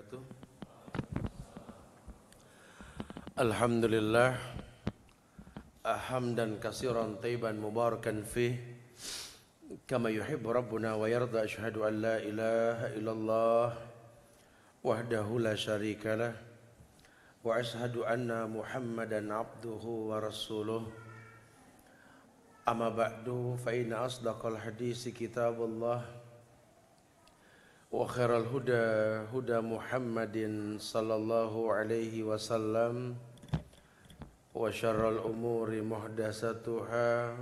wabarakatuh. Alhamdulillah hamdan katsiran thayyiban mubarakan fih kama yuhibbu rabbuna wa yarda. Asyhadu an la ilaha illallah wahdahu la syarikalah wa asyhadu anna Muhammadan abduhu wa rasuluh. Amma ba'du fa inna asdaqal hadisi kitabullah wa khairal huda huda Muhammadin sallallahu alaihi wasallam wa syarral umuri muhdatsatuha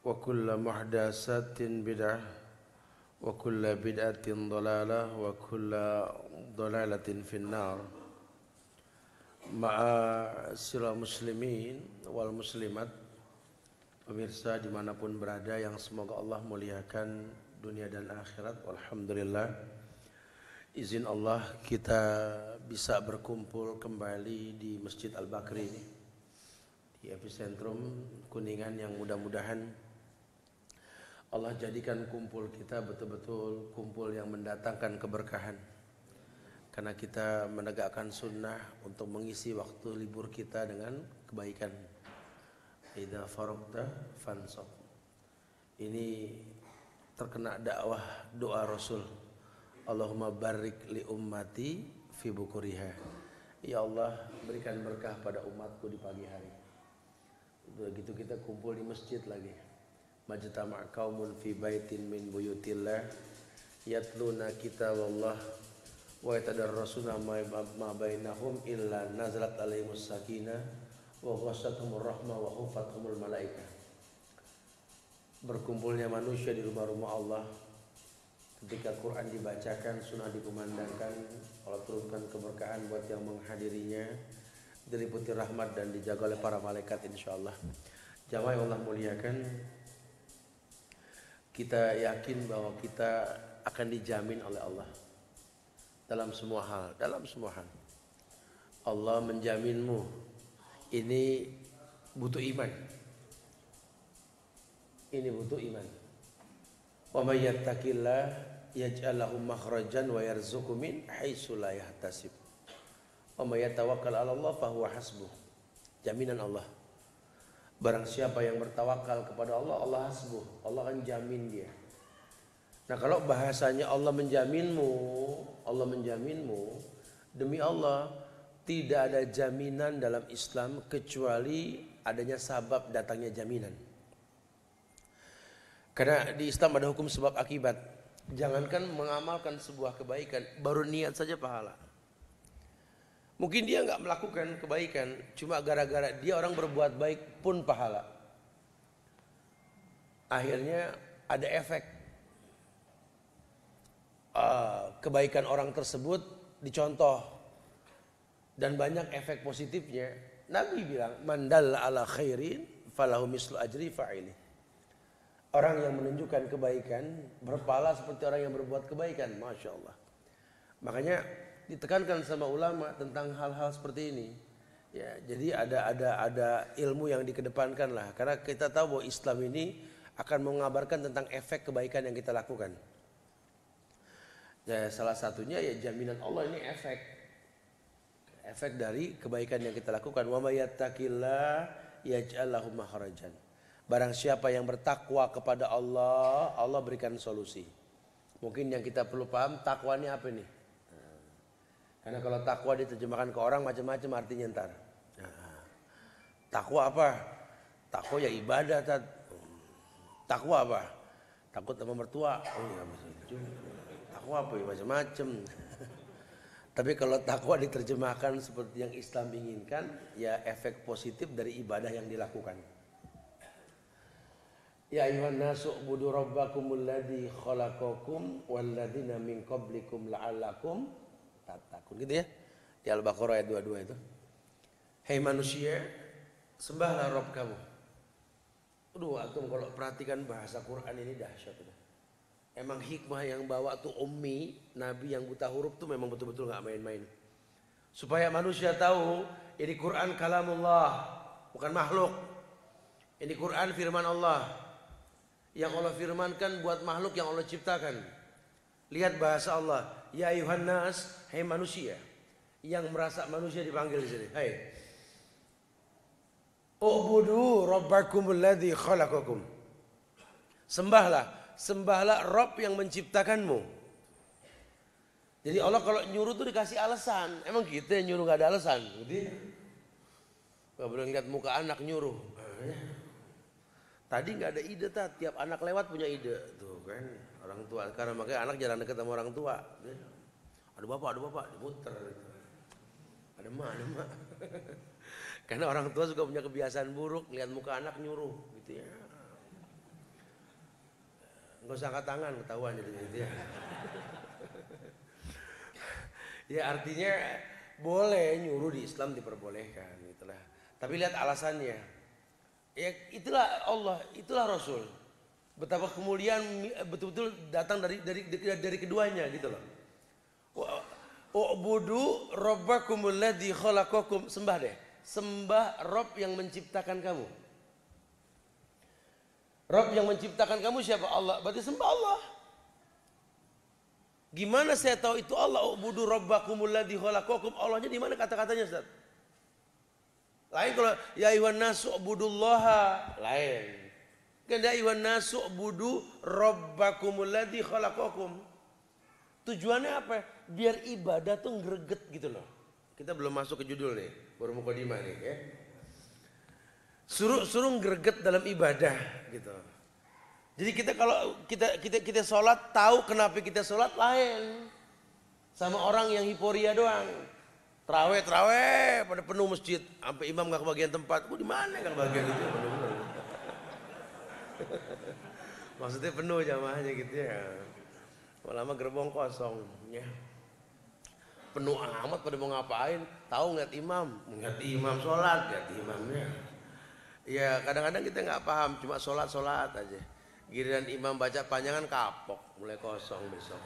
wa kullu muhdatsatin bid'ah wa kullu bid'atin dhalalah wa kullu dhalalatin finnar. Ma'asyiral muslimin wal muslimat, pemirsa dimanapun berada yang semoga Allah muliakan dunia dan akhirat. Alhamdulillah, izin Allah kita bisa berkumpul kembali di Masjid Al-Bakri ini, di epicentrum Kuningan, yang mudah-mudahan Allah jadikan kumpul kita betul-betul kumpul yang mendatangkan keberkahan, karena kita menegakkan sunnah untuk mengisi waktu libur kita dengan kebaikan. Idza faragta fansab. Ini terkena dakwah doa Rasul, Allahumma barik li ummati fi bukuriha. Ya Allah, berikan berkah pada umatku di pagi hari. Begitu kita kumpul di masjid lagi. Majtama' qaumun fi baitin min buyutillah yatluna kitaballah wa yatadarrasuna ma bainahum illa nazalat alaihimus sakinah wa ghasyatuhumur rahmah wa hufathumul malaikah. Berkumpulnya manusia di rumah-rumah Allah ketika Quran dibacakan, sunnah dikumandangkan, Allah turunkan keberkahan buat yang menghadirinya, diliputi rahmat dan dijaga oleh para malaikat insyaallah. Jamaah yang Allah muliakan, kita yakin bahwa kita akan dijamin oleh Allah dalam semua hal, Allah menjaminmu. Ini butuh iman. Ini butuh iman. Wa may yattaqillah yaj'al lahu makhrajan wa yarzuqhu min haitsu la yahtasib. Wa may yatawakkal 'ala Allah fa huwa hasbuh. Jaminan Allah. Barang siapa yang bertawakal kepada Allah, Allah hasbuh. Allah akan jamin dia. Nah, kalau bahasanya Allah menjaminmu, demi Allah tidak ada jaminan dalam Islam kecuali adanya sabab datangnya jaminan. Karena di Islam ada hukum sebab akibat. Jangankan mengamalkan sebuah kebaikan, baru niat saja pahala. Mungkin dia nggak melakukan kebaikan, cuma gara-gara dia orang berbuat baik pun pahala. Akhirnya ada efek. Kebaikan orang tersebut dicontoh dan banyak efek positifnya. Nabi bilang, man dalla ala khairin falahu mislu ajri fa'ili. Orang yang menunjukkan kebaikan berpahala seperti orang yang berbuat kebaikan. Masya Allah. Makanya ditekankan sama ulama tentang hal-hal seperti ini. Ya, jadi ada ilmu yang dikedepankan lah. Karena kita tahu bahwa Islam ini akan mengabarkan tentang efek kebaikan yang kita lakukan. Ya, salah satunya ya jaminan Allah, ini efek dari kebaikan yang kita lakukan. Wa may yattaqillah yaj'al lahu makhrajan. Barang siapa yang bertakwa kepada Allah, Allah berikan solusi. Mungkin yang kita perlu paham, takwa ini apa nih? Karena kalau takwa diterjemahkan ke orang macam-macam artinya ntar. Takwa apa? Takwa ya ibadah. Takwa apa? Takut sama mertua. Oh ya, takwa apa ya? Macam-macam. Tapi kalau takwa diterjemahkan seperti yang Islam inginkan, ya efek positif dari ibadah yang dilakukan. Ya ayuhan nasu ubudu rabbakumul ladzi khalaqakum walladzina min qablikum la'allakum tattaqun. Gitu ya. Di Al-Baqarah ayat 22 itu. Hei manusia, sembahlah Rabb kamu. Aduh, antum kalau perhatikan bahasa Quran ini dahsyat. Emang hikmah yang bawa tuh ummi, nabi yang buta huruf tuh memang betul-betul enggak main-main. Supaya manusia tahu ini Quran kalamullah, bukan makhluk. Ini Quran firman Allah. Yang Allah firmankan buat makhluk yang Allah ciptakan. Lihat bahasa Allah. ya ayuhan nas, hai manusia. Yang merasa manusia dipanggil di sini. Hai. Ubudu rabbakumul ladzi khalaqakum. Sembahlah Rabb yang menciptakanmu. Jadi Allah kalau nyuruh tuh dikasih alasan. Emang kita yang nyuruh gak ada alasan? Gitu. Gak boleh ngeliat muka anak nyuruh. Tadi gak ada ide, tiap anak lewat punya ide. Tuh kan, orang tua. Karena makanya anak jarang deket sama orang tua. Ada bapak, dimuter. Ada mak. Karena orang tua juga punya kebiasaan buruk, lihat muka anak nyuruh, gitu ya. Nggak usah angkat tangan, ketahuan gitu ya. Ya artinya boleh nyuruh di Islam diperbolehkan, gitulah. Tapi lihat alasannya. Ya itulah Allah, itulah Rasul. Betapa kemuliaan betul-betul datang dari keduanya, gitu loh. U'budu rabbakumul ladzi khalaqakum. Sembah deh. Sembah Rabb yang menciptakan kamu. Rabb yang menciptakan kamu siapa? Allah. Berarti sembah Allah. Gimana saya tahu itu Allah? U'budu rabbakumul ladzi khalaqakum. Allahnya di mana kata-katanya, Ustaz? Lain kalau ya ayyuhan nasu ubudullaha, lain. Kan ya ayyuhan nasu ubudu rabbakumul ladzi khalaqakum. Tujuannya apa? Biar ibadah tuh greget gitu loh. Kita belum masuk ke judul nih, baru mukadimah nih ya. Suruh greget dalam ibadah gitu. Jadi kita kalau kita sholat tahu kenapa kita sholat lain sama orang yang hiporia doang. Terawih pada penuh masjid, sampai imam nggak kebagian tempat. Di mana nggak kebagian itu? Maksudnya penuh jamaahnya gitu ya. Lama gerbong kosong ya. Penuh amat pada mau ngapain? Tahu ngeliat imam sholat, lihat imamnya. Ya kadang-kadang kita nggak paham, cuma sholat aja. Giliran imam baca panjangan kapok, mulai kosong besok.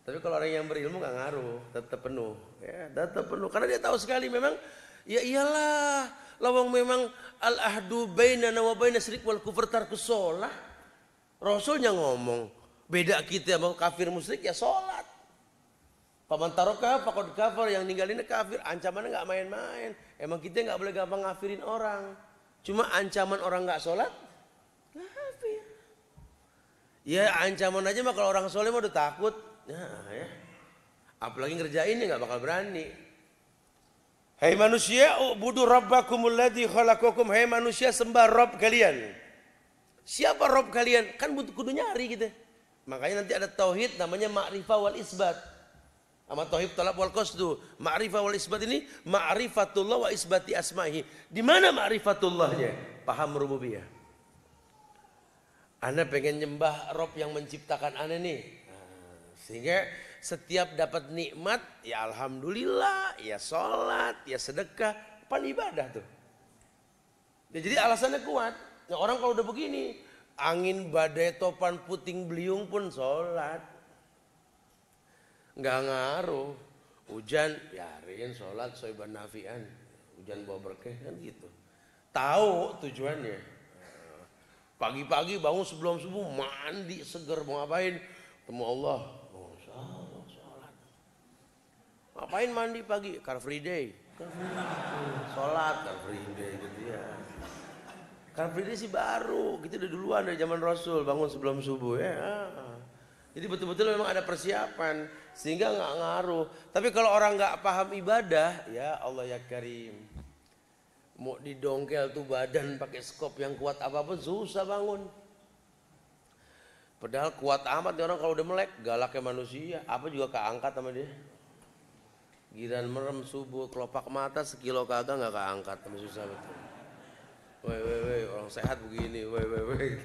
Tapi kalau orang yang berilmu nggak ngaruh, tetap penuh. Ya, tetap penuh karena dia tahu sekali memang. Ya iyalah, lawang memang al ahdu bainana wa baina syirik wal kufur tarkus sholat. Rasulnya ngomong, beda kita sama kafir musyrik ya sholat. Paman taroka faqad kafar, yang ninggalinnya kafir. Ancamannya nggak main-main. Emang kita nggak boleh gampang ngafirin orang. Cuma ancaman orang nggak sholat, kafir. Ya ancaman aja mah kalau orang soleh mah udah takut. Nah, ya. Apalagi ngerjainnya nggak bakal berani. Hai manusia, ubudu rabbakumul ladzi khalaqakum. Hai manusia, sembah Rabb kalian. Siapa Rabb kalian? Kan kudu nyari gitu. Makanya nanti ada tauhid namanya ma'rifah wal isbat. Sama tauhid talab wal qasdu. Ma'rifah wal isbat ini ma'rifatullah wa isbati asma'i. Di mana ma'rifatullahnya? Paham rububiyah. Ana pengen nyembah Rabb yang menciptakan ana nih. Sehingga setiap dapat nikmat ya alhamdulillah, ya sholat, ya sedekah, pan ibadah tuh. Ya, jadi alasannya kuat. Nah, orang kalau udah begini, angin badai topan puting beliung pun sholat, nggak ngaruh. Hujan, biarin sholat soiban nafian, hujan bawa berkah kan gitu. Tahu tujuannya. Pagi-pagi bangun sebelum subuh mandi seger mau ngapain? Temu Allah. Sholat. Ngapain mandi pagi? Car Free Day. Sholat Car Free Day gitu ya. Car Free Day sih baru, gitu udah duluan dari zaman Rasul bangun sebelum subuh ya. Jadi betul-betul memang ada persiapan sehingga nggak ngaruh. Tapi kalau orang nggak paham ibadah, ya Allah ya Karim, mau didongkel tuh badan pakai skop yang kuat apapun susah bangun. Padahal kuat amat nih orang kalau udah melek, galaknya manusia, apa juga keangkat sama dia. Giliran merem subuh, kelopak mata sekilo kagak nggak keangkat, sama susah betul. Weh, orang sehat begini, weh.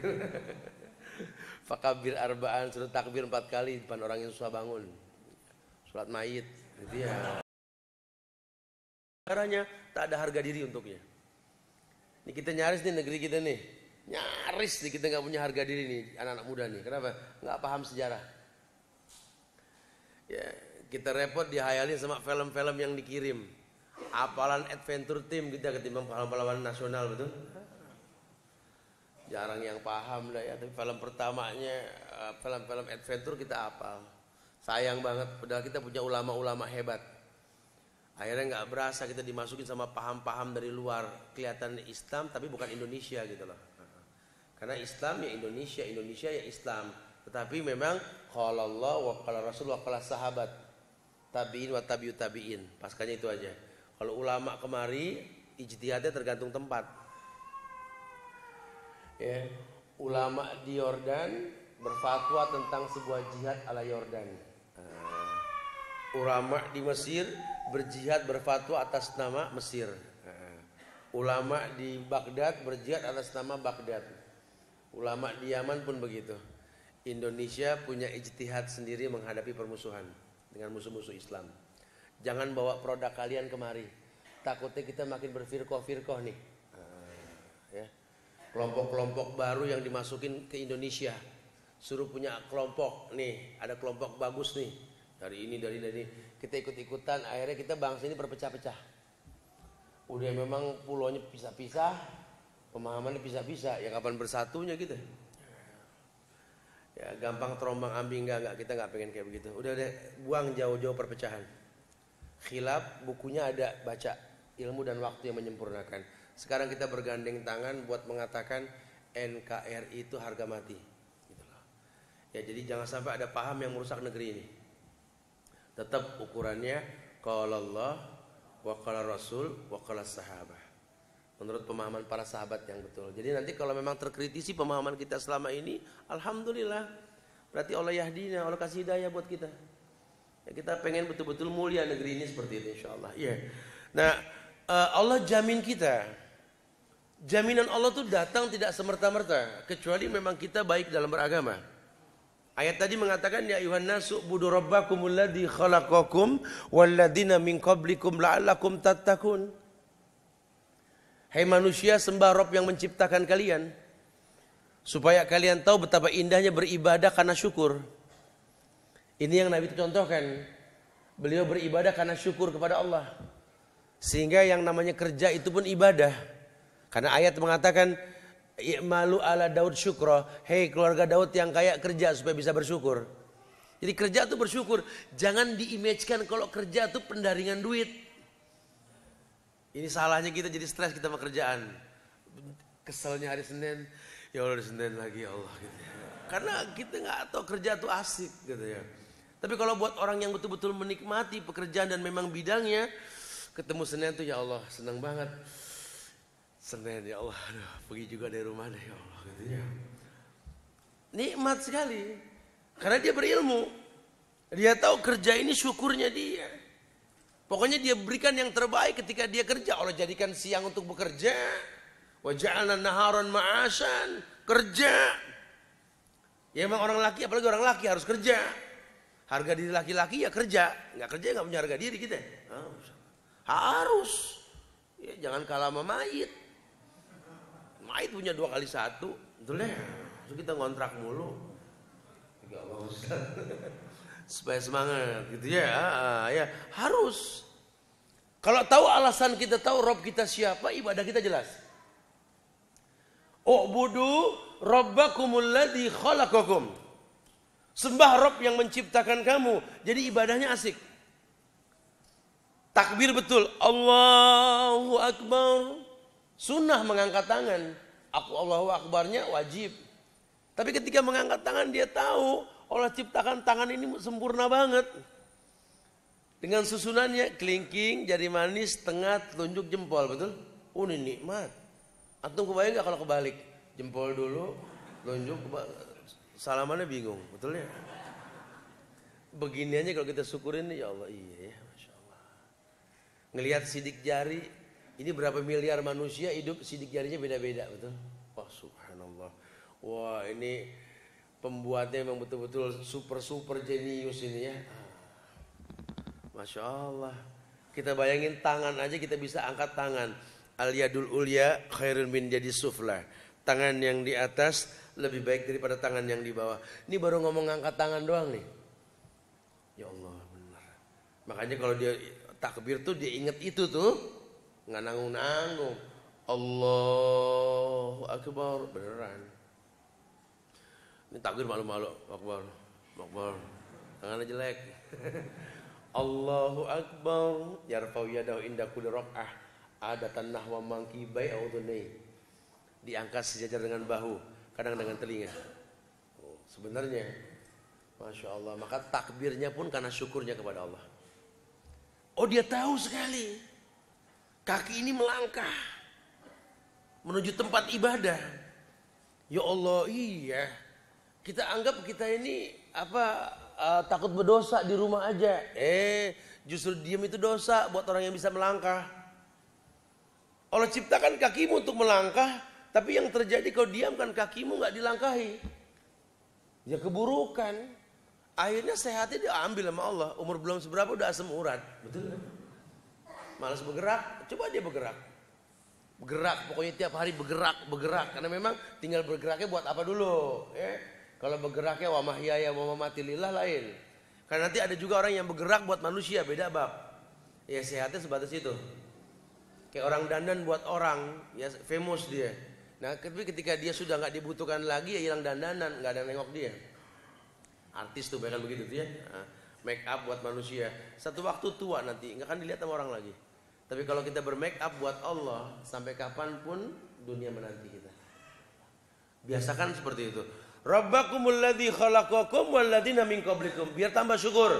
Fakabir arba'an, suruh takbir 4 kali depan orang yang susah bangun. Sholat mayit, gitu ya. Caranya tak ada harga diri untuknya. Ini kita nyaris nih negeri kita nih. Nyaris nih kita nggak punya harga diri nih anak-anak muda nih. Kenapa? Nggak paham sejarah. Ya, kita repot dihayalin sama film-film yang dikirim. Apalan adventure team kita ketimbang pahlawan nasional, betul? Jarang yang paham lah ya. Tapi film pertamanya film-film adventure kita hafal. Sayang banget, padahal kita punya ulama-ulama hebat. Akhirnya nggak berasa kita dimasukin sama paham-paham dari luar, kelihatan Islam tapi bukan Indonesia gitu loh. Karena Islam ya Indonesia, Indonesia ya Islam. Tetapi memang qala Allah wa qala Rasul wa qala sahabat, tabi'in wa tabi'ut tabi'in. Paskanya itu aja. Kalau ulama kemari ijtihadnya tergantung tempat. Ya, ulama di Yordan berfatwa tentang sebuah jihad ala Yordan. Ulama di Mesir berjihad berfatwa atas nama Mesir. Ulama di Baghdad berjihad atas nama Baghdad. Ulama di Yaman pun begitu. Indonesia punya ijtihad sendiri menghadapi permusuhan dengan musuh-musuh Islam. Jangan bawa produk kalian kemari. Takutnya kita makin berfirqah-firqah nih. Ya. Kelompok-kelompok baru yang dimasukin ke Indonesia. Suruh punya kelompok nih, ada kelompok bagus nih. Dari ini. Kita ikut-ikutan, akhirnya kita bangsa ini berpecah-pecah. Udah memang pulaunya pisah-pisah, pemahamannya pisah-pisah. Ya kapan bersatunya gitu. Ya gampang terombang ambing enggak, kita enggak pengen kayak begitu. Udah buang jauh-jauh perpecahan. Khilaf bukunya ada, baca. Ilmu dan waktu yang menyempurnakan. Sekarang kita bergandeng tangan buat mengatakan NKRI itu harga mati. Gitu loh. Ya jadi jangan sampai ada paham yang merusak negeri ini. Tetap ukurannya qala Allah wa qala Rasul wa qala sahabah. Menurut pemahaman para sahabat yang betul. Jadi nanti kalau memang terkritisi pemahaman kita selama ini, alhamdulillah. Berarti Allah yahdina, Allah kasih hidayah buat kita. Ya, kita pengen betul-betul mulia negeri ini seperti itu insyaallah. Iya. Nah, Allah jamin kita. Jaminan Allah tuh datang tidak semerta-merta, kecuali memang kita baik dalam beragama. Ayat tadi mengatakan ya ayuhan nasu budu rabbakumul ladzi khalaqakum walladzina min qablikum la'allakum tattaqun. Hai manusia, sembah Rabb yang menciptakan kalian supaya kalian tahu betapa indahnya beribadah karena syukur. Ini yang Nabi contohkan. Beliau beribadah karena syukur kepada Allah. Sehingga yang namanya kerja itu pun ibadah. Karena ayat mengatakan i'malu ala Daud syukra. Hei keluarga Daud yang kaya, kerja supaya bisa bersyukur. Jadi kerja itu bersyukur. Jangan diimajinkan kalau kerja itu pendaringan duit. Ini salahnya kita jadi stres kita sama kerjaan. Keselnya hari Senin, ya Allah hari Senin lagi ya Allah gitu ya. Karena kita nggak tahu kerja itu asik gitu ya. Tapi kalau buat orang yang betul-betul menikmati pekerjaan dan memang bidangnya, ketemu Senin tuh ya Allah senang banget. Senin ya Allah, aduh, pergi juga dari rumah deh ya Allah gitu ya. Nikmat sekali. Karena dia berilmu. Dia tahu kerja ini syukurnya dia. Pokoknya dia berikan yang terbaik ketika dia kerja. Allah jadikan siang untuk bekerja. Wa ja'alna naharan ma'ashan. Kerja. Ya memang orang laki, apalagi orang laki harus kerja. Harga diri laki-laki ya kerja. Nggak kerja nggak punya harga diri kita. Harus. Ya, jangan kalah sama mayit. Mayit punya 2 kali 1. Betul ya. Terus kita ngontrak mulu. Enggak mau supaya semangat gitu ya. Ya harus. Kalau tahu alasan kita, tahu Rob kita siapa, ibadah kita jelas. U'budu rabbakumul ladzi khalaqakum. Sembah Rob yang menciptakan kamu. Jadi ibadahnya asik. Takbir betul. Allahu Akbar. Sunnah mengangkat tangan. Allahu Akbarnya wajib. Tapi ketika mengangkat tangan dia tahu Allah ciptakan tangan ini sempurna banget. Dengan susunannya kelingking, jari manis, tengah, telunjuk, jempol, betul? Oh ini nikmat. Antum kebayang gak kalau kebalik? Jempol dulu, telunjuk, salamannya bingung, betul ya? Begini aja kalau kita syukurin, ya Allah, iya ya, Masya Allah. Ngelihat sidik jari, ini berapa miliar manusia hidup, sidik jarinya beda-beda, betul? Wah subhanallah. Wah ini pembuatnya memang betul-betul super jenius ini ya. Masya Allah. Kita bayangin tangan aja kita bisa angkat tangan. Al yadul ulya khairun min jadi sufla. Tangan yang di atas lebih baik daripada tangan yang di bawah. Ini baru ngomong angkat tangan doang nih. Ya Allah benar. Makanya kalau dia takbir tuh dia ingat itu tuh. Nggak nanggung-nanggung. Allahu Akbar. Beneran. Ini takbir malu-malu. Akbar. Akbar. tangannya jelek. Allahu Akbar, yarfa'u yadahu inda kulli rak'ah, adatan nahwa mankibai audunai. Diangkat sejajar dengan bahu, kadang dengan telinga. Sebenarnya, Masya Allah, maka takbirnya pun karena syukurnya kepada Allah. Oh, dia tahu sekali kaki ini melangkah menuju tempat ibadah. Ya Allah, iya. Kita anggap kita ini takut berdosa di rumah aja. Justru diam itu dosa buat orang yang bisa melangkah. Allah ciptakan kakimu untuk melangkah, tapi yang terjadi kau diamkan kakimu nggak dilangkahi. Ya keburukan. Akhirnya sehatnya diambil sama Allah. Umur belum seberapa udah asam urat. Betul kan? Malas bergerak, coba dia bergerak. Bergerak, pokoknya tiap hari bergerak. Karena memang tinggal bergeraknya buat apa dulu. Kalau bergeraknya wa mahyaya wa mamati lillah lain. Karena nanti ada juga orang yang bergerak buat manusia, beda bab. Ya sehatnya sebatas itu. Kayak orang dandan buat orang, ya famous dia. Nah tapi ketika dia sudah gak dibutuhkan lagi, ya hilang dandanan, gak ada yang nengok dia. Artis tuh bahkan begitu tuh ya, make up buat manusia. Satu waktu tua nanti nggak akan dilihat sama orang lagi. Tapi kalau kita bermake up buat Allah, sampai kapanpun dunia menanti kita. Biasakan seperti itu. Rabbakumul ladzi khalaqakum wal ladzina min qablikum. Biar tambah syukur.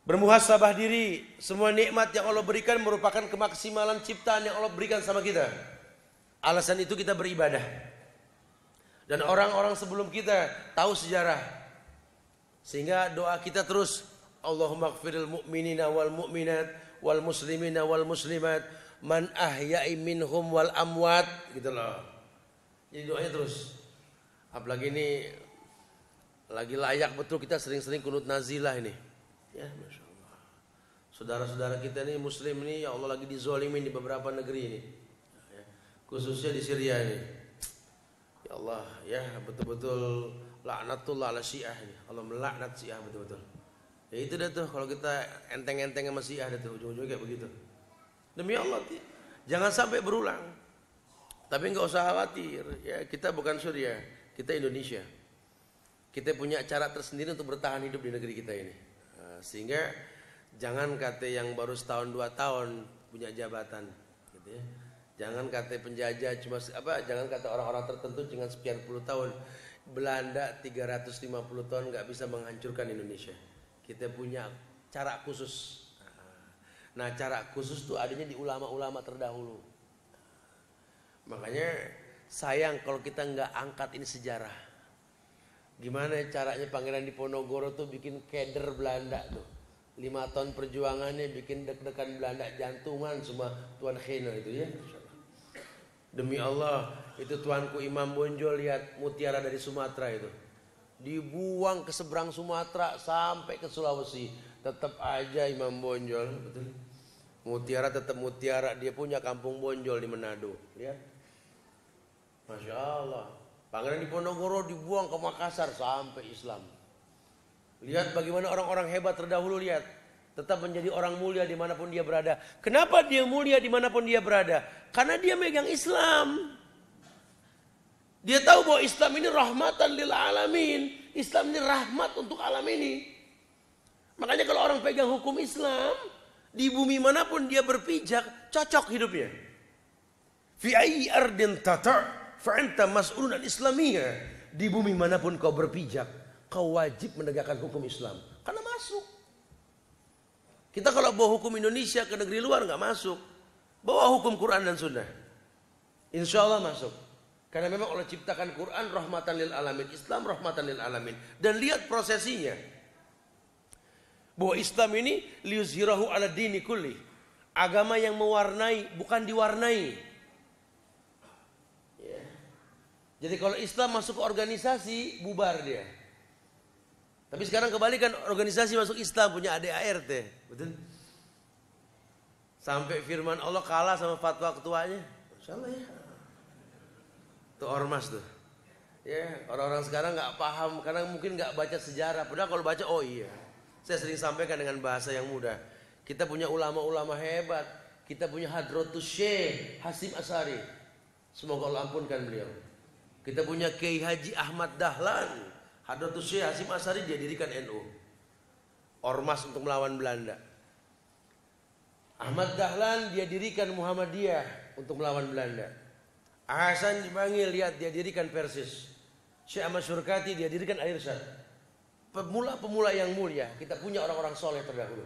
Bermuhasabah diri, semua nikmat yang Allah berikan merupakan kemaksimalan ciptaan yang Allah berikan sama kita. Alasan itu kita beribadah. Dan orang-orang sebelum kita tahu sejarah. Sehingga doa kita terus, Allahumma ighfiril mu'minina wal mu'minat wal muslimina wal muslimat man ahya'i minhum wal amwat, gitu loh. Jadi doanya terus. Apalagi ini lagi layak betul kita sering-sering kunut nazilah ini. Ya, Masya Allah. Saudara-saudara kita ini muslim ini, ya Allah lagi dizolimin di beberapa negeri ini. Khususnya di Syria ini. Ya Allah, ya betul-betul laknatullah ala Syiah ini. Allah melaknat Syiah betul-betul. Ya itu dah tuh, kalau kita enteng-enteng sama Syiah dah tuh, ujung-ujungnya kayak begitu. Demi Allah, jangan sampai berulang. Tapi enggak usah khawatir, ya kita bukan Suriah, kita Indonesia. Kita punya cara tersendiri untuk bertahan hidup di negeri kita ini. Sehingga jangan kata yang baru setahun 2 tahun punya jabatan, gitu ya. Jangan kata penjajah cuma jangan kata orang-orang tertentu dengan sekian puluh tahun. Belanda 350 tahun nggak bisa menghancurkan Indonesia. Kita punya cara khusus. Nah, cara khusus tuh adanya di ulama-ulama terdahulu. Makanya sayang kalau kita nggak angkat ini sejarah. Gimana caranya Pangeran Diponegoro tuh bikin keder Belanda tuh. 5 tahun perjuangannya bikin deg-degan Belanda, jantungan semua Tuan Kheno itu ya. Demi Allah, itu tuanku Imam Bonjol, lihat mutiara dari Sumatera itu dibuang ke seberang Sumatera sampai ke Sulawesi, tetap aja Imam Bonjol, betul. Mutiara tetap mutiara, dia punya kampung Bonjol di Manado. Lihat, Masya Allah. Pangeran Diponegoro dibuang ke Makassar sampai Islam. Lihat bagaimana orang-orang hebat terdahulu, lihat. Tetap menjadi orang mulia dimanapun dia berada. Kenapa dia mulia dimanapun dia berada? Karena dia megang Islam. Dia tahu bahwa Islam ini rahmatan lil alamin. Islam ini rahmat untuk alam ini. Makanya kalau orang pegang hukum Islam, di bumi manapun dia berpijak, cocok hidupnya. Fi ayyi ardin tata' fa anta mas'ulun al-islamiyah. Di bumi manapun kau berpijak, kau wajib menegakkan hukum Islam. Karena masuk. Kita kalau bawa hukum Indonesia ke negeri luar nggak masuk. Bawa hukum Quran dan Sunnah, insya Allah masuk. Karena memang Allah ciptakan Quran rahmatan lil alamin, Islam rahmatan lil alamin. Dan lihat prosesinya. Bahwa Islam ini liyuzhirahu ala dini kulli. Agama yang mewarnai, bukan diwarnai. Ya. Jadi kalau Islam masuk ke organisasi, bubar dia. Tapi sekarang kebalikan, organisasi masuk Islam punya ADART, betul? Sampai firman Allah kalah sama fatwa ketuanya. Masya Allah ya. Itu ormas tuh. Ya, orang-orang sekarang nggak paham karena mungkin nggak baca sejarah. Padahal kalau baca, oh iya. Saya sering sampaikan dengan bahasa yang mudah. Kita punya ulama-ulama hebat. Kita punya Hadratus Syekh Hasim Asy'ari. Semoga Allah ampunkan beliau. Kita punya Kiai Haji Ahmad Dahlan. Hadratus Syekh Hasyim Asy'ari dia dirikan NU. Ormas untuk melawan Belanda. Ahmad Dahlan dia dirikan Muhammadiyah untuk melawan Belanda. Hasan dipanggil, lihat dia dirikan Persis. Syekh Ahmad Syurkati dia dirikan Al-Irsyad. Pemula-pemula yang mulia, kita punya orang-orang soleh terdahulu.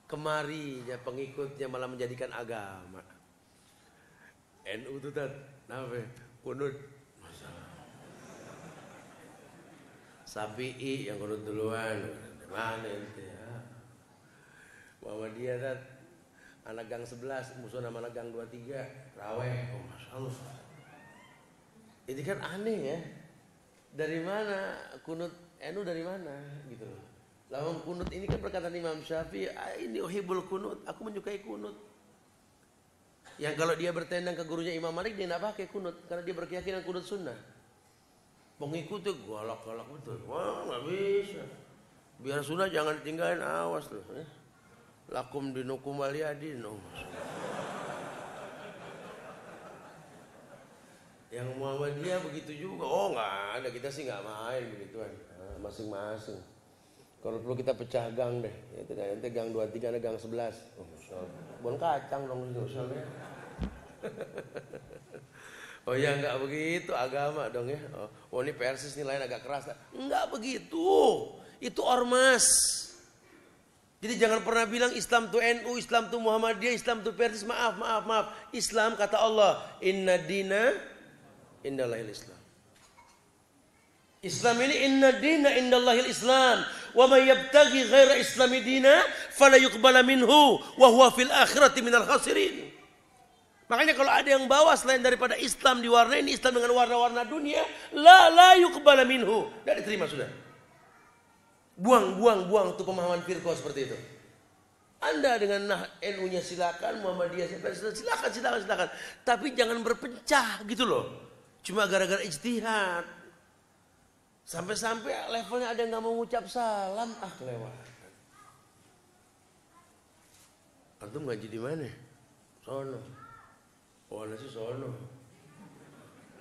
Kemari ya pengikutnya malah menjadikan agama. NU itu kunut. Sapi'i yang kunut duluan. Mana ente ya? Muhammadiyah tat. Anak gang 11 musuh nama anak gang 23 raweh. Oh Masya Allah. Ini kan aneh ya. Dari mana kunut NU dari mana gitu loh. Lawang kunut ini kan perkataan Imam Syafi'i, ini uhibul kunut, aku menyukai kunut. Yang kalau dia bertendang ke gurunya Imam Malik dia tidak pakai kunut karena dia berkeyakinan kunut sunnah. Pengikutnya galak-galak betul. Wah nggak bisa. Biar sunnah jangan tinggalin, awas loh. Lakum dinukum waliyadin. Yang Muhammadiyah begitu juga. Oh nggak ada, kita sih nggak main begituan. Masing-masing. Kalau perlu kita pecah gang deh. Itu kan nanti gang 23 ada gang 11. Oh, bon kacang dong itu. Oh ya enggak begitu agama dong ya. Oh ini Persis nih lain agak keras. Enggak begitu. Itu ormas. Jadi jangan pernah bilang Islam itu NU, Islam itu Muhammadiyah, Islam itu Persis. Maaf. Islam kata Allah, inna dina indallahil Islam. Islam ini inna dina indallahil Islam. Wa may yabtaghi ghaira islami dina fala yuqbala minhu wa huwa fil akhirati minal khasirin. Makanya kalau ada yang bawa selain daripada Islam diwarnai ini Islam dengan warna-warna dunia, la yuqbala minhu. Tidak diterima sudah. Buang tuh pemahaman firqah seperti itu. Anda dengan NU-nya silakan, Muhammadiyah silakan. Tapi jangan berpecah gitu loh. Cuma gara-gara ijtihad. Sampai-sampai levelnya ada yang nggak mau ngucap salam, lewat. Antum ngaji di mana? Sono. Oh, nasi sono.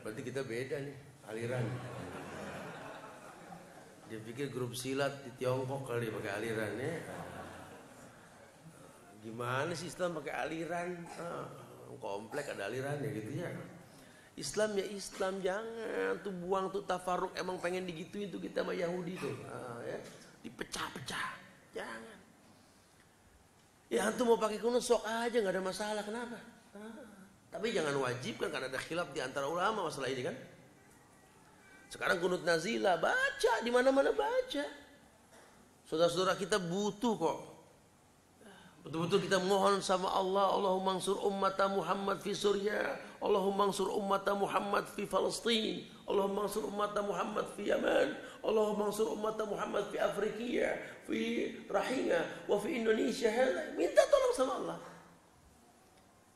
Berarti kita beda nih aliran. Dia pikir grup silat di Tiongkok kali pakai alirannya. Gimana sih Islam pakai aliran? Komplek ada alirannya gitu ya. Islam ya Islam, jangan tuh buang tuh tafaruk, emang pengen digituin tuh kita sama Yahudi tuh, ya. Dipecah-pecah, jangan. Ya antum mau pakai kunut sok aja nggak ada masalah, kenapa? Tapi jangan wajib kan karena ada khilaf di antara ulama masalah ini kan. Sekarang kunut nazilah baca di mana-mana baca. Saudara-saudara kita butuh kok. Betul-betul kita mohon sama Allah, Allahumma ansur ummata Muhammad fi Suriah, Allahumma ansur ummata Muhammad fi Palestin, Allahumma ansur ummata Muhammad fi Yaman, Allahumma ansur ummata Muhammad fi Afrika, fi Rahina, wa fi Indonesia. Minta tolong sama Allah.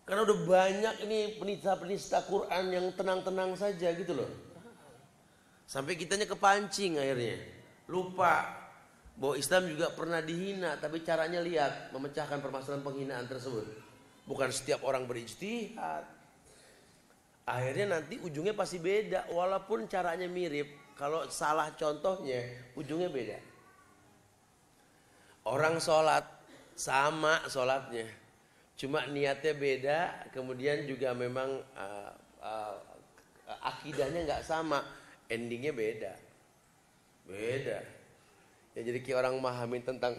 Karena udah banyak ini penista-penista Quran yang tenang-tenang saja gitu loh. Sampai kitanya kepancing akhirnya. Lupa bahwa Islam juga pernah dihina, tapi caranya lihat memecahkan permasalahan penghinaan tersebut. Bukan setiap orang berijtihad. Akhirnya nanti ujungnya pasti beda, walaupun caranya mirip. Kalau salah contohnya, ujungnya beda. Orang sholat sama sholatnya, cuma niatnya beda, kemudian juga memang akidahnya nggak sama, endingnya beda. Ya jadi kayak orang memahami tentang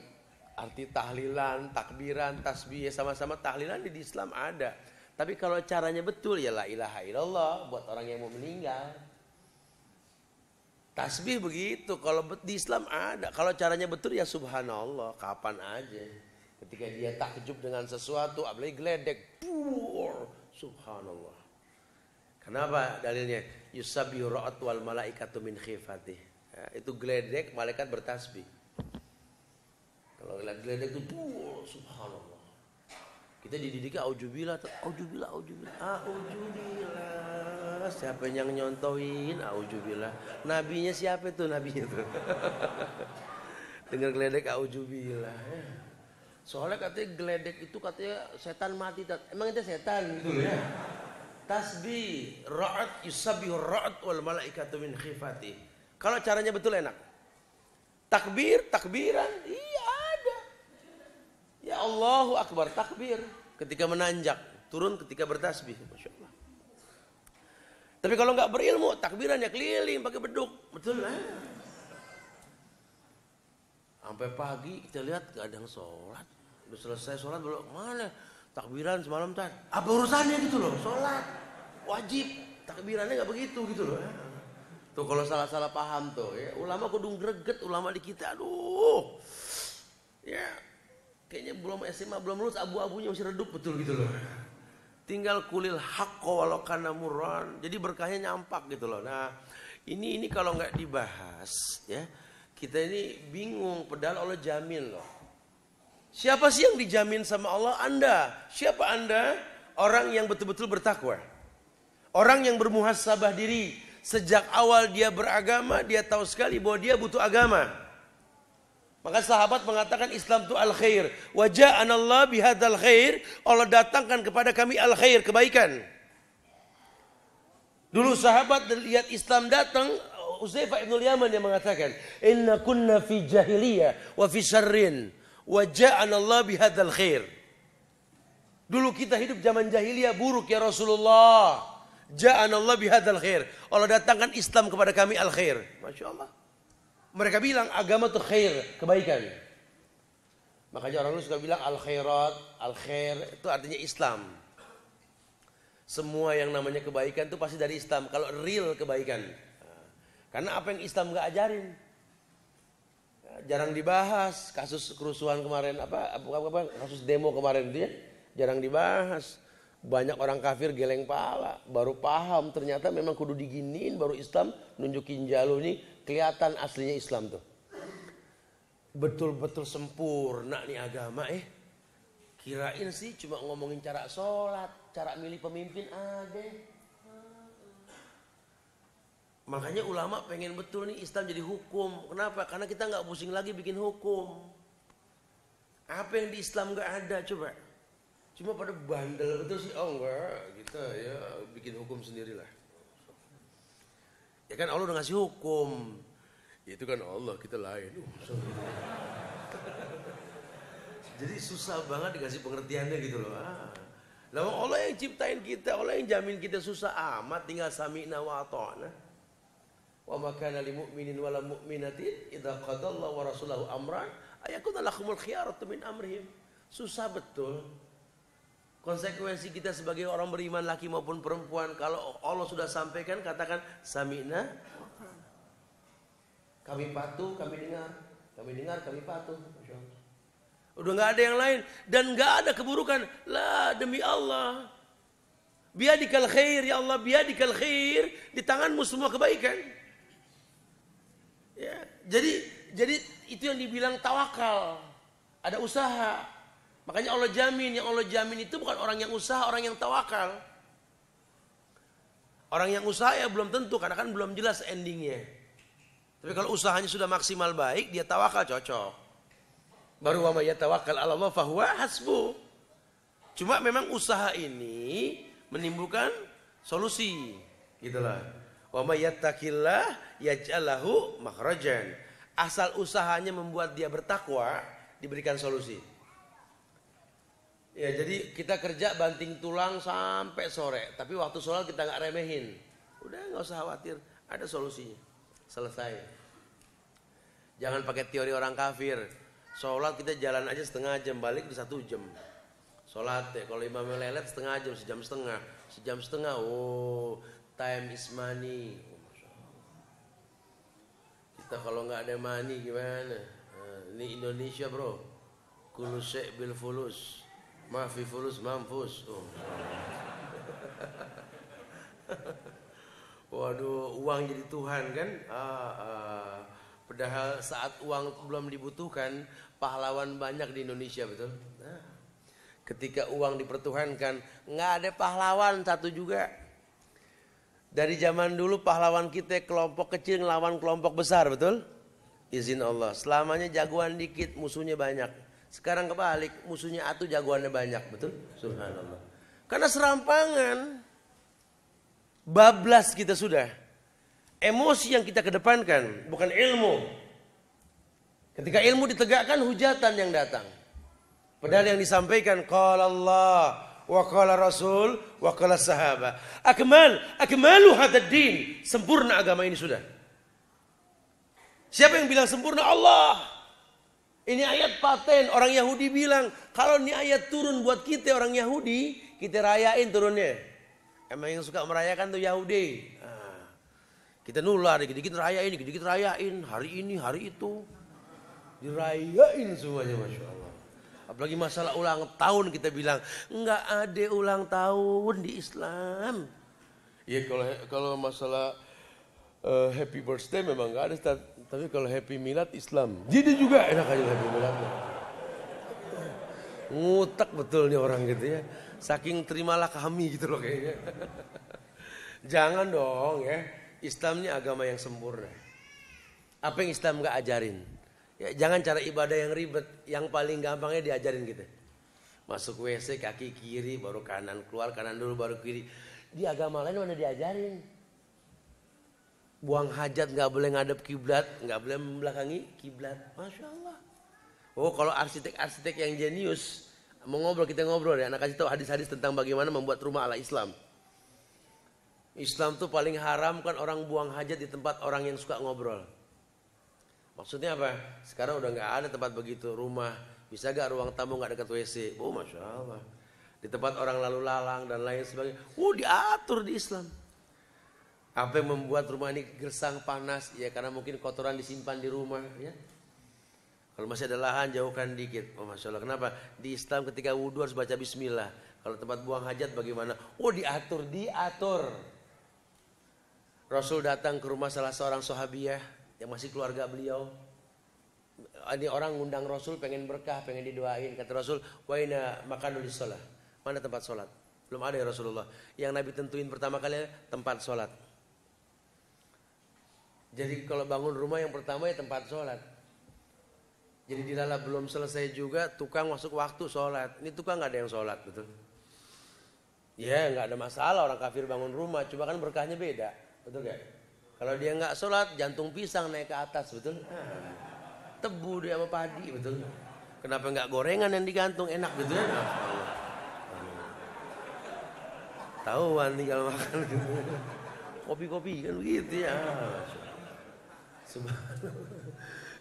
arti tahlilan, takbiran, tasbih, sama-sama tahlilan di Islam ada. Tapi kalau caranya betul ya la ilaha illallah buat orang yang mau meninggal. Tasbih begitu, kalau di Islam ada. Kalau caranya betul ya subhanallah, kapan aja. Ketika dia takjub dengan sesuatu, apalagi geledek, subhanallah. Kenapa dalilnya? Yusabbihu ra'at wal malaikatu min khifatih. Ya, itu geledek, malaikat bertasbih. Kalau geledek itu subhanallah. Kita dididik auzubillah. Siapa yang nyontohin auzubillah? Nabinya siapa itu nabinya tuh? Dengar geledek auzubillah. Soalnya katanya geledek itu katanya setan mati. Emang itu setan gitu ya? Tasbih, ra'at yusabbihu ra'at wal malaikatu min khifati. Kalau caranya betul enak. takbiran. Iya ada. Ya Allahu Akbar, takbir ketika menanjak, turun ketika bertasbih. Masya Allah. Tapi kalau nggak berilmu, takbirannya keliling pakai beduk. Betul lah. Sampai pagi kita lihat nggak ada yang sholat. Udah selesai sholat belum? Mana? Takbiran semalam kan? Apa urusannya gitu loh? Sholat wajib. Takbirannya nggak begitu gitu loh. Tuh kalau salah-salah paham tuh ya, ulama kudu greget ulama di kita. Aduh. Ya. Kayaknya belum SMA belum lulus abu-abunya masih redup betul gitu loh. Tinggal kulil haqqa walau kana murran. Jadi berkahnya nyampak gitu loh. Nah, ini kalau nggak dibahas ya, kita ini bingung padahal Allah jamin loh. Siapa sih yang dijamin sama Allah? Anda. Siapa Anda? Orang yang betul-betul bertakwa. Orang yang bermuhasabah diri. Sejak awal dia beragama, dia tahu sekali bahwa dia butuh agama. Maka sahabat mengatakan Islam itu al-khair. Wa ja'anallah bihadzal khair. Allah datangkan kepada kami al-khair, kebaikan. Dulu sahabat lihat Islam datang, Uzaifah ibn Yaman yang mengatakan, "Inna kunna fi jahiliyah wa fi syarrin, wa ja'anallah bihadzal khair." Dulu kita hidup zaman jahiliyah buruk ya Rasulullah. Ja'anallah bihadzal khair. Allah datangkan Islam kepada kami al-khair. Masya Allah. Mereka bilang agama itu khair, kebaikan. Makanya orang dulu suka bilang al-khairat, al-khair itu artinya Islam. Semua yang namanya kebaikan itu pasti dari Islam. Kalau real kebaikan. Karena apa yang Islam gak ajarin. Jarang dibahas. Kasus kerusuhan kemarin, kasus demo kemarin itu ya. Jarang dibahas. Banyak orang kafir geleng pala, baru paham ternyata memang kudu diginiin baru Islam nunjukin jalur ini kelihatan aslinya Islam tuh. Betul-betul sempurna nih agama Kirain sih cuma ngomongin cara sholat, cara milih pemimpin ada. Makanya ulama pengen betul nih Islam jadi hukum. Kenapa? Karena kita nggak pusing lagi bikin hukum. Apa yang di Islam nggak ada coba? Cuma pada bandel betul sih, oh enggak, kita ya bikin hukum sendirilah. Ya kan Allah udah ngasih hukum, itu kan Allah, kita lain. Jadi susah banget dikasih pengertiannya gitu loh. Lalu Allah yang ciptain kita, Allah yang jamin kita susah amat, tinggal sami'na wa ata'na. Wa ma kana lil mu'minin wala mu'minatin idza qadallahu wa rasulahu amran ayakuna lahumul khiyaratu min amrihim. Susah betul. Konsekuensi kita sebagai orang beriman laki maupun perempuan, kalau Allah sudah sampaikan katakan sami'na, kami patuh, kami dengar, kami patuh. Udah nggak ada yang lain dan nggak ada keburukan. Lah demi Allah, biadikal khair ya Allah, biadikal khair, di tanganmu semua kebaikan. Ya, jadi itu yang dibilang tawakal, ada usaha. Makanya Allah jamin, yang Allah jamin itu bukan orang yang usaha, orang yang tawakal. Orang yang usaha ya belum tentu, karena kan belum jelas endingnya. Tapi kalau usahanya sudah maksimal baik, dia tawakal cocok. Baru wa may yatawakkal 'ala Allah fahuwa hasbuh. Cuma memang usaha ini menimbulkan solusi, gitulah. Wa may yattaqillah yaj'al lahu makhrajan. Asal usahanya membuat dia bertakwa, diberikan solusi. Ya jadi kita kerja banting tulang sampai sore, tapi waktu sholat kita nggak remehin. Udah nggak usah khawatir, ada solusinya. Selesai. Jangan pakai teori orang kafir. Sholat kita jalan aja setengah jam, balik di 1 jam. Sholat ya, kalau imamnya lelet setengah jam, sejam setengah. Oh, time is money. Kita kalau nggak ada money gimana? Nah, ini Indonesia bro, kullu syai' bil fulus. Maafi fulus mampus. Oh. Waduh, uang jadi Tuhan kan? Padahal saat uang belum dibutuhkan, pahlawan banyak di Indonesia, betul? Nah, ketika uang dipertuhankan, nggak ada pahlawan satu juga. Dari zaman dulu pahlawan kita kelompok kecil ngelawan kelompok besar, betul? Izin Allah. Selamanya jagoan dikit, musuhnya banyak. Sekarang kebalik, musuhnya atuh jagoannya banyak, betul? Subhanallah. Karena serampangan, bablas kita sudah. Emosi yang kita kedepankan, bukan ilmu. Ketika ilmu ditegakkan, hujatan yang datang. Padahal yang disampaikan qala Allah wa qala Rasul wa qala sahabat. Akmalu hadzal din. Sempurna agama ini sudah. Siapa yang bilang sempurna? Allah. Ini ayat paten. Orang Yahudi bilang, kalau ini ayat turun buat kita orang Yahudi, kita rayain turunnya. Emang yang suka merayakan tuh Yahudi. Nah, kita nular, dikit-dikit rayain, dikit-dikit rayain. Hari ini, hari itu. Dirayain semuanya, Masya Allah. Apalagi masalah ulang tahun kita bilang, enggak ada ulang tahun di Islam. Ya kalau masalah happy birthday memang enggak ada, Ustaz. Tapi kalau happy milad Islam. Jadi juga enak aja happy milad. Ngutak betul nih orang gitu ya. Saking terimalah kami gitu loh kayaknya. Jangan dong ya. Islam ini agama yang sempurna. Apa yang Islam enggak ajarin? Ya, jangan cara ibadah yang ribet. Yang paling gampangnya diajarin gitu. Masuk WC kaki kiri baru kanan, keluar kanan dulu baru kiri. Di agama lain mana diajarin? Buang hajat nggak boleh ngadep kiblat, nggak boleh membelakangi kiblat. Masya Allah. Oh kalau arsitek-arsitek yang jenius mau ngobrol, kita ngobrol ya. Anak kasih tahu hadis-hadis tentang bagaimana membuat rumah ala Islam. Islam tuh paling haram kan orang buang hajat di tempat orang yang suka ngobrol. Maksudnya apa? Sekarang udah nggak ada tempat begitu rumah. Bisa gak ruang tamu nggak dekat WC? Oh Masya Allah. Di tempat orang lalu lalang dan lain sebagainya. Diatur di Islam. Apa yang membuat rumah ini gersang panas? Ya karena mungkin kotoran disimpan di rumah. Ya. Kalau masih ada lahan jauhkan dikit. Oh Masya Allah. Kenapa? Di Islam ketika wudhu harus baca bismillah. Kalau tempat buang hajat bagaimana? Diatur. Rasul datang ke rumah salah seorang sahabiyah yang masih keluarga beliau. Ini orang ngundang Rasul pengen berkah, pengen didoain. Kata Rasul, wa inna makanul shalah. Mana tempat sholat? Belum ada ya Rasulullah. Yang Nabi tentuin pertama kali tempat sholat. Jadi kalau bangun rumah yang pertama ya tempat sholat. Jadi dilala belum selesai juga tukang masuk waktu sholat. Ini tukang gak ada yang sholat, betul? Ya gak ada masalah orang kafir bangun rumah. Cuma kan berkahnya beda, betul gak? Kalau dia gak sholat jantung pisang naik ke atas, betul? Tebu dia sama padi, betul? Kenapa gak gorengan yang digantung enak, betul? Tahuan tinggal makan gitu. Kopi-kopi kan begitu ya.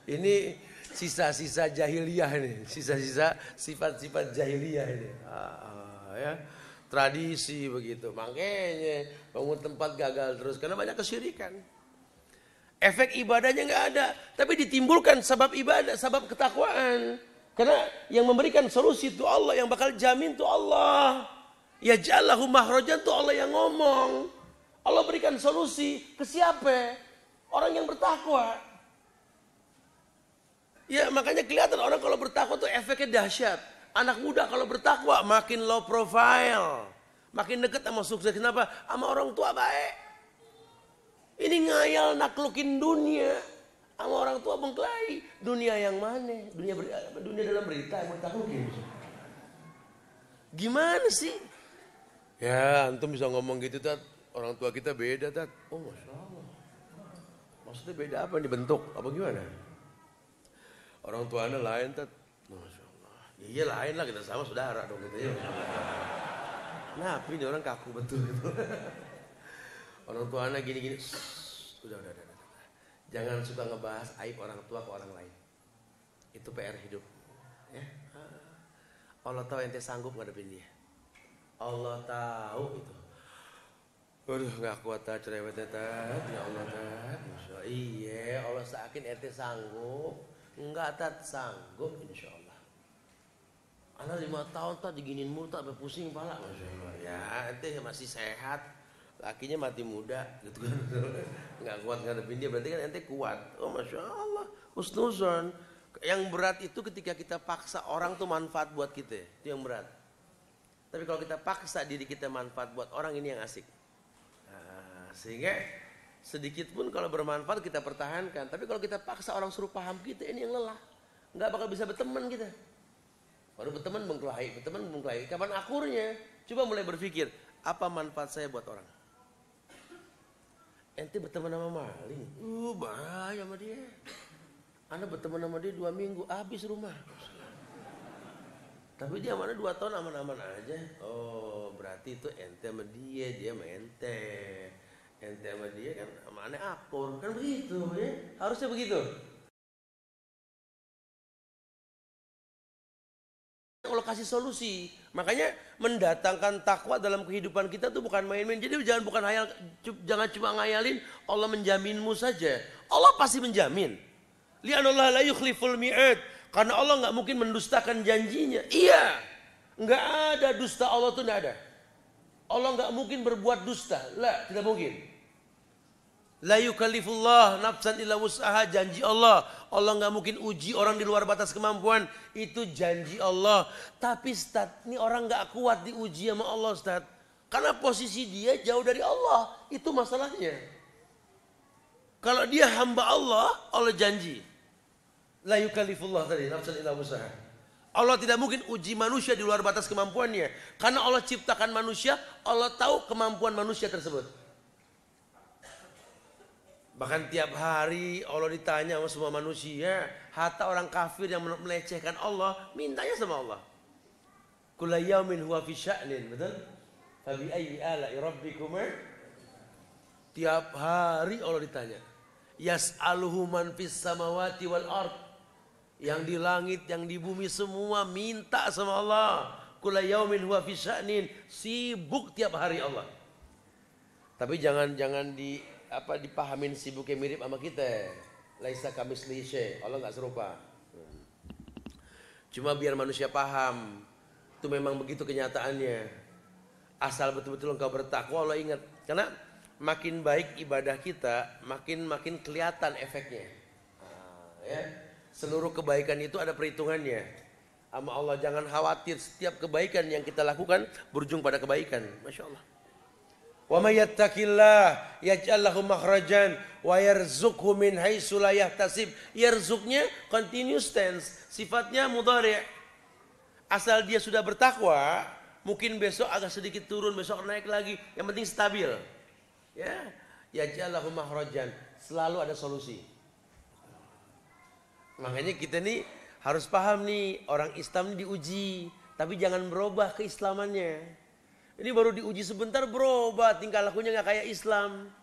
Ini sisa-sisa jahiliyah ini, sisa-sisa sifat-sifat jahiliyah ini. Ya. Tradisi begitu. Makanya bangun tempat gagal terus karena banyak kesyirikan. Efek ibadahnya nggak ada, tapi ditimbulkan sebab ibadah, sebab ketakwaan. Karena yang memberikan solusi itu Allah, yang bakal jamin itu Allah. Ya jallahu mahrojan itu Allah yang ngomong. Allah berikan solusi ke siapa? Orang yang bertakwa. Ya makanya kelihatan orang kalau bertakwa tuh efeknya dahsyat. Anak muda kalau bertakwa makin low profile. Makin dekat sama sukses. Kenapa? Sama orang tua baik. Ini ngayal naklukin dunia. Sama orang tua bengkelai. Dunia yang mana? Dunia dalam berita yang mau ditaklukin. Gimana sih? Ya antum bisa ngomong gitu Tat. Orang tua kita beda Tat. Oh Masya Allah. Maksudnya beda apa? Dibentuk? Apa gimana? Orang tuanya lain Tat. Masya Allah. Iya lain lah, kita sama saudara dong gitu ya. Nah ini orang kaku betul gitu. Orang tuanya gini-gini. Udah. Jangan suka ngebahas aib orang tua ke orang lain. Itu PR hidup. Ya. Allah tahu ente sanggup ngadepin dia. Allah tahu itu. Aduh gak kuat Tat, cerewetnya Tat. Ya Allah Tat. Iya Allah sakin ente sanggup. Enggak Tat, sanggup insya Allah. Anak 5 tahun Tat diginin mulu Tat, sampai pusing kepala. Masya Allah. Ya ente masih sehat. Lakinya mati muda gitu kan. Enggak kuat ngadepin dia, berarti kan ente kuat. Oh Masya Allah. Husnuzon. Yang berat itu ketika kita paksa orang tuh manfaat buat kita. Itu yang berat. Tapi kalau kita paksa diri kita manfaat buat orang, ini yang asik. Nah, sehingga sedikit pun kalau bermanfaat kita pertahankan. Tapi kalau kita paksa orang suruh paham kita, ini yang lelah. Nggak bakal bisa berteman kita. Baru berteman mengkelahi. Kapan akurnya? Coba mulai berpikir, apa manfaat saya buat orang? Ente berteman sama maling, bahaya sama dia. Anda berteman sama dia 2 minggu, habis rumah. Tapi dia mana 2 tahun aman-aman aja. Oh, berarti itu ente sama dia sama ente. Ente sama dia kan sama aneh akur. Kan begitu ya. Harusnya begitu. Allah kasih solusi. Makanya mendatangkan takwa dalam kehidupan kita tuh bukan main-main. Jadi jangan cuma ngayalin Allah menjaminmu saja. Allah pasti menjamin. Li'anallah la yukhliful mi'ad. Karena Allah nggak mungkin mendustakan janjinya. Iya. Nggak ada dusta Allah tuh nggak ada. Allah nggak mungkin berbuat dusta. Lah, tidak mungkin. La yukallifullah nafsan illa wus'aha, janji Allah. Allah nggak mungkin uji orang di luar batas kemampuan. Itu janji Allah. Tapi Ustaz, ini orang nggak kuat diuji sama Allah Ustaz. Karena posisi dia jauh dari Allah. Itu masalahnya. Kalau dia hamba Allah, Allah janji. La yukallifullah tadi nafsan illa wus'aha. Allah tidak mungkin uji manusia di luar batas kemampuannya. Karena Allah ciptakan manusia, Allah tahu kemampuan manusia tersebut. Bahkan tiap hari Allah ditanya sama semua manusia. Hatta orang kafir yang melecehkan Allah, mintanya sama Allah. Kulla yaumin huwa fi sya'nin, betul? Fabi ayyi ala'i rabbikuma. Tiap hari Allah ditanya. Yas'aluhu man fis samawati wal ard. Yang di langit, yang di bumi semua minta sama Allah. Kulla yaumin huwa fi sya'nin. Sibuk tiap hari Allah. Tapi jangan dipahamin sibuknya mirip sama kita. Laisa kamitslihi syai'. Allah enggak serupa. Cuma biar manusia paham, itu memang begitu kenyataannya. Asal betul-betul engkau bertakwa, Allah ingat. Karena makin baik ibadah kita, makin kelihatan efeknya. Ya. Seluruh kebaikan itu ada perhitungannya. Sama Allah, jangan khawatir, setiap kebaikan yang kita lakukan berujung pada kebaikan. Masya Allah. Wa may yattaqillah yaj'al lahu makhrajan wa yarzuqhu min haitsu la yahtasib. Yarzuqnya continuous tense, sifatnya mudhari'. Asal dia sudah bertakwa, mungkin besok agak sedikit turun, besok naik lagi, yang penting stabil. Ya, yaj'al lahu makhrajan, selalu ada solusi. Makanya kita nih harus paham nih, orang Islam diuji, tapi jangan berubah keislamannya. Ini baru diuji sebentar berubah, tingkah lakunya nggak kayak Islam.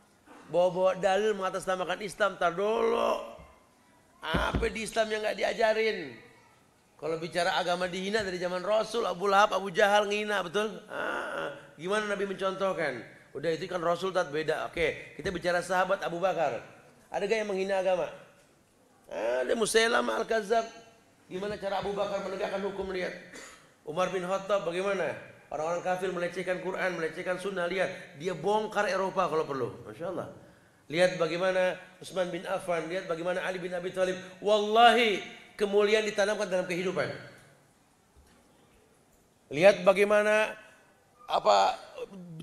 Bawa-bawa dalil mengatasnamakan Islam, tar dulu. Apa di Islam yang nggak diajarin? Kalau bicara agama dihina dari zaman Rasul, Abu Lahab, Abu Jahal ngina, betul? Gimana Nabi mencontohkan? Udah itu kan Rasul tat beda. Oke, kita bicara sahabat Abu Bakar. Ada gak yang menghina agama? Ada Musailamah Al-Kadzab. Gimana cara Abu Bakar menegakkan hukum, lihat. Umar bin Khattab bagaimana? Orang-orang kafir melecehkan Quran, melecehkan sunnah, lihat. Dia bongkar Eropa kalau perlu. Masya Allah. Lihat bagaimana Utsman bin Affan, lihat bagaimana Ali bin Abi Thalib. Wallahi kemuliaan ditanamkan dalam kehidupan. Lihat bagaimana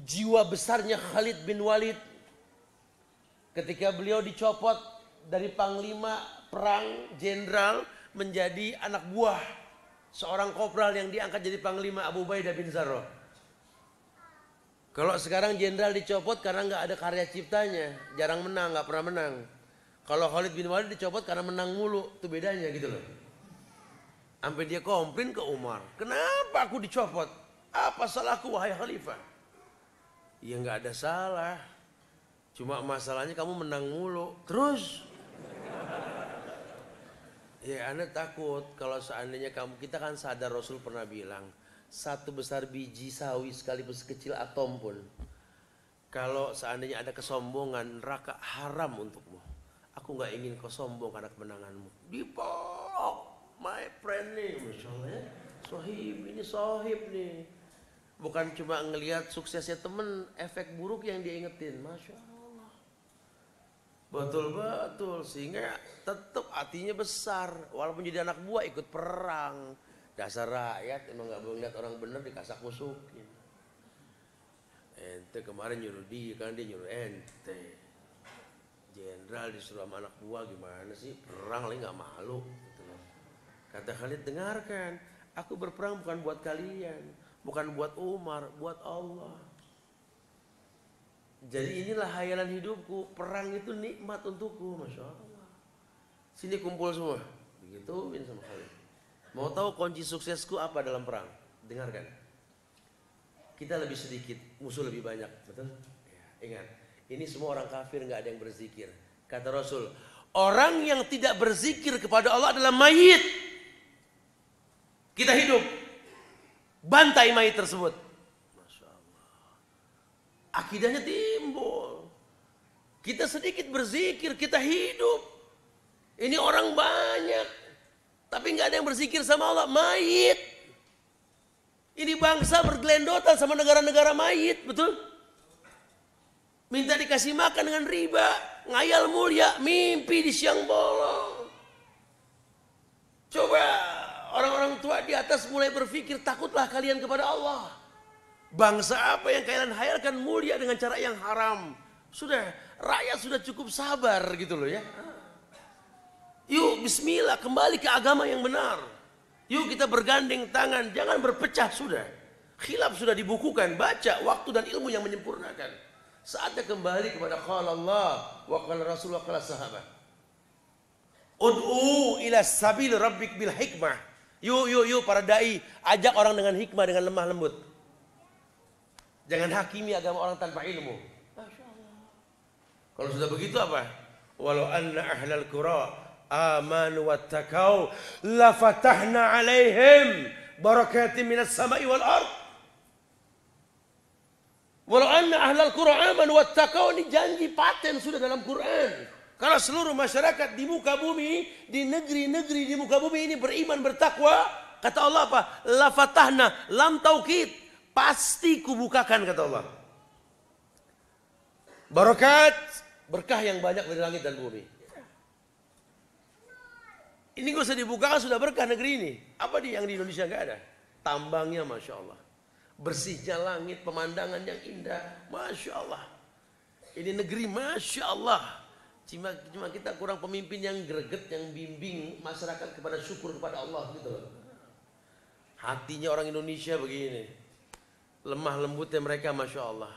jiwa besarnya Khalid bin Walid. Ketika beliau dicopot dari panglima perang jenderal menjadi anak buah seorang kopral yang diangkat jadi panglima, Abu Ubaidah bin Zarrah. Kalau sekarang jenderal dicopot karena nggak ada karya ciptanya, jarang menang, nggak pernah menang. Kalau Khalid bin Walid dicopot karena menang mulu, itu bedanya gitu loh. Sampai dia komplain ke Umar, kenapa aku dicopot? Apa salahku wahai khalifah? Ya nggak ada salah, cuma masalahnya kamu menang mulu. Terus? Ya, Anda takut kalau seandainya kita kan sadar Rasul pernah bilang, satu besar biji sawi sekalipun sekecil atom pun, kalau seandainya ada kesombongan, neraka haram untukmu. Aku nggak ingin kau sombong karena kemenanganmu. Dipok, my friend nih, Masya Allah ya. Sohib, ini sohib nih. Bukan cuma ngelihat suksesnya temen, efek buruk yang dia ingetin. Masya Allah. Betul-betul, sehingga tetap hatinya besar. Walaupun jadi anak buah ikut perang. Dasar rakyat emang gak boleh lihat orang benar dikasak musuhin. Ente kemarin nyuruh dia, kan dia nyuruh ente. Jenderal disuruh sama anak buah, gimana sih? Perang lagi gak malu. Kata Khalid, dengarkan, aku berperang bukan buat kalian, bukan buat Umar, buat Allah. Jadi inilah hayalan hidupku, perang itu nikmat untukku, Masya Allah. Sini kumpul semua. Begituin sama Khalid. Mau tahu kunci suksesku apa dalam perang? Dengarkan. Kita lebih sedikit, musuh lebih banyak, betul? Ya, ingat, ini semua orang kafir, nggak ada yang berzikir. Kata Rasul, orang yang tidak berzikir kepada Allah adalah mayit. Kita hidup, bantai mayit tersebut. Masya Allah. Akidahnya timbul. Kita sedikit berzikir, kita hidup. Ini orang banyak, tapi nggak ada yang berzikir sama Allah, mayit. Ini bangsa bergelendotan sama negara-negara mayit, betul? Minta dikasih makan dengan riba, ngayal mulia, mimpi di siang bolong. Coba orang-orang tua di atas mulai berpikir, takutlah kalian kepada Allah. Bangsa apa yang kalian hayalkan mulia dengan cara yang haram? Sudah, rakyat sudah cukup sabar gitu loh ya. Yuk bismillah, kembali ke agama yang benar. Yuk kita bergandeng tangan, jangan berpecah sudah. Khilaf sudah dibukukan, baca waktu dan ilmu yang menyempurnakan. Saatnya kembali kepada qala Allah wa qala Rasul wa qala sahabat. Ud'u ila sabil rabbik bil hikmah. Yuk para dai, ajak orang dengan hikmah, dengan lemah lembut. Jangan hakimi agama orang tanpa ilmu. Masya Allah. Kalau sudah begitu apa? Walau anna ahlal qura amanu wattaqau la fatahna alaihim barakatin minas sama'i wal ard. Walau anna ahlal qura amanu wattaqau, ini janji paten sudah dalam Quran. Kalau seluruh masyarakat di muka bumi, di negeri-negeri di muka bumi ini beriman bertakwa, kata Allah apa? La fatahna, lam taukid, pasti kubukakan kata Allah. Barakat, berkah yang banyak dari langit dan bumi. Ini gak usah dibukakan, sudah berkah negeri ini. Apa yang di Indonesia gak ada? Tambangnya Masya Allah. Bersihnya langit, pemandangan yang indah. Masya Allah. Ini negeri Masya Allah. Cuma kita kurang pemimpin yang greget, yang bimbing masyarakat kepada syukur kepada Allah gitu loh. Hatinya orang Indonesia begini. Lemah lembutnya mereka Masya Allah.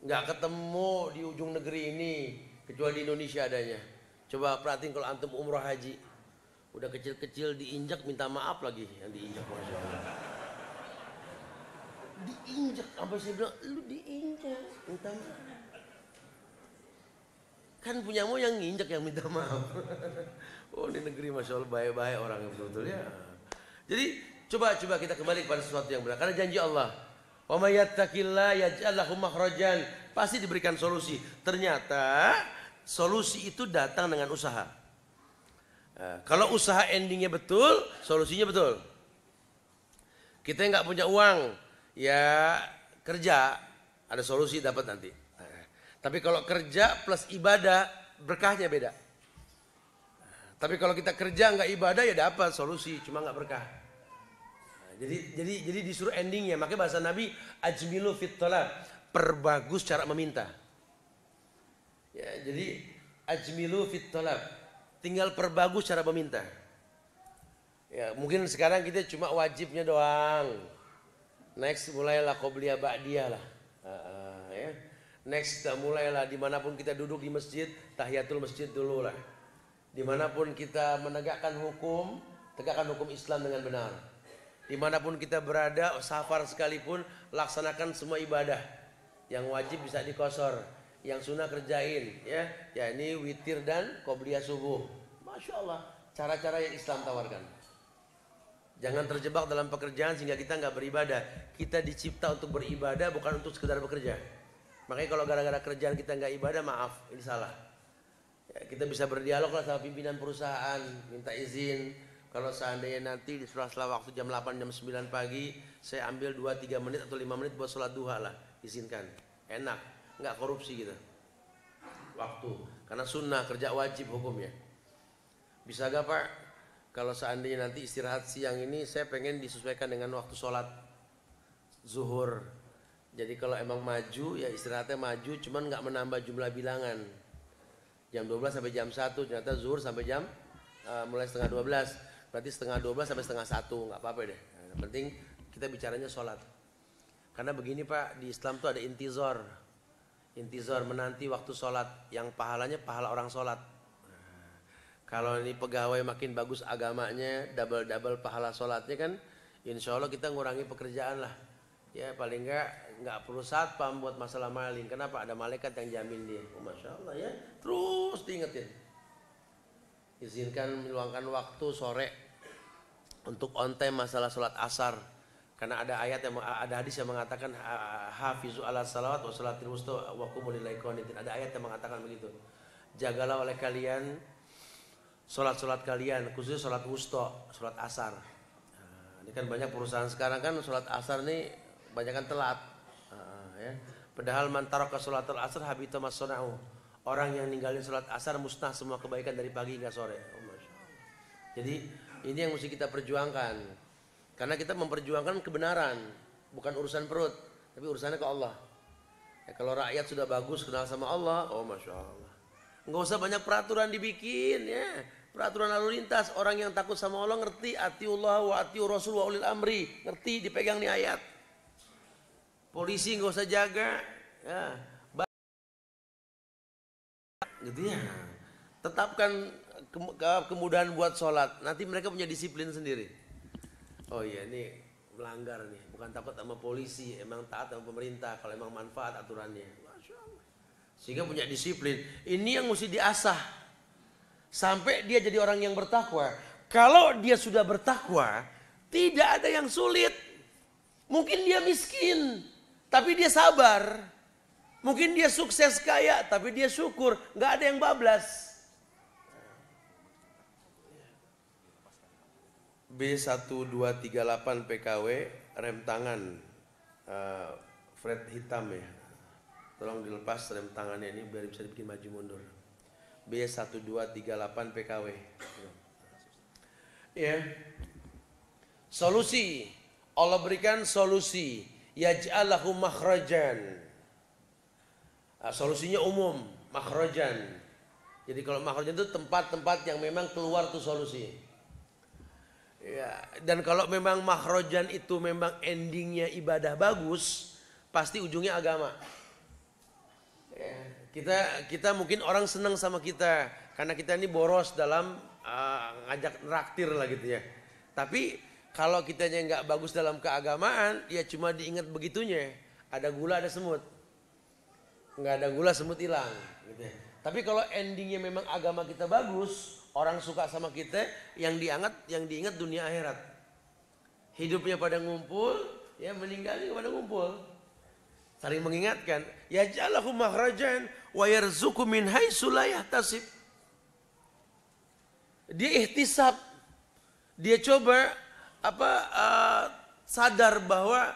Gak ketemu di ujung negeri ini. Kecuali di Indonesia adanya. Coba perhatiin kalau antum umroh haji. Udah kecil-kecil diinjak minta maaf lagi yang diinjak Masya Allah. Diinjak sampai saya bilang lu diinjak minta maaf. Kan punyamu yang nginjak yang minta maaf. Oh ini negeri Masya Allah baik-baik orang yang betul-betul ya. Jadi coba kita kembali kepada sesuatu yang benar. Karena janji Allah, wa may yattaqillah yaj'al lahu makhrajan, pasti diberikan solusi. Ternyata solusi itu datang dengan usaha. Nah, kalau usaha endingnya betul, solusinya betul. Kita nggak punya uang, ya kerja, ada solusi dapat nanti. Nah, tapi kalau kerja plus ibadah, berkahnya beda. Nah, tapi kalau kita kerja nggak ibadah ya dapat solusi, cuma nggak berkah. Nah, jadi disuruh endingnya, makanya bahasa Nabi ajmilu fit talab, perbagus cara meminta. Ya, jadi ajmilu fit talab. Tinggal perbagus cara meminta. Ya, mungkin sekarang kita cuma wajibnya doang. Next mulailah qobliyah ba'diyah lah. Ya. Next kita mulailah dimanapun kita duduk di masjid, tahiyatul masjid dulu lah. Dimanapun kita menegakkan hukum, tegakkan hukum Islam dengan benar. Dimanapun kita berada, safar sekalipun, laksanakan semua ibadah. Yang wajib bisa dikosor. Yang sunnah kerjain ya, ini witir dan qobliyah subuh. Masya Allah, cara-cara yang Islam tawarkan. Jangan terjebak dalam pekerjaan sehingga kita nggak beribadah. Kita dicipta untuk beribadah, bukan untuk sekedar bekerja. Makanya kalau gara-gara kerjaan kita nggak ibadah, maaf, ini salah. Ya, kita bisa berdialog lah sama pimpinan perusahaan, minta izin. Kalau seandainya nanti di sela-sela waktu jam 8, jam 9 pagi, saya ambil 2-3 menit atau 5 menit buat sholat duha lah, izinkan. Enak. Nggak korupsi kita waktu, karena sunnah kerja wajib hukumnya. Bisa gak Pak kalau seandainya nanti istirahat siang ini saya pengen disesuaikan dengan waktu sholat zuhur, jadi kalau emang maju ya istirahatnya maju, cuman nggak menambah jumlah bilangan jam 12 sampai jam 1, ternyata zuhur sampai jam mulai setengah 12, berarti setengah 12 sampai setengah 1, nggak apa-apa deh. Yang penting kita bicaranya sholat, karena begini Pak, di Islam tuh ada intizar menanti waktu sholat yang pahalanya pahala orang sholat. Kalau ini pegawai makin bagus agamanya, double pahala sholatnya kan, insya Allah kita ngurangi pekerjaan lah. Ya paling nggak perlu satpam buat masalah maling. Kenapa? Ada malaikat yang jamin dia. Oh, Masya Allah ya. Terus diingetin. Izinkan meluangkan waktu sore untuk on time masalah sholat asar. Karena ada hadis yang mengatakan hafizu ala salawat wa salatil wusta wa qumu lillahi qanitin. Ada ayat yang mengatakan begitu. Jagalah oleh kalian sholat kalian, khususnya sholat wusta, sholat asar. Nah, ini kan banyak perusahaan sekarang kan sholat asar nih banyak kan telat. Ya. Padahal man taraka sholatul asar habita masna'u. Orang yang ninggalin sholat asar musnah semua kebaikan dari pagi hingga sore. Oh, Masya Allah. Jadi ini yang mesti kita perjuangkan. Karena kita memperjuangkan kebenaran, bukan urusan perut, tapi urusannya ke Allah. Ya, kalau rakyat sudah bagus kenal sama Allah, oh Masya Allah. Nggak usah banyak peraturan dibikin ya. Peraturan lalu lintas, orang yang takut sama Allah ngerti atiullah wa atiu rasul wa ulil amri, ngerti dipegang nih ayat. Polisi nggak usah jaga, ya. Gitu ya. Tetapkan kemudahan buat sholat, nanti mereka punya disiplin sendiri. Oh iya ini melanggar nih, bukan takut sama polisi, emang taat sama pemerintah kalau emang manfaat aturannya. Masya Allah. Sehingga punya disiplin. Ini yang mesti diasah. Sampai dia jadi orang yang bertakwa. Kalau dia sudah bertakwa, tidak ada yang sulit. Mungkin dia miskin, tapi dia sabar. Mungkin dia sukses kaya, tapi dia syukur. Nggak ada yang bablas. B1238 PKW, rem tangan fret hitam ya. Tolong dilepas rem tangannya ini biar bisa dibikin maju mundur. B1238 PKW. Ya. Solusi. Allah berikan solusi. Yaj'alahu makhrajan. Solusinya umum, makhrajan. Jadi kalau makhrajan itu tempat-tempat yang memang keluar tuh solusi. Ya, dan kalau memang makhrajan itu memang endingnya ibadah bagus, pasti ujungnya agama. Kita mungkin orang senang sama kita karena kita ini boros dalam ngajak traktir lah gitu ya. Tapi kalau kitanya nggak bagus dalam keagamaan, ya cuma diingat begitunya. Ada gula, ada semut. Nggak ada gula, semut hilang. Gitu ya. Tapi kalau endingnya memang agama kita bagus, orang suka sama kita, yang diingat dunia akhirat. Hidupnya pada ngumpul, ya meninggalnya pada ngumpul. Saling mengingatkan, yaj'alahu makhrajan wa yarzuqhu min haitsu la yahtasib. Dia ihtisab. Dia coba sadar bahwa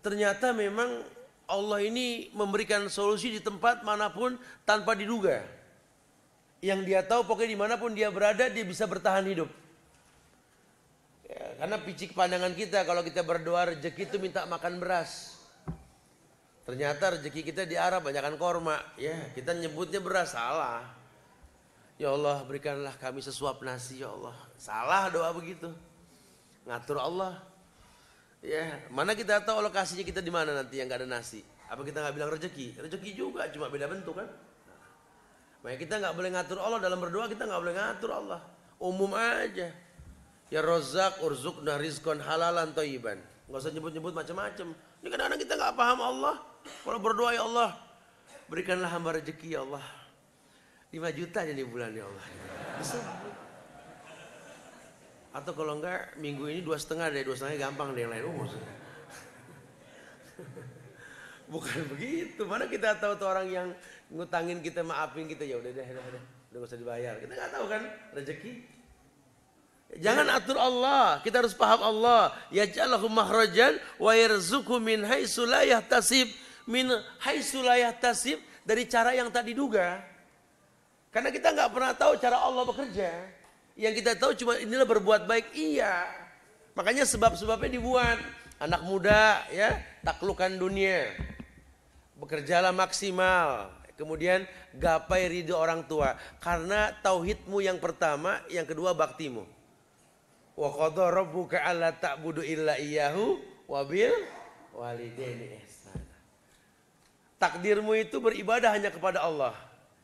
ternyata memang Allah ini memberikan solusi di tempat manapun tanpa diduga. Yang dia tahu pokoknya dimanapun dia berada dia bisa bertahan hidup. Ya, karena picik pandangan kita kalau kita berdoa rezeki itu minta makan beras. Ternyata rezeki kita di Arab banyakkan korma. Ya, kita nyebutnya beras, salah. Ya Allah berikanlah kami sesuap nasi ya Allah. Salah doa begitu. Ngatur Allah. Ya, mana kita tahu lokasinya kita di mana nanti yang nggak ada nasi? Apa kita nggak bilang rezeki? Rezeki juga, cuma beda bentuk kan? Makanya kita nggak boleh ngatur Allah dalam berdoa, kita nggak boleh ngatur Allah. Umum aja. Ya Razzaq urzuqna rizqan halalan thayyiban. Nggak usah nyebut-nyebut macam-macam. Ini kadang-kadang kita nggak paham Allah. Kalau berdoa ya Allah, berikanlah hamba rezeki ya Allah. 5 juta aja nih bulan ya Allah. Bisa. Atau kalau enggak minggu ini 2,5 deh, 2,5 gampang deh yang lain. Bukan begitu. Mana kita tahu tuh orang yang ngutangin kita, maafin kita, ya udah nggak usah dibayar. Kita nggak tahu kan rezeki. Jangan atur Allah, kita harus paham Allah. Yaj'alahu makhrajan wa yarzuqhu min haitsu la yahtasib. Min haitsu la yahtasib, dari cara yang tak diduga. Karena kita nggak pernah tahu cara Allah bekerja. Yang kita tahu cuma inilah berbuat baik, iya. Makanya sebab-sebabnya dibuat. Anak muda ya, taklukkan dunia. Bekerjalah maksimal. Kemudian gapai ridho orang tua. Karena tauhidmu yang pertama, yang kedua baktimu. Wa qadha rabbuka alla ta'budu illa iyyahu wa bil walidaini ihsana. Takdirmu itu beribadah hanya kepada Allah.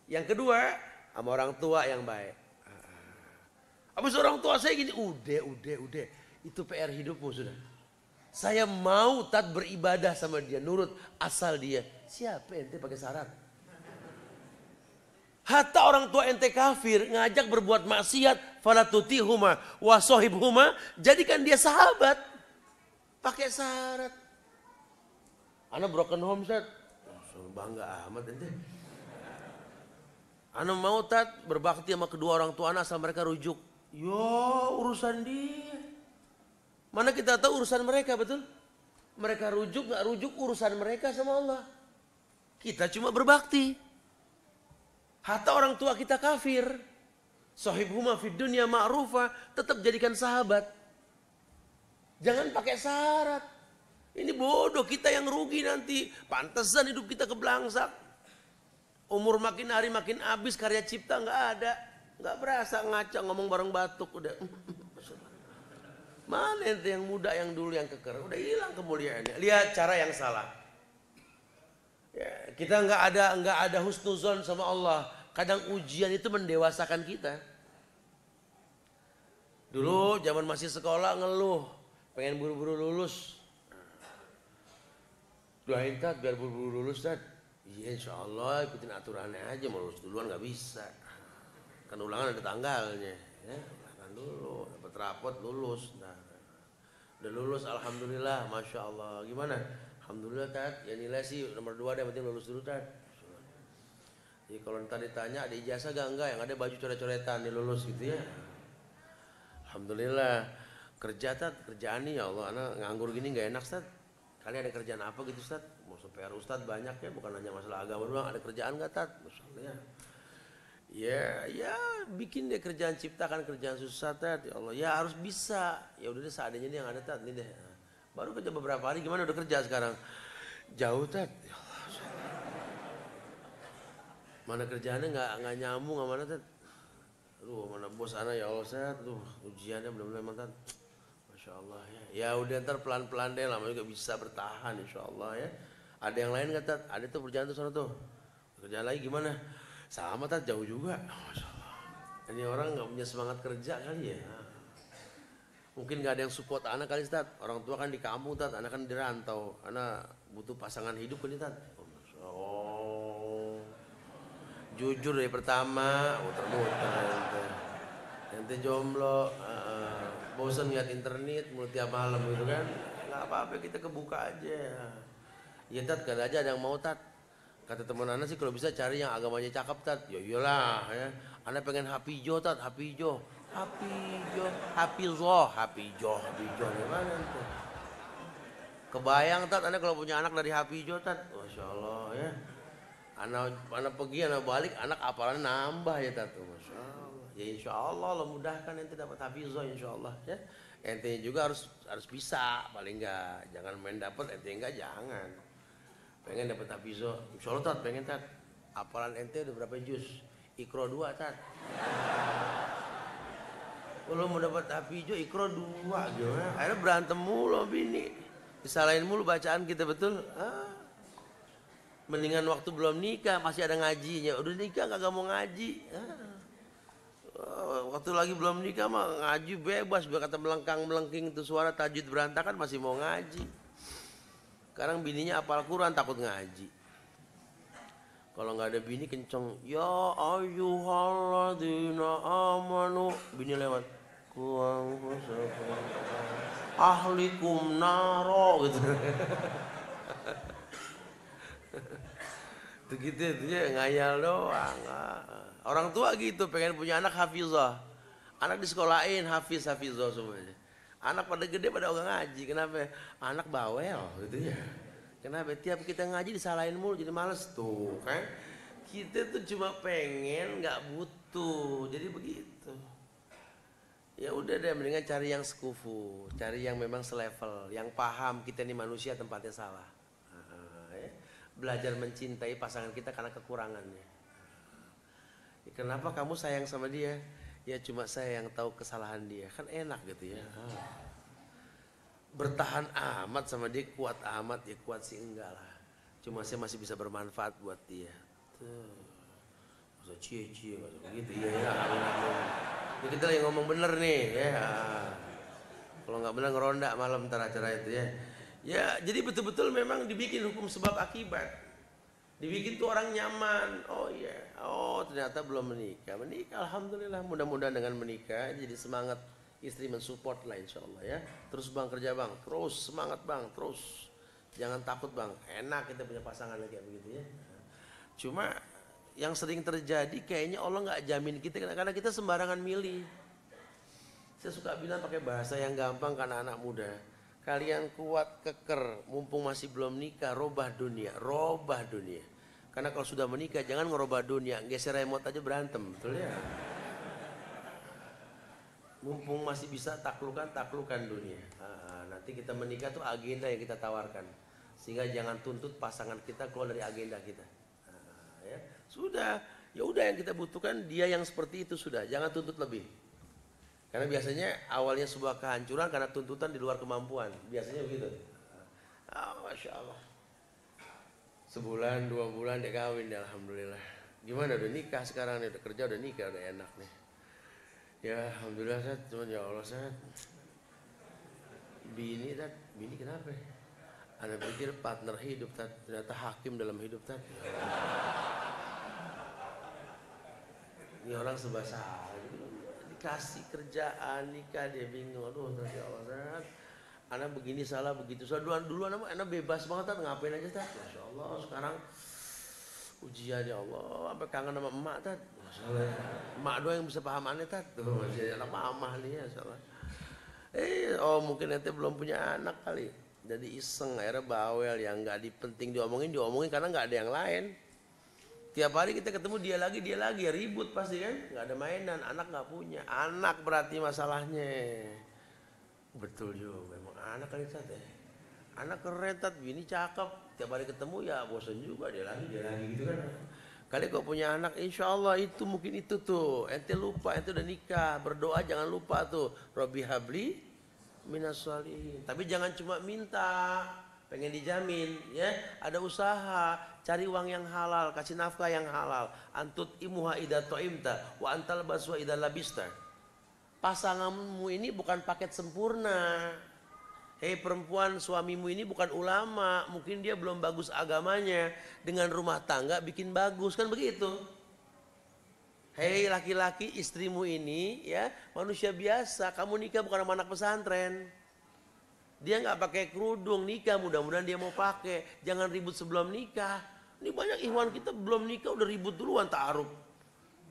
Yang kedua, sama orang tua yang baik. Habis orang tua saya gini, udah. Itu PR hidupmu sudah. Saya mau beribadah sama dia, nurut asal dia. Siapa ente pakai syarat? Hatta orang tua ente kafir, ngajak berbuat maksiat, falatutihuma wasohibhuma, jadikan dia sahabat. Pakai syarat. Anak broken home, Ustaz. Bangga amat ente. Anak mau berbakti sama kedua orang tua anak asal mereka rujuk. Yo, urusan dia. Mana kita tahu urusan mereka, betul? Mereka rujuk gak rujuk urusan mereka sama Allah. Kita cuma berbakti. Hatta orang tua kita kafir. Sahibhuma fid dunya ma'rufa, tetap jadikan sahabat. Jangan pakai syarat. Ini bodoh, kita yang rugi nanti. Pantesan hidup kita kebelangsak. Umur makin hari makin habis, karya cipta nggak ada. Nggak berasa, ngaca ngomong bareng batuk udah. Mana ente yang muda yang dulu yang keker, udah hilang kemuliaannya. Lihat cara yang salah. Ya, kita nggak ada husnuzon sama Allah. Kadang ujian itu mendewasakan kita. Dulu zaman masih sekolah ngeluh, pengen buru-buru lulus. Doain biar buru-buru lulus Iya insya Allah ikutin aturannya aja, mau lulus duluan nggak bisa. Kan ulangan ada tanggalnya. Ya, ulangan dulu, dapat rapot lulus. Nah, udah lulus alhamdulillah, masya Allah. Gimana? Alhamdulillah ya nilai sih nomor 2 deh, penting lulus dulu Jadi kalau ntar ditanya ada ijazah enggak, yang ada baju coret-coretan nih lulus gitu ya. Alhamdulillah. Kerjaan nih ya Allah, anak nganggur gini nggak enak Kali ada kerjaan apa gitu Mau PR Ustadz banyak ya, bukan hanya masalah agama doang. Ada kerjaan nggak Masalahnya. Ya bikin deh kerjaan, ciptakan kerjaan susah ya Allah. Ya harus bisa. Ya udah deh seadanya nih yang ada nih deh. Baru kerja beberapa hari, gimana udah kerja sekarang? Jauh Ya Allah. Mana kerjaannya nggak nyambung sama mana mana bos anak ya Allah ujiannya benar-benar mantan. Masya Allah ya. Ya udah ntar pelan-pelan deh, lama juga bisa bertahan insya Allah ya. Ada yang lain nggak Ada tuh kerjaan tuh sana tuh. Kerjaan lagi gimana? Sama jauh juga. Masya Allah. Ini orang nggak punya semangat kerja kali ya. Mungkin nggak ada yang support anak kali Orang tua kan di kampung anak kan di rantau. Anak butuh pasangan hidup kan jujur dari pertama, muter-muter ente jomblo, bosan lihat internet mulai tiap malam gitu kan. Nggak apa-apa, kita kebuka aja. Ya kan aja ada yang mau Kata teman anak sih kalau bisa cari yang agamanya cakep Ya iyalah ya. Anak pengen hafijo hafijo gimana ente? Kebayang anak kalau punya anak dari hafijo Masya Allah ya. Anak pergi, anak balik, anak apalannya nambah ya Masya Allah. Ya insya Allah Allah mudahkan ente dapat hafizah insya Allah ya. Ente juga harus bisa paling enggak. Jangan main dapat ente enggak, jangan. Pengen dapat hafizah, insya Allah pengen apalan ente udah berapa juz? Iqra 2 Kalau mau dapat hafizah Iqra 2 gimana? Akhirnya berantem mulu bini. Disalahin mulu bacaan kita, betul? Mendingan waktu belum nikah masih ada ngajinya. Udah nikah kagak mau ngaji. Waktu lagi belum nikah mah ngaji bebas. Biar kata melengking itu suara tajwid berantakan masih mau ngaji. Sekarang bininya apal Quran takut ngaji. Kalau nggak ada bini kenceng. Ya ayyuhalladzina amanu. Bini lewat. Ahlikum naro gitu. Gitu ya ngayal doang. Orang tua gitu pengen punya anak hafizah. Anak disekolahin hafizah semuanya. Anak pada gede pada orang ngaji. Kenapa? Anak bawel gitu ya. Kenapa? Tiap kita ngaji disalahin mulu jadi males tuh kan. Kita tuh cuma pengen nggak butuh. Jadi begitu. Ya udah deh, mendingan cari yang sekufu, cari yang memang selevel, yang paham kita ini manusia tempatnya salah. Belajar mencintai pasangan kita karena kekurangannya. Kenapa kamu sayang sama dia? Ya cuma saya yang tahu kesalahan dia. Kan enak gitu ya. Bertahan amat sama dia, kuat amat ya kuat sih enggak lah. Cuma saya masih bisa bermanfaat buat dia. Tuh. Masa cie-cie gitu ya. Ini kita lagi ngomong bener nih ya. Kalau nggak bener ngeronda malam ntar acara itu ya. Ya jadi betul-betul memang dibikin hukum sebab akibat. Dibikin tuh orang nyaman. Oh iya. Oh ternyata belum menikah. Menikah alhamdulillah. Mudah-mudahan dengan menikah jadi semangat istri mensupport lah insya Allah ya. Terus bang kerja bang. Terus semangat bang. Terus. Jangan takut bang. Enak kita punya pasangan kayak begitu ya. Cuma yang sering terjadi kayaknya Allah nggak jamin kita karena kita sembarangan milih. Saya suka bilang pakai bahasa yang gampang karena anak muda. Kalian kuat keker, mumpung masih belum nikah, robah dunia. Karena kalau sudah menikah jangan ngerubah dunia, geser remote aja berantem, betul ya? Mumpung masih bisa taklukan dunia. Nanti kita menikah tuh agenda yang kita tawarkan, sehingga jangan tuntut pasangan kita keluar dari agenda kita. Ya. Sudah, ya udah yang kita butuhkan dia yang seperti itu sudah, jangan tuntut lebih. Karena biasanya awalnya sebuah kehancuran karena tuntutan di luar kemampuan. Biasanya begitu. Masya Allah. Sebulan, 2 bulan dia kawin ya alhamdulillah. Gimana udah nikah sekarang nih, udah kerja, udah nikah, udah enak nih. Ya alhamdulillah Sat, cuman ya Allah Sat. Bini kenapa? Anda pikir partner hidup Sat, ternyata hakim dalam hidup Sat. Ini orang serba salah. Kasih kerjaan nikah dia bingung, aduh ya Allah anak begini salah begitu salah dulu anak bebas banget tat, ngapain aja tat, masya Allah sekarang ujian ya Allah sampai kangen sama emak tat, masya Allah emak doang yang bisa paham aneh tat, tuh masih anak mamah nih ya salah. Mungkin nanti belum punya anak kali, jadi iseng akhirnya bawel yang nggak dipenting diomongin karena nggak ada yang lain. Tiap hari kita ketemu dia lagi ribut pasti kan, nggak ada mainan, anak nggak punya, anak berarti masalahnya. Betul juga, memang anak kali tat ya. Anak keren tat, bini cakep, tiap hari ketemu ya bosan juga dia lagi gitu kan. Kali kau punya anak, insya Allah itu mungkin itu tuh, ente lupa, ente udah nikah, berdoa jangan lupa tuh, Robbi habli minas sholihin. Tapi jangan cuma minta, pengen dijamin ya, ada usaha, cari uang yang halal, kasih nafkah yang halal. Antut imuha idza ta'imta wa antal baswa idza labista. Pasanganmu ini bukan paket sempurna. Hei perempuan, suamimu ini bukan ulama, mungkin dia belum bagus agamanya, dengan rumah tangga bikin bagus kan begitu. Hei laki-laki, istrimu ini ya manusia biasa, kamu nikah bukan sama anak pesantren. Dia nggak pakai kerudung nikah, mudah-mudahan dia mau pakai. Jangan ribut sebelum nikah. Ini banyak ikhwan kita belum nikah udah ribut duluan ta'aruf.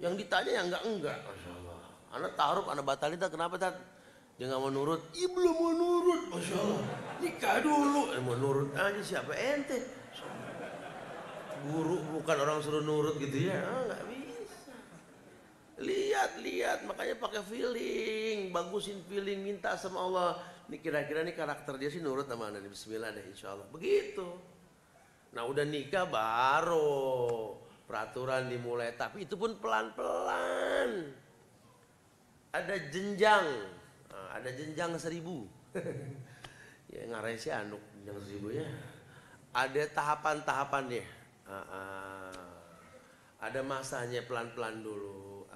Yang ditanya yang enggak. Masya Allah. Anak ta'aruf, anak batalin tak kenapa tak? Dia nggak mau nurut. Ih belum mau nurut. Masya Allah. Nikah dulu. Mau nurut aja siapa ente? Guru bukan orang suruh nurut gitu ya. Nggak bisa. Lihat. Makanya pakai feeling. Bagusin feeling. Minta sama Allah. Ini kira-kira nih karakter dia sih nurut sama anda. Bismillah deh insya Allah. Begitu. Nah udah nikah baru peraturan dimulai. Tapi itu pun pelan-pelan. Ada jenjang. Ada jenjang 1000. Ya ngarai sih anuk jenjang 1000 ya. Ada tahapan-tahapannya. Ada masanya pelan-pelan dulu.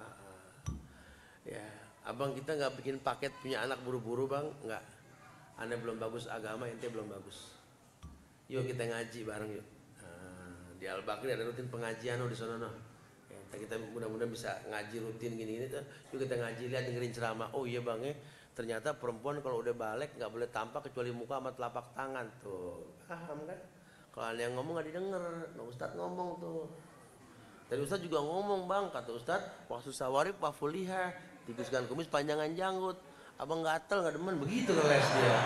Ya, abang kita nggak bikin paket punya anak buru-buru bang, nggak. Anda belum bagus agama, ente belum bagus. Yuk kita ngaji bareng yuk. Di Al-Bakri ada rutin pengajian di sana no. Kita mudah-mudahan bisa ngaji rutin gini-gini tuh. Yuk kita ngaji, lihat dengerin ceramah. Oh iya bang ya, ternyata perempuan kalau udah balik nggak boleh tampak kecuali muka sama telapak tangan tuh. Paham kan? Kalau ada yang ngomong nggak didengar. Nah Ustadz ngomong tuh. Tadi Ustadz juga ngomong bang, kata Ustadz waktu sawarib wafuliha, tipiskan kumis panjangan janggut. Abang gatel nggak demen begitu les dia.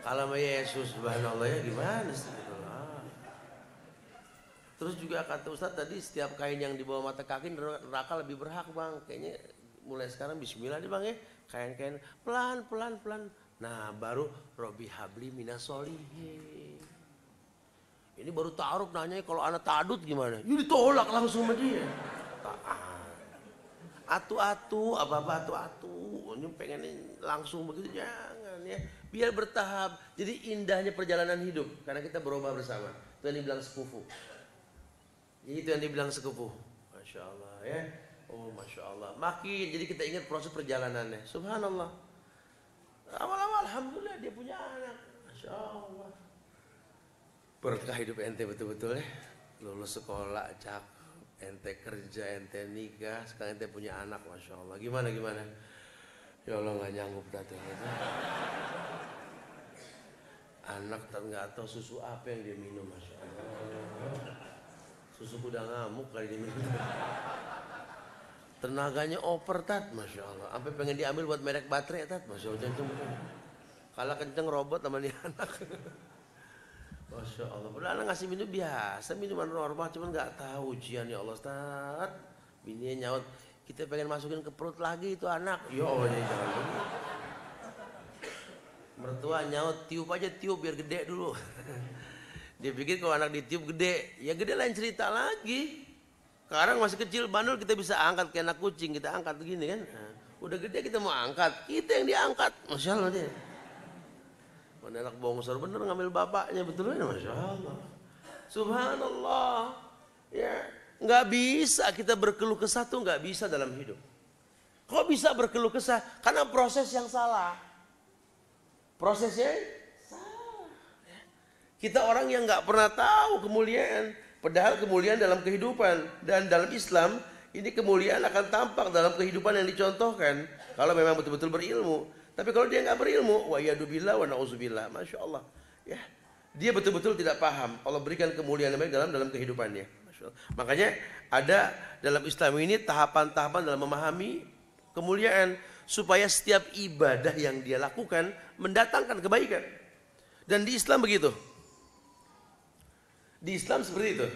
Kalau sama Yesus subhanallah ya gimana sih? Terus juga kata Ustadz tadi setiap kain yang di bawah mata kaki neraka lebih berhak bang. Kayaknya mulai sekarang bismillah nih bang ya. Kain-kain pelan. Nah baru Robbi habli minas sholihin. Ini baru ta'aruf nanya kalau anak ta'adud gimana? Ya ditolak langsung sama dia. Atu-atu, apa-apa atu-atu. Ini pengen langsung begitu, jangan ya. Biar bertahap. Jadi indahnya perjalanan hidup. Karena kita berubah bersama. Itu yang dibilang sepupu. Itu yang dibilang sepupu. Masya Allah ya. Oh, Masya Allah. Makin, jadi kita ingat proses perjalanannya. Subhanallah. Lama-lama Alhamdulillah dia punya anak. Masya Allah. Berkah hidup ente betul-betul ya. Lulus sekolah, cakep. Ente kerja, ente nikah. Sekarang ente punya anak. Masya Allah. Gimana? Ya Allah gak nyanggup datang itu. Anak nggak tahu susu apa yang dia minum. Masya Allah. Susu kuda ngamuk kali dia minum. Tenaganya over tat, Masya Allah. Sampai pengen diambil buat merek baterai tat, Masya Allah. Kenceng. Kalah kenceng robot sama dia anak. Masya Allah. Padahal anak ngasih minum biasa, minuman normal, cuman nggak tahu ujian ya Allah tat. Bininya nyaut, kita pengen masukin ke perut lagi itu anak. Ya Allah, jangan begitu. Mertua nyaut, tiup aja tiup biar gede dulu. Dia pikir kalau anak ditiup gede, ya gede lain cerita lagi. Sekarang masih kecil bandul kita bisa angkat kayak anak kucing, kita angkat begini kan. Nah, udah gede kita mau angkat, kita yang diangkat. Masya Allah dia. Mana anak bongsor bener ngambil bapaknya, betul ya Masya Allah. Subhanallah. Ya, nggak bisa kita berkeluh kesah tuh nggak bisa dalam hidup. Kok bisa berkeluh kesah? Karena proses yang salah. Prosesnya salah. Kita orang yang nggak pernah tahu kemuliaan. Padahal kemuliaan dalam kehidupan dan dalam Islam ini kemuliaan akan tampak dalam kehidupan yang dicontohkan kalau memang betul-betul berilmu. Tapi kalau dia nggak berilmu, wa yadubillah wa na'udzubillah, Masya Allah. Ya, dia betul-betul tidak paham. Allah berikan kemuliaan yang baik dalam kehidupannya. Masya Allah. Makanya ada dalam Islam ini tahapan-tahapan dalam memahami kemuliaan supaya setiap ibadah yang dia lakukan mendatangkan kebaikan. Dan di Islam begitu. Di Islam seperti itu.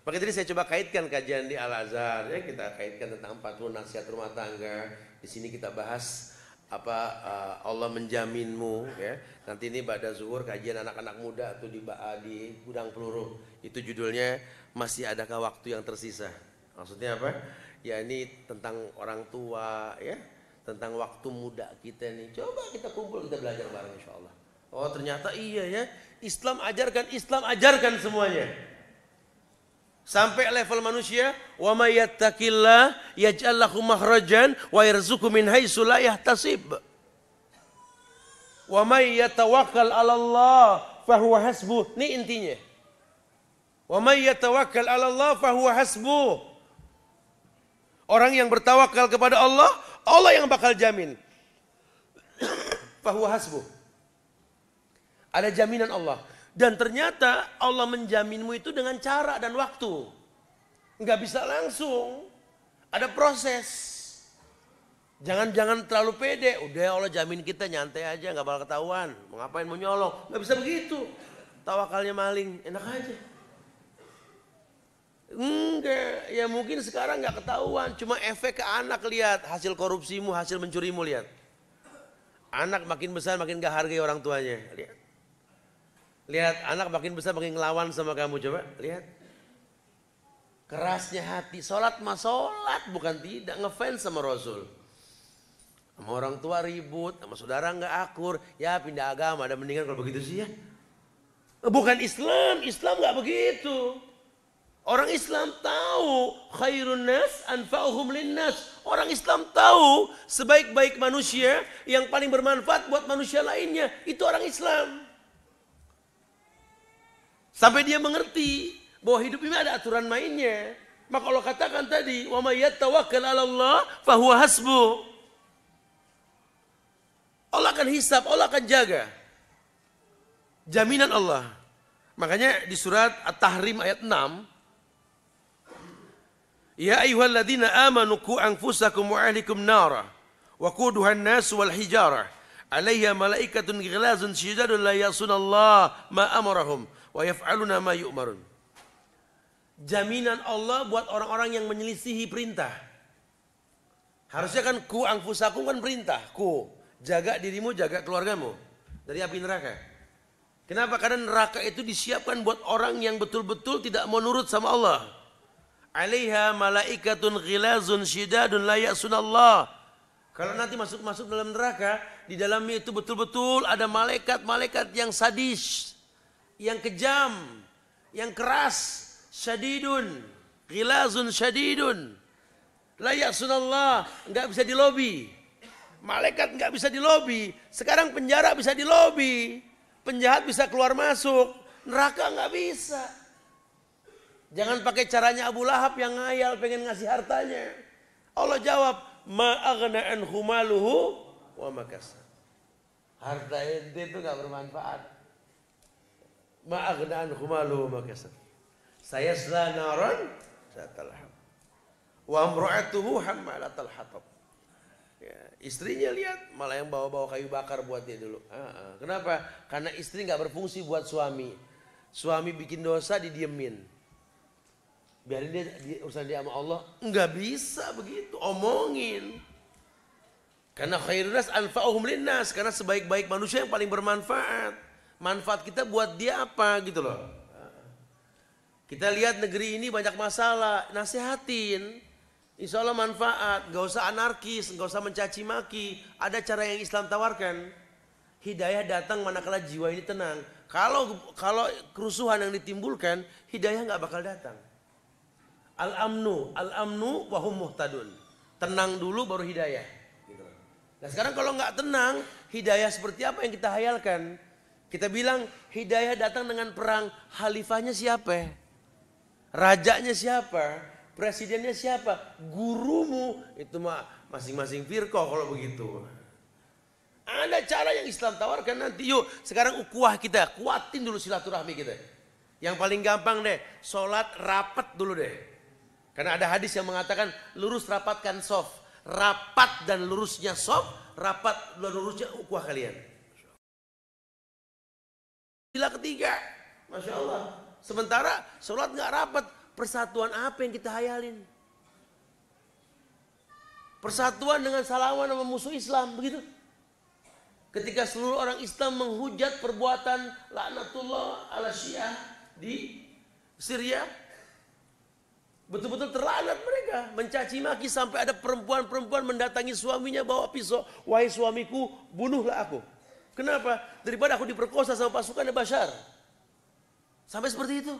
Maka tadi saya coba kaitkan kajian di Al-Azhar, ya, kita kaitkan tentang 40 nasihat rumah tangga. Di sini kita bahas apa Allah menjaminmu, ya. Nanti ini pada zuhur kajian anak-anak muda tuh di gudang peluru. Itu judulnya masih adakah waktu yang tersisa. Maksudnya apa? Ya ini tentang orang tua, ya. Tentang waktu muda kita nih. Coba kita kumpul, kita belajar bareng insyaallah. Oh ternyata iya ya, Islam ajarkan semuanya. Sampai level manusia, wa may yattaqillah yaj'al lahu makhrajan wa yarzuqhu min haitsu la yahtasib. Wa may yatawakkal 'ala Allah fa huwa hasbuh. Ini intinya. Wa may yatawakkal 'ala Allah fa huwa hasbuh. Orang yang bertawakal kepada Allah, Allah yang bakal jamin. Fa huwa hasbuh. Ada jaminan Allah. Dan ternyata Allah menjaminmu itu dengan cara dan waktu. Enggak bisa langsung. Ada proses. Jangan terlalu pede. Udah Allah jamin kita nyantai aja, nggak bakal ketahuan. Mau ngapain mau nyolong. Nggak bisa begitu. Tawakalnya maling. Enak aja. Enggak. Ya mungkin sekarang nggak ketahuan. Cuma efek ke anak lihat. Hasil korupsimu, hasil mencurimu lihat. Anak makin besar makin gak hargai orang tuanya. Lihat anak makin besar makin ngelawan sama kamu, coba lihat. Kerasnya hati, sholat mah sholat bukan tidak, ngefans sama Rasul. Sama orang tua ribut, sama saudara nggak akur, ya pindah agama, ada mendingan kalau begitu sih ya. Bukan Islam, Islam nggak begitu. Orang Islam tahu khairun nas anfa'uhum linnas. Orang Islam tahu sebaik-baik manusia yang paling bermanfaat buat manusia lainnya, itu orang Islam. Sampai dia mengerti bahwa hidup ini ada aturan mainnya. Maka Allah katakan tadi, wa may yatawakkal 'ala Allah fa huwa hasbuh. Allah akan hisab, Allah akan jaga. Jaminan Allah. Makanya di surat At-Tahrim ayat 6, ya ayyuhalladzina amanu qu anfusakum wa ahlikum nara wa quduha an-nas wal hijarah 'alaiha malaikatun ghilazun syidadun la ya'sunallaha ma amarahum wa yaf'aluna ma yu'marun. Jaminan Allah buat orang-orang yang menyelisihi perintah. Harusnya kan ku anfusakum kan perintah, ku jaga dirimu, jaga keluargamu dari api neraka. Kenapa? Karena neraka itu disiapkan buat orang yang betul-betul tidak mau nurut sama Allah. 'Alaiha malaikatun ghilazun syidadun la ya'sunallah. Kalau nanti masuk dalam neraka, di dalamnya itu betul-betul ada malaikat-malaikat yang sadis, yang kejam, yang keras, syadidun, ghilazun syadidun. La ya'sunallah, nggak bisa dilobi. Malaikat nggak bisa dilobi. Sekarang penjara bisa dilobi. Penjahat bisa keluar masuk. Neraka nggak bisa. Jangan pakai caranya Abu Lahab yang ngayal pengen ngasih hartanya. Allah jawab, ma aghna anhu maluhu wa ma kasab. Harta ente itu nggak bermanfaat. Ma aghna anhu maluhu wa ma kasab. Sayasla naran zatal lahab. Wa amra'atuhu hammalatal hatab. Ya, istrinya lihat malah yang bawa-bawa kayu bakar buat dia dulu. Kenapa? Karena istri nggak berfungsi buat suami. Suami bikin dosa didiemin. Biarin dia urusan dia sama Allah. Nggak bisa begitu, omongin. Karena khairun nas anfa'uhum linnas, karena sebaik-baik manusia yang paling bermanfaat. Manfaat kita buat dia apa gitu loh. Kita lihat negeri ini banyak masalah, nasihatin. Insya Allah manfaat, gak usah anarkis, gak usah mencaci maki. Ada cara yang Islam tawarkan. Hidayah datang manakala jiwa ini tenang. Kalau kerusuhan yang ditimbulkan, hidayah gak bakal datang. Al-amnu wahum muhtadun. Tenang dulu baru hidayah. Nah sekarang kalau gak tenang, hidayah seperti apa yang kita hayalkan? Kita bilang hidayah datang dengan perang. Khalifahnya siapa? Rajanya siapa? Presidennya siapa? Gurumu. Itu mah masing-masing firqah kalau begitu. Ada cara yang Islam tawarkan nanti. Yuk sekarang ukhuwah kita. Kuatin dulu silaturahmi kita. Yang paling gampang deh. Sholat rapat dulu deh. Karena ada hadis yang mengatakan lurus rapatkan soft. Rapat dan lurusnya soft. Rapat dan lurusnya ukhuwah kalian. Sila ketiga. Masya Allah. Sementara sholat gak rapat. Persatuan apa yang kita hayalin? Persatuan dengan salaman sama musuh Islam, begitu. Ketika seluruh orang Islam menghujat perbuatan laknatullah ala Syiah di Syria, betul-betul terlaknat mereka, mencaci maki sampai ada perempuan-perempuan mendatangi suaminya bawa pisau, wahai suamiku, bunuhlah aku. Kenapa? Daripada aku diperkosa sama pasukan Bashar. Sampai seperti itu.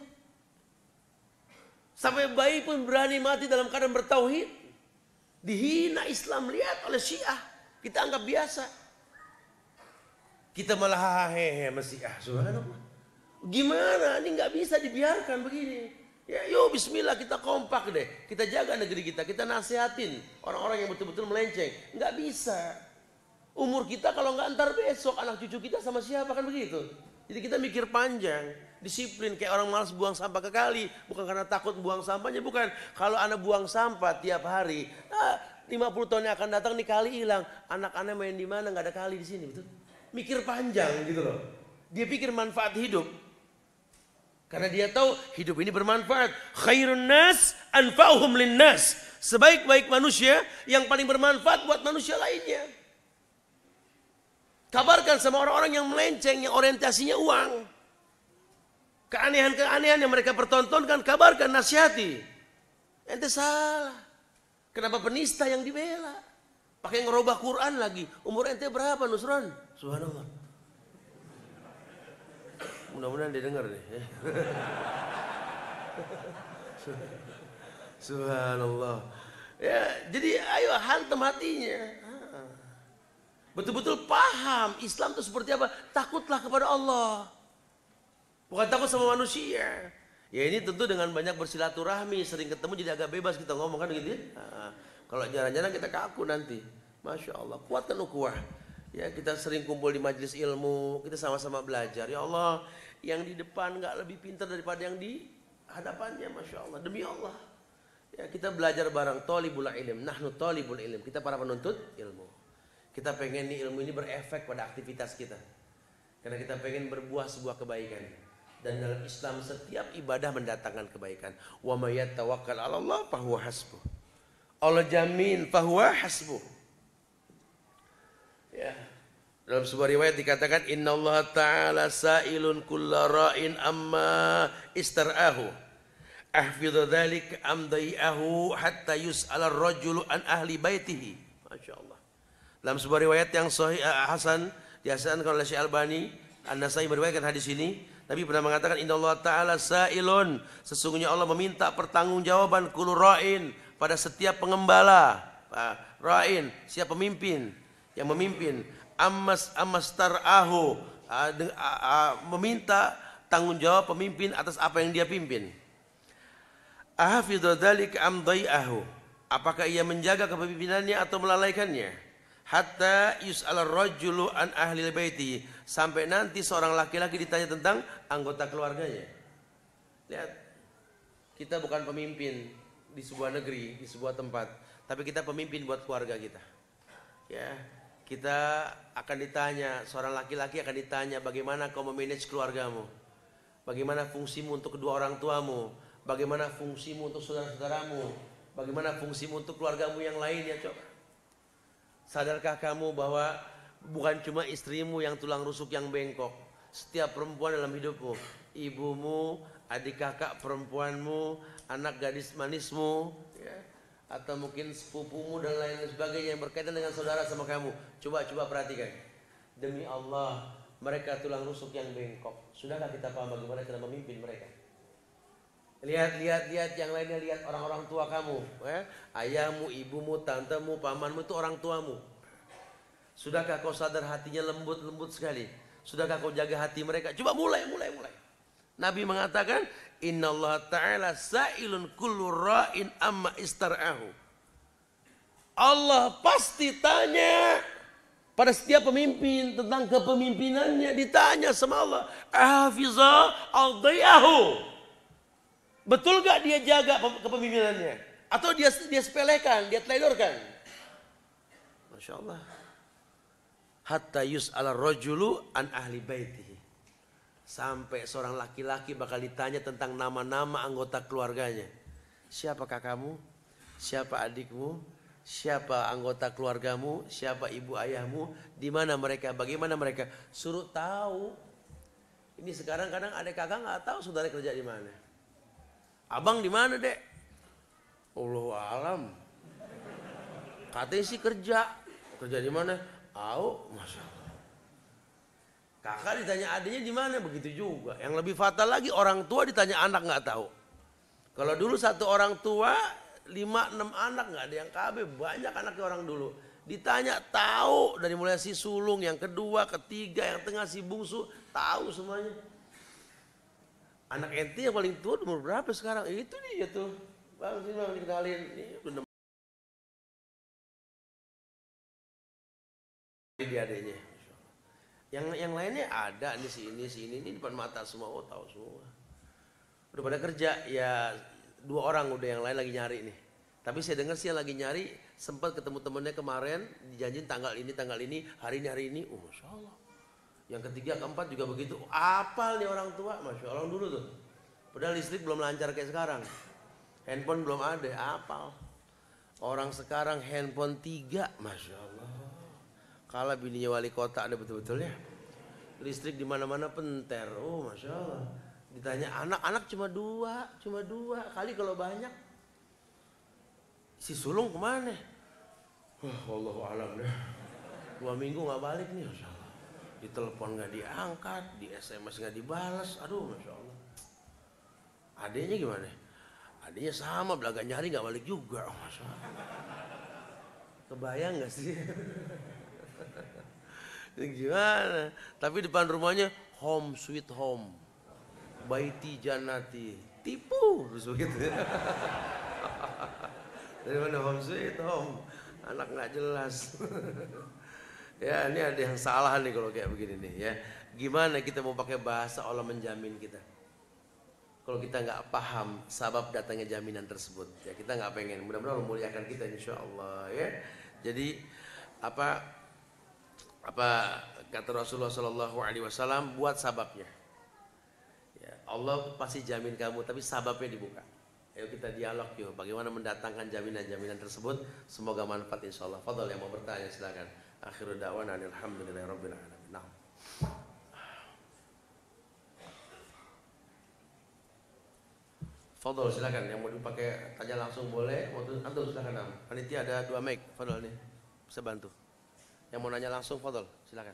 Sampai bayi pun berani mati dalam keadaan bertauhid. Dihina Islam, lihat oleh Syiah. Kita anggap biasa. Kita malah hahehe sama Syiah. Subhanallah. Gimana? Ini nggak bisa dibiarkan begini. Ya, yuk bismillah kita kompak deh. Kita jaga negeri kita. Kita nasihatin orang-orang yang betul-betul melenceng. Nggak bisa. Umur kita kalau nggak antar besok anak cucu kita sama siapa kan begitu. Jadi kita mikir panjang. Disiplin kayak orang malas buang sampah ke kali. Bukan karena takut buang sampahnya, bukan. Kalau anak buang sampah tiap hari, 50 tahun yang akan datang nih kali hilang. Anak-anak main di mana nggak ada kali di sini, betul? Mikir panjang gitu loh. Dia pikir manfaat hidup. Karena dia tahu hidup ini bermanfaat. Khairun nas anfa'uhum linnas. Sebaik-baik manusia yang paling bermanfaat buat manusia lainnya. Kabarkan sama orang-orang yang melenceng, yang orientasinya uang. Keanehan-keanehan yang mereka pertontonkan, kabarkan, nasihati. Ente salah. Kenapa penista yang dibela? Pakai ngerubah Quran lagi. Umur ente berapa Nusron? Subhanallah. Mudah-mudahan dia dengar nih. Subhanallah. Ya, jadi ayo hantam hatinya. Betul-betul paham Islam itu seperti apa. Takutlah kepada Allah. Bukan takut sama manusia. Ya ini tentu dengan banyak bersilaturahmi, sering ketemu jadi agak bebas kita ngomong kan gitu ya. Kalau jarang-jarang kita kaku nanti. Masya Allah, kuatkan ukhuwah. Ya kita sering kumpul di majelis ilmu, kita sama-sama belajar. Ya Allah, yang di depan nggak lebih pintar daripada yang di hadapannya. Masya Allah, demi Allah. Ya kita belajar bareng, thalibul ilm, nahnu thalibul ilm. Kita para penuntut ilmu. Kita pengen nih ilmu ini berefek pada aktivitas kita. Karena kita pengen berbuah sebuah kebaikan. Dan dalam Islam setiap ibadah mendatangkan kebaikan. Wa may yatawakkal 'ala Allah fahuwa hasbuh. Allah jamin fahuwa hasbuh. Ya. Dalam sebuah riwayat dikatakan innallaha ta'ala sa'ilun kulla ra'in amma istar'ahu. Ahfidhu dzalik amdai'ahu hatta yus'ala ar-rajulu an ahli baitihi. Masyaallah. Dalam sebuah riwayat yang sahih hasan dihasankan oleh Syekh Albani, An-Nasai meriwayatkan hadis ini. Nabi pernah mengatakan innallaha ta'ala sa'ilun, sesungguhnya Allah meminta pertanggungjawaban kullu ra'in, pada setiap pengembala. Ra'in, siapa pemimpin yang memimpin. Ammastar'ahu, meminta tanggung jawab pemimpin atas apa yang dia pimpin. Ahafidhu dzalika am dhai'ahu, apakah ia menjaga kepemimpinannya atau melalaikannya. Hatta yus'al ar-rajulu an ahli baiti, sampai nanti seorang laki-laki ditanya tentang anggota keluarganya. Lihat, kita bukan pemimpin di sebuah negeri, di sebuah tempat, tapi kita pemimpin buat keluarga kita. Ya, kita akan ditanya, seorang laki-laki akan ditanya, bagaimana kau memanage keluargamu? Bagaimana fungsimu untuk kedua orang tuamu? Bagaimana fungsimu untuk saudara-saudaramu? Bagaimana fungsimu untuk keluargamu yang lainnya? Coba. Sadarkah kamu bahwa bukan cuma istrimu yang tulang rusuk yang bengkok. Setiap perempuan dalam hidupmu, ibumu, adik kakak perempuanmu, anak gadis manismu, ya, atau mungkin sepupumu dan lain sebagainya yang berkaitan dengan saudara sama kamu. Coba perhatikan. Demi Allah, mereka tulang rusuk yang bengkok. Sudahkah kita paham bagaimana kita memimpin mereka? Lihat yang lainnya, lihat orang-orang tua kamu, ya? Ayahmu, ibumu, tantemu, pamanmu itu orang tuamu. Sudahkah kau sadar hatinya lembut sekali? Sudahkah kau jaga hati mereka? Coba mulai. Nabi mengatakan, Innallaha ta'ala sa'ilun kullu ra'in amma istar'ahu. Allah pasti tanya pada setiap pemimpin tentang kepemimpinannya, ditanya sama Allah, Ahafizah al-dayahu. Betul gak dia jaga kepemimpinannya? Atau dia sepelekan, dia teledorkan? Masya Allah. Hatta yus'ala rajulu an ahli baitihi. Sampai seorang laki-laki bakal ditanya tentang nama-nama anggota keluarganya. Siapakah kamu? Siapa adikmu? Siapa anggota keluargamu? Siapa ibu ayahmu? Di mana mereka? Bagaimana mereka? Suruh tahu. Ini sekarang kadang adik kakak nggak tahu saudara kerja di mana. Abang di mana, Dek? Allahu alam. Katanya sih kerja. Kerja di mana? Tahu, Masya Allah. Kakak ditanya adiknya di mana, begitu juga. Yang lebih fatal lagi, orang tua ditanya anak nggak tahu. Kalau dulu satu orang tua 5-6 anak, nggak ada yang KB, banyak anaknya orang dulu. Ditanya tahu, dari mulai si sulung, yang kedua, ketiga, yang tengah si bungsu, tahu semuanya. Anak ente yang paling tua umur berapa sekarang? Itu dia tuh. Bang, sini bang, dikenalin. Ini dia adanya. Yang lainnya ada nih, si ini di depan mata semua, oh tahu semua. Udah pada kerja, ya 2 orang udah, yang lain lagi nyari nih. Tapi saya dengar sih yang lagi nyari sempat ketemu temennya kemarin, dijanjin tanggal ini, hari ini. Oh Masya Allah. Yang ketiga, keempat juga begitu. Apal nih orang tua, Masya Allah dulu tuh. Padahal listrik belum lancar kayak sekarang. Handphone belum ada, apal. Orang sekarang handphone 3, Masya Allah. Kalau bininya wali kota ada betul-betul ya. Listrik di mana-mana penter, oh Masya Allah. Ditanya anak-anak cuma dua kali kalau banyak. Si sulung kemana? Wallahu alam deh. 2 minggu nggak balik nih, Masya Allah. Ditelepon nggak diangkat, di SMS nggak dibalas, aduh Masya Allah. Adiknya gimana? Adiknya sama, belaga nyari nggak balik juga, oh, Masya Allah. Kebayang nggak sih? Ini gimana? Tapi depan rumahnya home sweet home, baiti janati, tipu terus begitu. Dari mana home sweet home? Anak nggak jelas. Ya ini ada yang salah nih kalau kayak begini nih ya. Gimana kita mau pakai bahasa Allah menjamin kita? Kalau kita nggak paham sabab datangnya jaminan tersebut, ya kita nggak pengen. Mudah-mudahan memuliakan kita insya Allah ya. Jadi apa kata Rasulullah SAW, buat sababnya. Ya, Allah pasti jamin kamu, tapi sababnya dibuka. Ayo kita dialog yuk, bagaimana mendatangkan jaminan-jaminan tersebut. Semoga manfaat insya Allah. Fadhal yang mau bertanya silakan. Akhirul da'wana alhamdulillahirabbil alamin. Nah. Fadhal silakan, yang mau dipakai tanya langsung boleh, mau antum silakan. Panitia ada 2 mic, fadhal nih. Bisa bantu. Yang mau nanya langsung fadhal, silakan.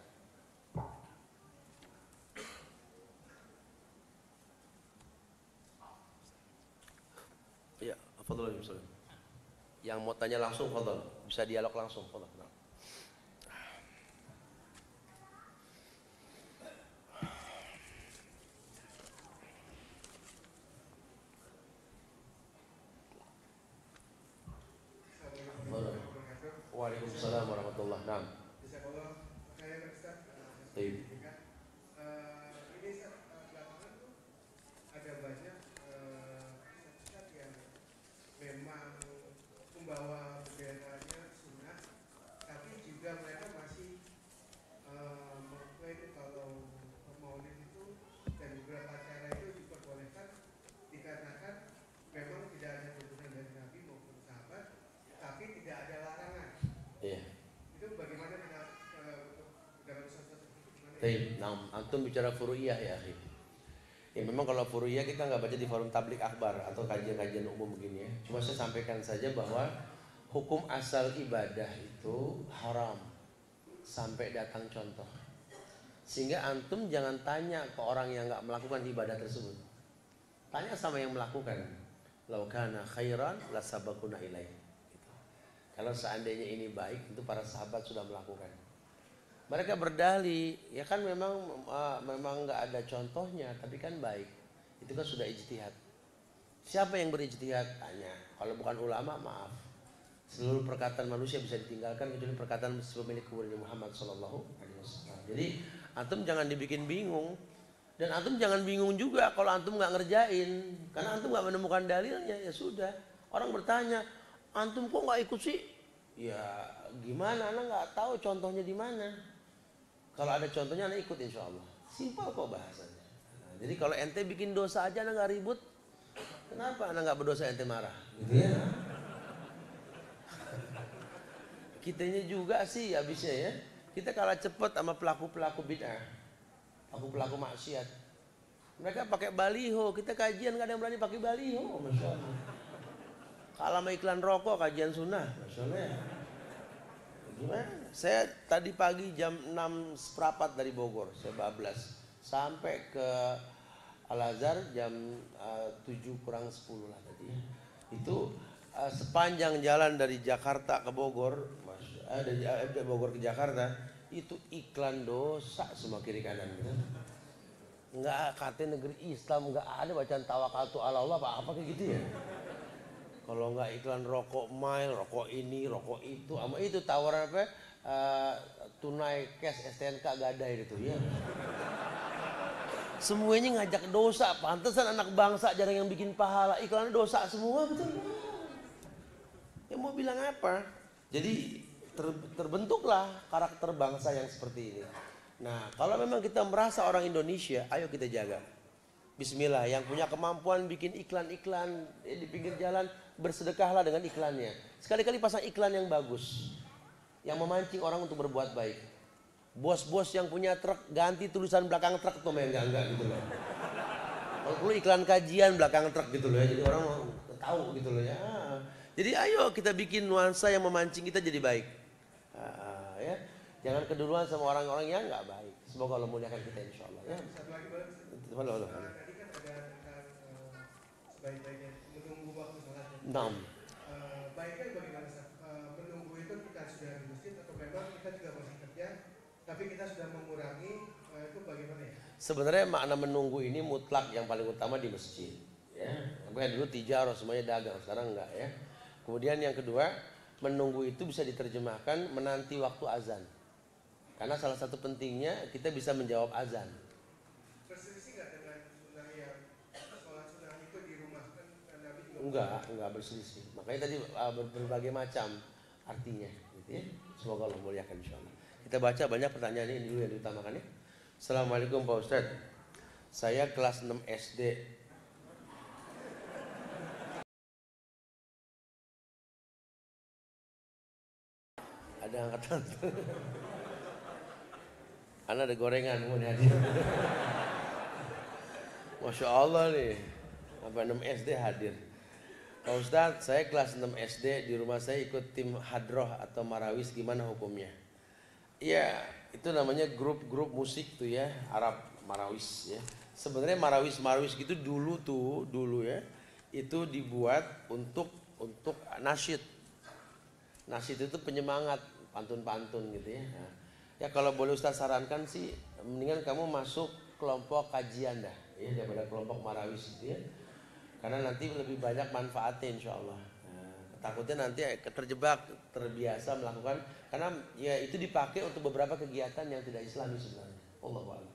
Iya, fadhal. Yang mau tanya langsung, fadhal. Bisa dialog langsung, fadhal. Waalaikumsalam warahmatullahi wabarakatuh. Baik. Ini belakangan tuh ada banyak ustaz yang memang membawa benderanya sunnah, tapi juga mereka masih mengklaim kalau maulid itu dan beberapa acara itu diperbolehkan dikarenakan memang tidak ada tuntunan dari Nabi maupun sahabat, tapi tidak ada larangan. Iya. Itu bagaimana kita dengan ustaz-ustaz itu? Baik, nah, antum bicara furu'iyah ya, akhi. Ya memang kalau furu'iyah kita nggak baca di forum tablik akbar atau kajian-kajian umum begini ya. Cuma saya sampaikan saja bahwa hukum asal ibadah itu haram sampai datang contoh. Sehingga antum jangan tanya ke orang yang nggak melakukan ibadah tersebut. Tanya sama yang melakukan. Lau kana khairan la sabaquna ilaih. Gitu. Kalau seandainya ini baik, itu para sahabat sudah melakukan. Mereka berdalih, ya kan memang nggak ada contohnya, tapi kan baik. Itu kan sudah ijtihad. Siapa yang berijtihad? Tanya. Kalau bukan ulama, maaf. Seluruh perkataan manusia bisa ditinggalkan kecuali perkataan pemilik kemuliaan Muhammad Sallallahu Alaihi Wasallam. Jadi antum jangan dibikin bingung, dan antum jangan bingung juga kalau antum nggak ngerjain, karena antum nggak menemukan dalilnya. Ya sudah. Orang bertanya, antum kok nggak ikut sih? Ya gimana? Anak nggak tahu contohnya di mana. Kalau ada contohnya anak ikut insya Allah. Simpel kok bahasanya. Nah, jadi kalau ente bikin dosa aja anak nggak ribut, kenapa anak nggak berdosa ente marah? Gitu ya. Kitanya juga sih habisnya ya. Kita kalah cepat sama pelaku-pelaku bid'ah, pelaku-pelaku maksiat. Mereka pakai baliho, kita kajian nggak ada yang berani pakai baliho, masya Allah. Kalah sama iklan rokok kajian sunnah, masya Allah ya. Gimana? Saya tadi pagi jam 6:15 dari Bogor, saya bablas sampai ke Al-Azhar jam 7:50 lah tadi. Itu sepanjang jalan dari Jakarta ke Bogor, dari Bogor ke Jakarta, itu iklan dosa semua kiri kanan gitu. Enggak, katanya negeri Islam enggak ada bacaan tawakaltu ala Allah apa kayak gitu ya. Kalau enggak iklan rokok mile, rokok ini, rokok itu, sama itu tawaran apa? Tunai cash STNK gadai itu ya. Semuanya ngajak dosa, pantesan anak bangsa jarang yang bikin pahala, iklan dosa semua betul. Ya mau bilang apa? Jadi terbentuklah karakter bangsa yang seperti ini. Nah, kalau memang kita merasa orang Indonesia, ayo kita jaga. Bismillah, yang punya kemampuan bikin iklan-iklan di pinggir jalan, bersedekahlah dengan iklannya. Sekali-kali pasang iklan yang bagus, yang memancing orang untuk berbuat baik. Bos-bos yang punya truk, ganti tulisan belakang truk tuh enggak gitu loh. Kalau perlu iklan kajian belakang truk gitu loh ya, jadi orang tahu gitu loh ya. Jadi ayo kita bikin nuansa yang memancing kita jadi baik. Ya, jangan keduluan sama orang-orang yang nggak baik. Semoga Allah muliakan kita insya Allah. Ya. Tadi kan ada tentang sebaik-baiknya menunggu waktu sholatnya. Baiknya bagaimana Ustaz? Menunggu itu kita sudah di masjid atau memang kita juga masih kerja, tapi kita sudah mengurangi, itu bagaimana ya? Sebenarnya makna menunggu ini mutlak yang paling utama di masjid. Ya, makanya dulu tijarah semuanya dagang, sekarang enggak ya. Kemudian yang kedua, menunggu itu bisa diterjemahkan menanti waktu azan. Karena salah satu pentingnya kita bisa menjawab azan. Berselisih nggak dengan sunnah yang sholat sunnah itu di rumah kan Nabi juga? Enggak berselisih. Makanya tadi berbagai macam artinya, gitu ya. Semoga Allah muliakan insyaallah. Kita baca banyak pertanyaan ini dulu yang diutamakan ya. Assalamualaikum Pak Ustadz. Saya kelas 6 SD. Ada angkatan. Ana ada gorengan mau hadir. Masya Allah nih, sampai 6 SD hadir. Pak Ustadz, saya kelas 6 SD, di rumah saya ikut tim hadroh atau marawis, gimana hukumnya? Ya, itu namanya grup-grup musik tuh ya, Arab marawis ya. Sebenarnya marawis gitu dulu ya, itu dibuat untuk nasyid. Nasyid itu penyemangat, pantun-pantun gitu ya. Nah, ya kalau boleh Ustaz sarankan sih, mendingan kamu masuk kelompok kajian dah, ya, daripada kelompok marawis gitu ya. Karena nanti lebih banyak manfaatnya insya Allah. Nah, takutnya nanti terjebak, terbiasa melakukan, karena ya itu dipakai untuk beberapa kegiatan yang tidak Islami sebenarnya. Allahu a'lam.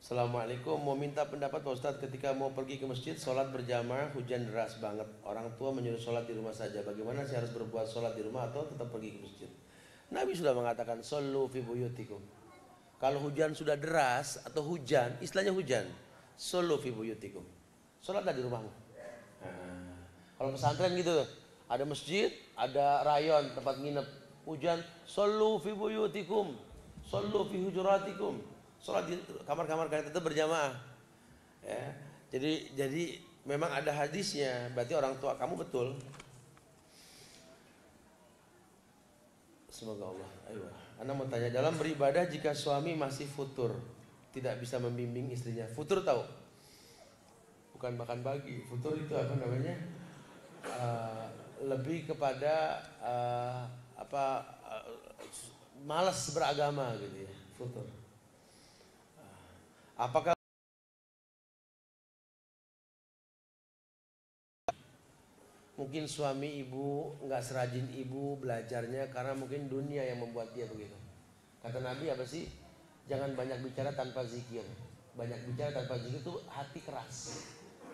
Assalamualaikum, mau minta pendapat Pak Ustadz, ketika mau pergi ke masjid sholat berjamaah hujan deras banget, orang tua menyuruh sholat di rumah saja, bagaimana saya harus berbuat sholat di rumah atau tetap pergi ke masjid? Nabi sudah mengatakan shollu fi buyutikum. Kalau hujan sudah deras atau hujan, istilahnya hujan, shollu fi buyutikum, sholatlah di rumahmu. Kalau pesantren gitu, ada masjid, ada rayon tempat nginep, hujan, shollu fi buyutikum, shollu fi hujuratikum, sholat di kamar-kamar kalian tetap berjamaah. Ya, jadi memang ada hadisnya, berarti orang tua kamu betul. Semoga Allah. Ayo, Anda mau tanya, dalam beribadah jika suami masih futur, tidak bisa membimbing istrinya. Futur tahu? Bukan makan pagi. Futur itu apa namanya? Lebih kepada malas beragama gitu ya. Futur. Apakah mungkin suami ibu nggak serajin ibu belajarnya karena mungkin dunia yang membuat dia begitu? Kata Nabi apa sih? Jangan banyak bicara tanpa zikir. Banyak bicara tanpa zikir itu hati keras.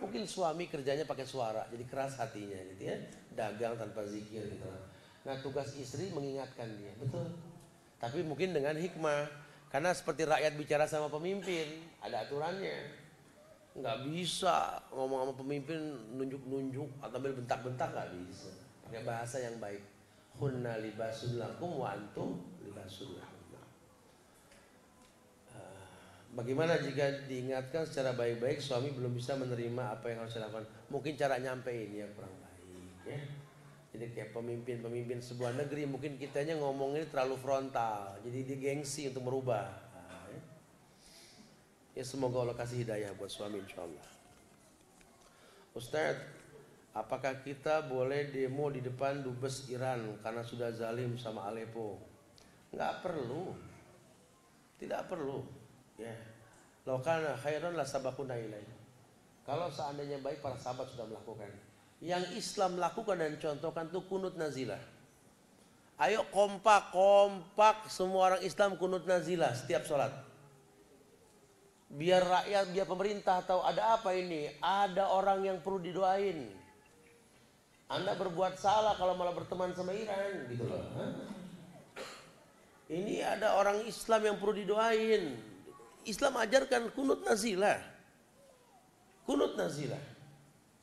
Mungkin suami kerjanya pakai suara, jadi keras hatinya gitu ya. Dagang tanpa zikir gitu. Nah tugas istri mengingatkan dia, betul. Tapi mungkin dengan hikmah. Karena seperti rakyat bicara sama pemimpin, ada aturannya. Nggak bisa ngomong sama pemimpin nunjuk-nunjuk atau bentak-bentak, nggak bisa. Pakai bahasa yang baik. Hunna libasun lakum wa antum libasun lahum. Bagaimana jika diingatkan secara baik-baik suami belum bisa menerima apa yang harus dilakukan? Mungkin cara nyampein ya kurang baik ya. Jadi kayak pemimpin sebuah negeri, mungkin kitanya ngomongnya terlalu frontal, jadi dia gengsi untuk merubah. Ya semoga Allah kasih hidayah buat suami insyaallah. Ustadz, apakah kita boleh demo di depan dubes Iran karena sudah zalim sama Aleppo? Nggak perlu, tidak perlu. Ya, law kana khairan la sabaquna ilaih. Kalau seandainya baik, para sahabat sudah melakukan. Yang Islam lakukan dan contohkan itu kunut nazilah. Ayo kompak semua orang Islam kunut nazilah setiap sholat. Biar rakyat, biar pemerintah tahu ada apa ini. Ada orang yang perlu didoain. Anda berbuat salah kalau malah berteman sama Iran gitu loh. Ini ada orang Islam yang perlu didoain. Islam ajarkan kunut nazilah. Kunut nazilah.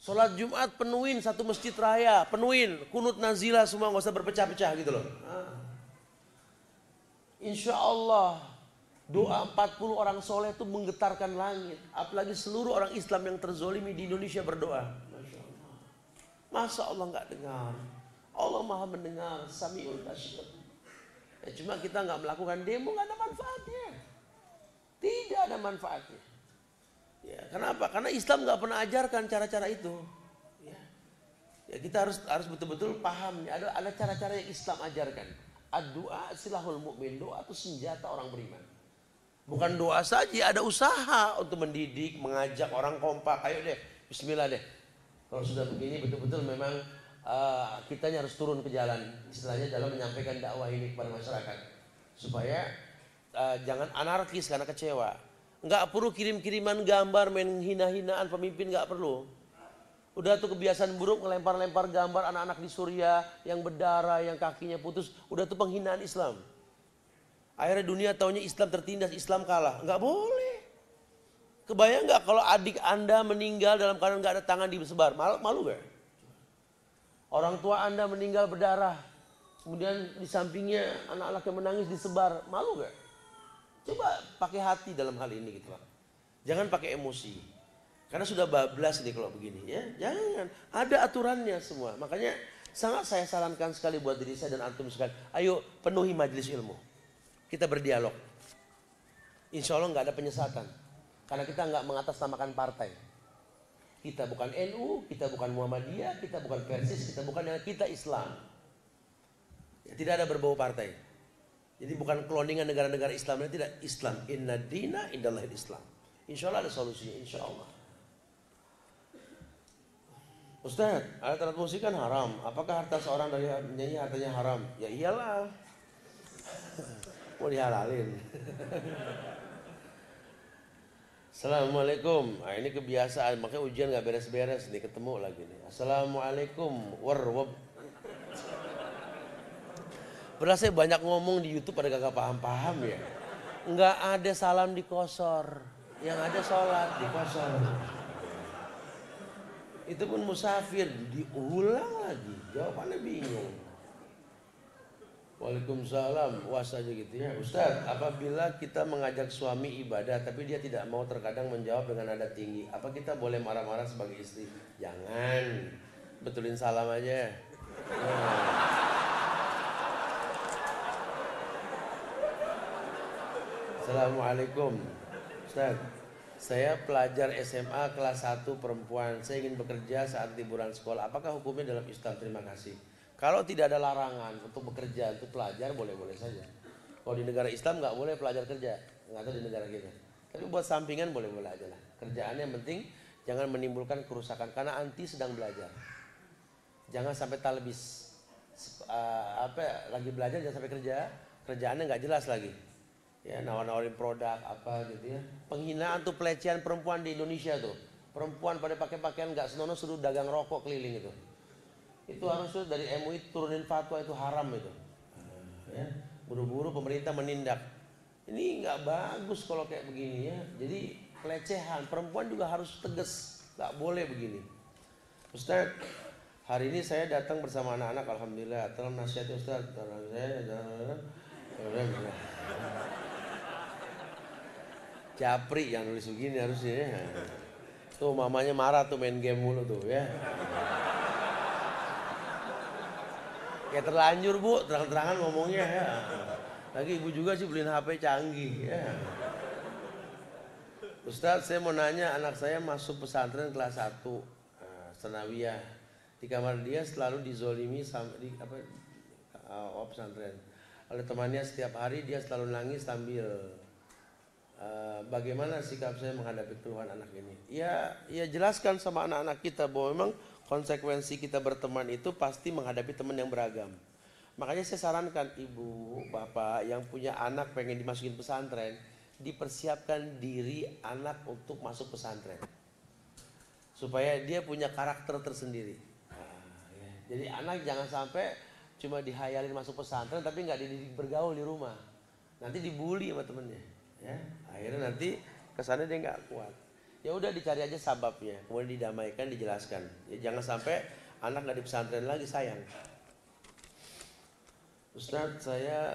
Sholat Jumat penuhin satu masjid raya, penuhin kunut nazilah semua, nggak usah berpecah-pecah gitu loh. Insya Allah doa 40 orang soleh itu menggetarkan langit. Apalagi seluruh orang Islam yang terzolimi di Indonesia berdoa. Masa Allah nggak dengar? Allah maha mendengar. Sami'ul basir. Ya, cuma kita nggak melakukan demo, nggak ada manfaatnya. Tidak ada manfaatnya. Ya, kenapa? Karena Islam nggak pernah ajarkan cara-cara itu. Ya, kita harus betul-betul paham. Ada cara-cara yang Islam ajarkan. Doa silahul mukmin, doa itu senjata orang beriman. Bukan doa saja, ada usaha untuk mendidik, mengajak orang kompak. Ayo deh, Bismillah deh. Kalau sudah begini betul-betul memang kitanya harus turun ke jalan, istilahnya dalam menyampaikan dakwah ini kepada masyarakat, supaya jangan anarkis karena kecewa. Nggak perlu kirim-kiriman gambar, main hina-hinaan pemimpin, nggak perlu. Udah tuh kebiasaan buruk ngelempar-lempar gambar anak-anak di Suriah yang berdarah, yang kakinya putus. Udah tuh penghinaan Islam. Akhirnya dunia taunya Islam tertindas, Islam kalah. Nggak boleh. Kebayang nggak kalau adik Anda meninggal dalam keadaan nggak ada tangan disebar? Malu nggak? Orang tua Anda meninggal berdarah, kemudian di sampingnya anak-anak yang menangis disebar, malu nggak? Coba pakai hati dalam hal ini gitu Pak. Jangan pakai emosi. Karena sudah bablas nih kalau begini ya. Jangan, ada aturannya semua. Makanya sangat saya sarankan sekali buat diri saya dan antum sekali. Ayo penuhi majelis ilmu. Kita berdialog. Insya Allah nggak ada penyesatan. Karena kita nggak mengatasnamakan partai. Kita bukan NU, kita bukan Muhammadiyah, kita bukan Persis, kita bukan yang kita Islam. Ya, tidak ada berbau partai. Jadi bukan cloningan negara-negara Islam, tidak Islam. Inna dina indallahil Islam. Insya Allah ada solusinya, insya Allah. Ustaz, alat musik kan haram. Apakah harta seorang dari penyanyi hartanya haram? Ya iyalah. Mau dihalalin. Assalamualaikum. Nah, ini kebiasaan, makanya ujian gak beres-beres nih, ketemu lagi nih. Assalamualaikum. Padahal saya banyak ngomong di YouTube pada gak paham-paham ya. Nggak ada salam di kosor, yang ada sholat di kosor. Itu pun musafir, diulang lagi, jawabannya bingung. Waalaikumsalam, was aja gitu ya. Ustaz, apabila kita mengajak suami ibadah tapi dia tidak mau, terkadang menjawab dengan nada tinggi, apa kita boleh marah-marah sebagai istri? Jangan, betulin salam aja. Assalamualaikum. Ustaz, saya pelajar SMA kelas 1 perempuan. Saya ingin bekerja saat liburan sekolah. Apakah hukumnya dalam Islam? Terima kasih. Kalau tidak ada larangan untuk bekerja, untuk pelajar, boleh-boleh saja. Kalau di negara Islam nggak boleh pelajar kerja, nggak tahu di negara kita. Tapi buat sampingan boleh-boleh aja lah. Kerjaannya yang penting jangan menimbulkan kerusakan, karena anti sedang belajar. Jangan sampai talbis, lagi belajar jangan sampai kerja, kerjaannya nggak jelas lagi. Ya, nawar-nawarin produk apa gitu ya. Penghinaan tuh, pelecehan perempuan di Indonesia tuh. Perempuan pada pakai pakaian nggak senonoh suruh dagang rokok keliling itu. Itu harusnya dari MUI turunin fatwa, itu haram itu. Ya, buru-buru pemerintah menindak. Ini nggak bagus kalau kayak begini ya. Jadi pelecehan perempuan juga harus tegas, nggak boleh begini. Ustaz, hari ini saya datang bersama anak-anak, alhamdulillah. Tolong nasihatnya Ustaz. Japri yang nulis begini harusnya ya. Tuh mamanya marah tuh, main game mulu tuh ya. Ya terlanjur bu, terang-terangan ngomongnya ya. Lagi ibu juga sih beliin HP canggih ya. Ustaz, saya mau nanya, anak saya masuk pesantren kelas 1 Sanawiyah. Di kamar dia selalu dizolimi pesantren oleh temannya. Setiap hari dia selalu nangis sambil bagaimana sikap saya menghadapi keluhan anak ini? Ya jelaskan sama anak-anak kita bahwa memang konsekuensi kita berteman itu pasti menghadapi teman yang beragam. Makanya saya sarankan ibu, bapak yang punya anak pengen dimasukin pesantren, dipersiapkan diri anak untuk masuk pesantren. Supaya dia punya karakter tersendiri. Jadi anak jangan sampai cuma dihayalin masuk pesantren tapi nggak dididik bergaul di rumah. Nanti dibully sama temennya. Ya, akhirnya nanti kesannya dia nggak kuat. Ya udah dicari aja sababnya, kemudian didamaikan, dijelaskan. Ya, jangan sampai anak nggak di pesantren lagi, sayang. Ustaz, saya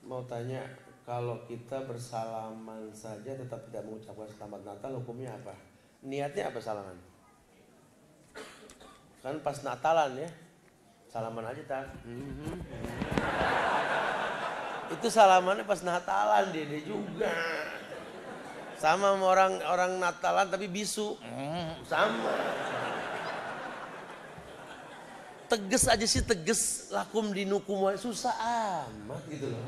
mau tanya, kalau kita bersalaman saja tetap tidak mengucapkan selamat Natal, hukumnya apa? Niatnya apa salaman? Kan pas Natalan ya, salaman aja tak. Itu salamannya pas Natalan dia juga. Sama orang Natalan tapi bisu. Sama. Tegas aja sih, tegas. Lakum dinukum, susah amat gitu loh.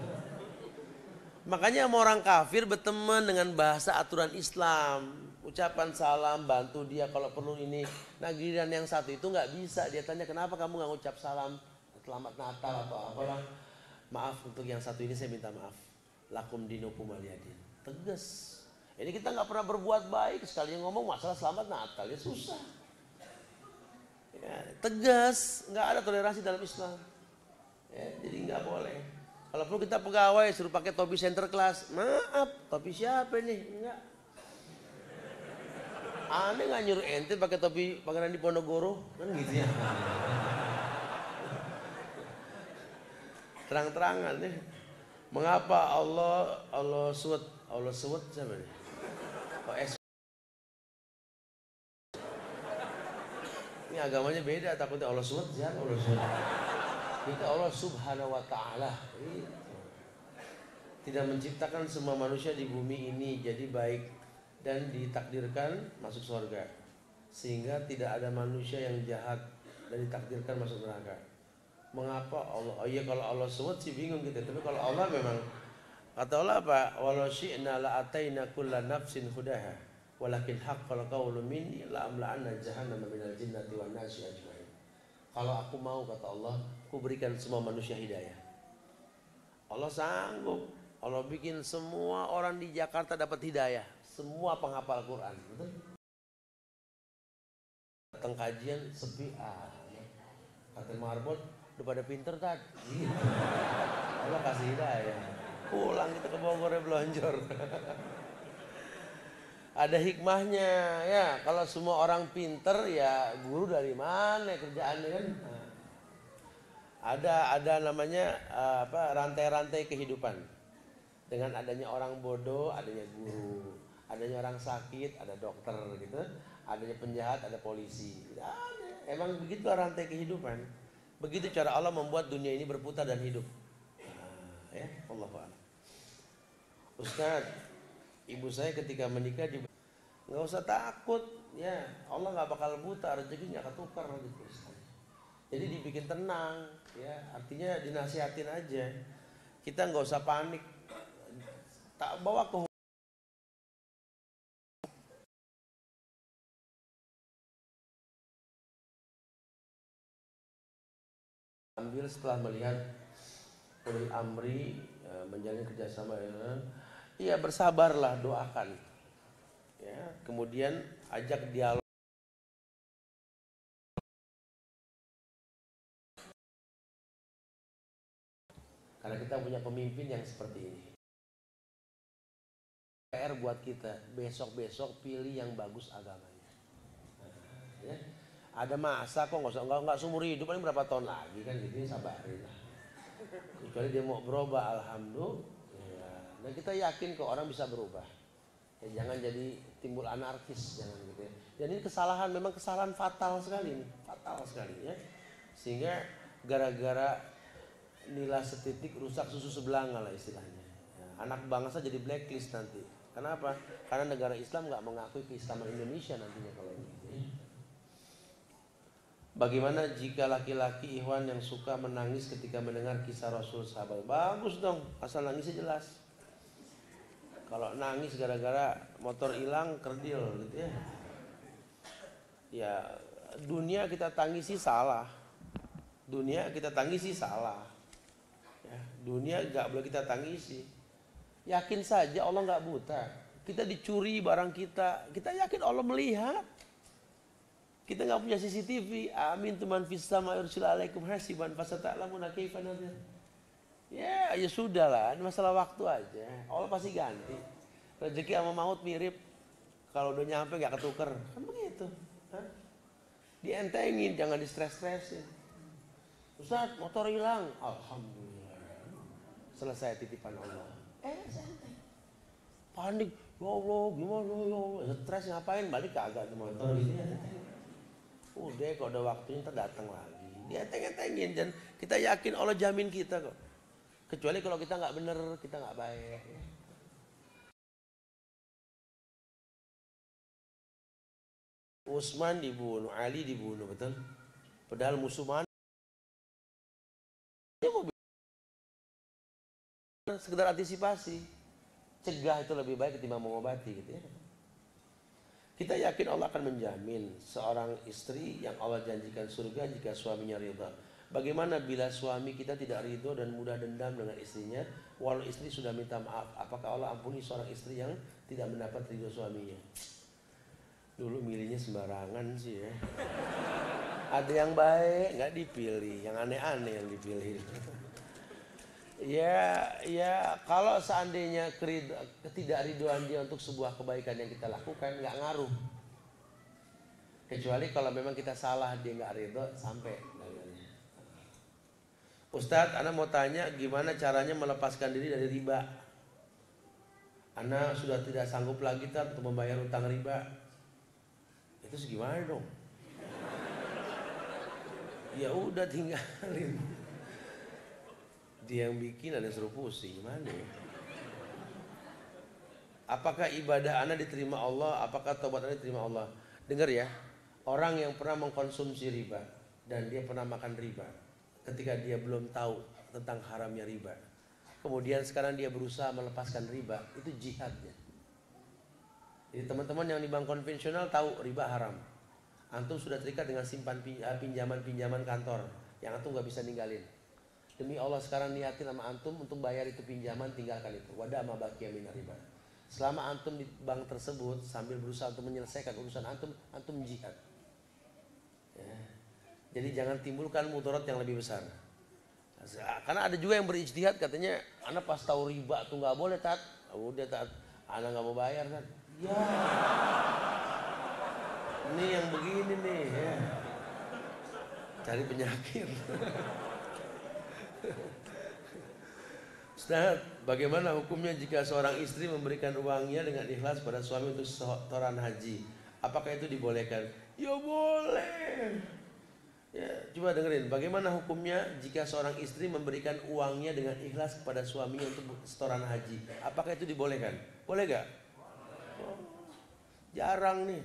Makanya sama orang kafir berteman dengan bahasa aturan Islam. Ucapan salam, bantu dia kalau perlu ini. Nah giliran yang satu itu nggak bisa. Dia tanya, kenapa kamu nggak ngucap salam selamat Natal atau apalah. Maaf untuk yang satu ini saya minta maaf. Lakum dinukum waliyadin. Tegas. Ini kita nggak pernah berbuat baik, sekali ngomong masalah selamat Natal ya susah. Ya, tegas, nggak ada toleransi dalam Islam. Ya, jadi nggak boleh. Kalau perlu kita pegawai suruh pakai topi center class, maaf, topi siapa nih? Enggak. Aneh nggak nyuruh ente pakai topi Pangeran Diponegoro, kan gitu ya. Terang-terangan ya. Mengapa Allah suwet siapa nih? Ini agamanya beda, takutnya Allah suwet siapa Allah suwet? Kita Allah subhanahu wa ta'ala. Tidak menciptakan semua manusia di bumi ini jadi baik dan ditakdirkan masuk surga. Sehingga tidak ada manusia yang jahat dan ditakdirkan masuk neraka. Mengapa Allah? Oh iya, kalau Allah sebut sih bingung gitu. Tapi kalau Allah memang, kata Allah apa? Walau syi'na la'ataina kulla nafsin hudaha walakin haqqal qawlu minni la'amla'anna jahannama minal jinnati wan nasi ajma'in. Kalau aku mau, kata Allah, aku berikan semua manusia hidayah. Allah sanggup. Allah bikin semua orang di Jakarta dapat hidayah. Semua penghafal Quran. Betul? Datang kajian sepi. Kata Marbot, udah pada pinter tadi. Allah kasih hidayah. Pulang kita ke Bogor belonjor. Ada hikmahnya ya. Kalau semua orang pinter ya guru dari mana kerjaannya kan? Ada namanya rantai-rantai kehidupan. Dengan adanya orang bodoh, adanya guru, adanya orang sakit, ada dokter gitu, adanya penjahat, ada polisi. Emang begitu rantai kehidupan. Begitu cara Allah membuat dunia ini berputar dan hidup. Ya, Allahu a'lam. Ustaz, ibu saya ketika menikah nggak usah takut, ya Allah nggak bakal buta, rezekinya ketukar gitu. Jadi dibikin tenang, ya artinya dinasihatin aja. Kita nggak usah panik, tak bawa ke ambil setelah melihat ulil amri menjalin kerjasama ya bersabarlah, doakan ya, kemudian ajak dialog. Karena kita punya pemimpin yang seperti ini. PR buat kita, besok-besok pilih yang bagus agamanya. Ya. Ada masa kok nggak seumur hidup, paling berapa tahun lagi kan gitu, sabarin lah. Kecuali dia mau berubah, alhamdulillah. Ya. Dan kita yakin kok orang bisa berubah. Ya, jangan jadi timbul anarkis, jangan gitu ya. Dan ini kesalahan, memang kesalahan fatal sekali nih, fatal sekali ya. Sehingga gara-gara nilai setitik rusak susu sebelanga lah istilahnya. Ya, anak bangsa jadi blacklist nanti. Kenapa? Karena negara Islam nggak mengakui keislaman Indonesia nantinya kalau ini. Bagaimana jika laki-laki ikhwan yang suka menangis ketika mendengar kisah Rasul sahabat? Bagus dong, asal nangisnya jelas. Kalau nangis gara-gara motor hilang, kerdil gitu ya. Ya, dunia kita tangisi salah. Dunia kita tangisi salah. Ya, dunia nggak boleh kita tangisi. Yakin saja Allah nggak buta. Kita dicuri barang kita yakin Allah melihat. Kita nggak punya CCTV. Amin tuman fis sama yursilalaikum hasiban fasata'lamuna kaifa nadir. Ya sudah lah, ini masalah waktu aja. Allah pasti ganti. Rezeki sama maut mirip. Kalau udah nyampe nggak ketuker, kan begitu. Dientengin, jangan distres-stresin. Ustaz, motor hilang. Alhamdulillah. Selesai titipan Allah. Santai. Panik. Ya Allah, gimana ya Allah. Stres ngapain? Balik kagak ke motor gitu ya. Udah kalau udah waktunya ntar datang lagi. Dia enteng-entengin dan kita yakin Allah jamin kita kok. Kecuali kalau kita nggak bener, kita nggak baik. Utsman dibunuh, Ali dibunuh, betul? Padahal musuh mana? Dia mau sekedar antisipasi, cegah itu lebih baik ketimbang mengobati, gitu ya. Kita yakin Allah akan menjamin seorang istri yang Allah janjikan surga jika suaminya ridha. Bagaimana bila suami kita tidak ridho dan mudah dendam dengan istrinya, walau istri sudah minta maaf? Apakah Allah ampuni seorang istri yang tidak mendapat ridho suaminya? Dulu milihnya sembarangan sih ya. Ada yang baik nggak dipilih, yang aneh-aneh yang dipilih. Ya kalau seandainya ketidakridhoan dia untuk sebuah kebaikan yang kita lakukan nggak ngaruh. Kecuali kalau memang kita salah, dia nggak ridho sampai. Ustadz, Ana mau tanya gimana caranya melepaskan diri dari riba. Ana sudah tidak sanggup lagi untuk membayar utang riba. Itu gimana dong? Ya udah tinggalin. Dia yang bikin, ada suruh pusing, gimana ya? apakah ibadah Anda diterima Allah, apakah tobat Anda diterima Allah? Dengar ya, orang yang pernah mengkonsumsi riba dan dia pernah makan riba, ketika dia belum tahu tentang haramnya riba, kemudian sekarang dia berusaha melepaskan riba, itu jihadnya. Jadi teman-teman yang di bank konvensional tahu riba haram. Antum sudah terikat dengan pinjaman kantor yang antum gak bisa ninggalin. Demi Allah sekarang niatin sama antum untuk bayar itu pinjaman, tinggalkan itu. Wada ma baqiya minar riba. Selama antum di bank tersebut sambil berusaha untuk menyelesaikan urusan antum jihad. Ya. Jadi jangan timbulkan mudarat yang lebih besar. Karena ada juga yang berijtihad katanya, anak pas tahu riba tuh nggak boleh tat. Udah tat, anak nggak mau bayar kan? Ya. Ini yang begini nih ya. Cari penyakit. Ustaz, bagaimana hukumnya jika seorang istri memberikan uangnya dengan ikhlas pada suami untuk setoran haji? Apakah itu dibolehkan? Ya boleh. Ya, coba dengerin, bagaimana hukumnya jika seorang istri memberikan uangnya dengan ikhlas kepada suaminya untuk setoran haji? Apakah itu dibolehkan? Boleh gak? Oh, jarang nih.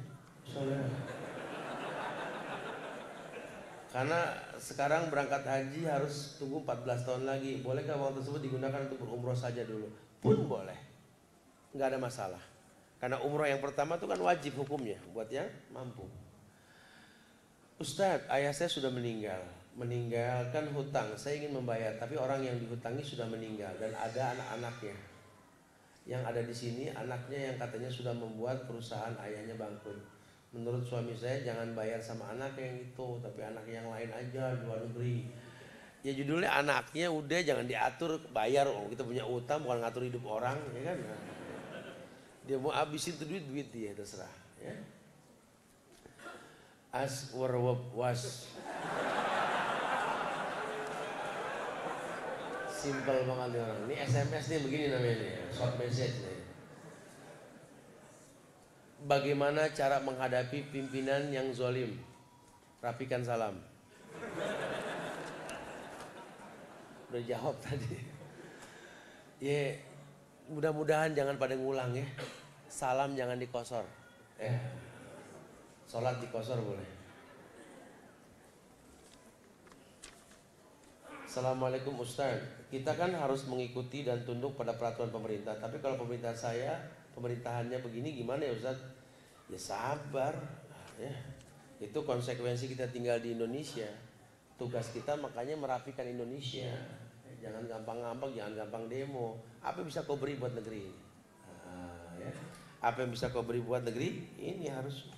Karena sekarang berangkat haji harus tunggu 14 tahun lagi. Bolehkah uang tersebut digunakan untuk berumroh saja dulu? Pun boleh. Nggak ada masalah. Karena umroh yang pertama itu kan wajib hukumnya buat yang mampu. Ustadz, ayah saya sudah meninggalkan hutang. Saya ingin membayar, tapi orang yang dihutangi sudah meninggal dan ada anak-anaknya. Yang ada di sini anaknya yang katanya sudah membuat perusahaan ayahnya bangkrut. Menurut suami saya jangan bayar sama anak yang itu, tapi anak yang lain aja, luar negeri. Ya judulnya anaknya udah jangan diatur bayar. Oh, kita punya utang bukan ngatur hidup orang, ya kan? Dia mau habisin tuh duit dia terserah. Ya. As warwab was. Simple banget nih orang. Ini SMS nih begini namanya nih, short message nih. Bagaimana cara menghadapi pimpinan yang zolim? Rapikan salam. Udah jawab tadi. Ya, mudah-mudahan jangan pada ngulang ya. Salam jangan dikosor. Sholat dikosor boleh. Assalamualaikum Ustaz. Kita kan harus mengikuti dan tunduk pada peraturan pemerintah. Tapi kalau pemerintahannya begini gimana ya Ustaz? Ya sabar ya. Itu konsekuensi kita tinggal di Indonesia. Tugas kita makanya merapikan Indonesia. Jangan gampang ngambek, jangan gampang demo. Apa yang bisa kau beri buat negeri ini? Ya. Apa yang bisa kau beri buat negeri ini harus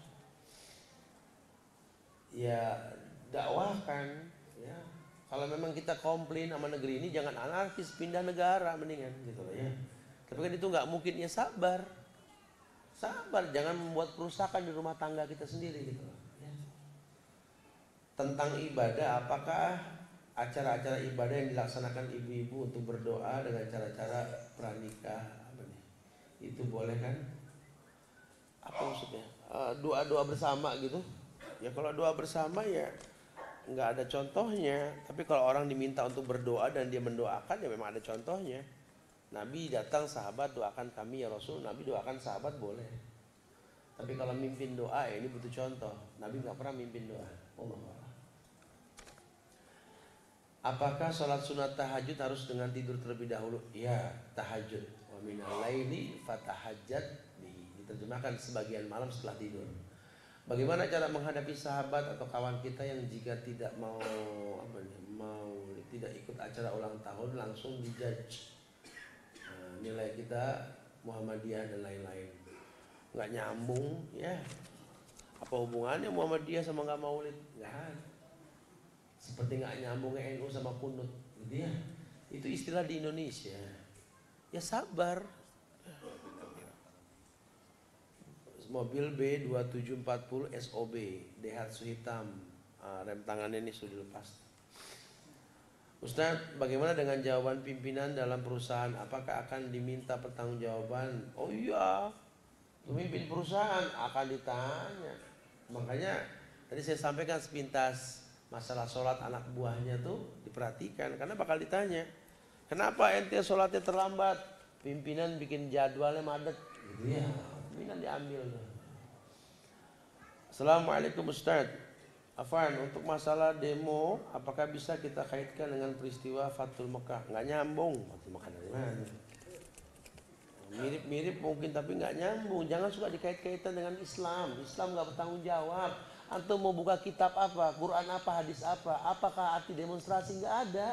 ya dakwahkan ya. Kalau memang kita komplain sama negeri ini jangan anarkis, pindah negara mendingan gitu loh ya. Tapi kan itu nggak mungkin, ya sabar. Sabar, jangan membuat kerusakan di rumah tangga kita sendiri gitu loh ya. Tentang ibadah, apakah acara-acara ibadah yang dilaksanakan ibu-ibu untuk berdoa dengan cara-cara pranikah apa nih? Itu boleh kan? Apa maksudnya? Doa-doa bersama gitu? Ya kalau doa bersama ya nggak ada contohnya. Tapi kalau orang diminta untuk berdoa dan dia mendoakan ya memang ada contohnya. Nabi datang, sahabat doakan kami ya Rasul. Nabi doakan sahabat boleh. Tapi kalau mimpin doa ya ini butuh contoh. Nabi nggak pernah mimpin doa. Allah. Apakah sholat sunat tahajud harus dengan tidur terlebih dahulu? Ya, tahajud. Wa minal laili fatahajjat bihi. Diterjemahkan sebagian malam setelah tidur. Bagaimana cara menghadapi sahabat atau kawan kita yang jika tidak mau tidak ikut acara ulang tahun langsung dijudge? Nilai kita Muhammadiyah dan lain-lain nggak nyambung ya. Apa hubungannya Muhammadiyah sama nggak maulid? Nggak ada. Seperti nggak nyambungnya NU sama kunut gitu ya. Itu istilah di Indonesia. Ya sabar. Mobil B2740 SOB Daihatsu hitam, rem tangannya ini sudah dilepas. Ustaz, bagaimana dengan jawaban pimpinan dalam perusahaan? Apakah akan diminta pertanggungjawaban? Oh iya, pemimpin perusahaan akan ditanya. Makanya tadi saya sampaikan sepintas masalah sholat anak buahnya tuh diperhatikan karena bakal ditanya. Kenapa ente sholatnya terlambat? Pimpinan bikin jadwalnya madet. Gitu. Iya, minat diambil. Assalamualaikum Ustaz. Afan, untuk masalah demo, apakah bisa kita kaitkan dengan peristiwa Fathul Mekah? Nggak nyambung. Fathul Mekah dari mana? Mirip-mirip mungkin tapi nggak nyambung. Jangan suka dikait-kaitan dengan Islam. Islam nggak bertanggung jawab. Antum mau buka kitab apa, Quran apa, hadis apa? Apakah arti demonstrasi? Nggak ada.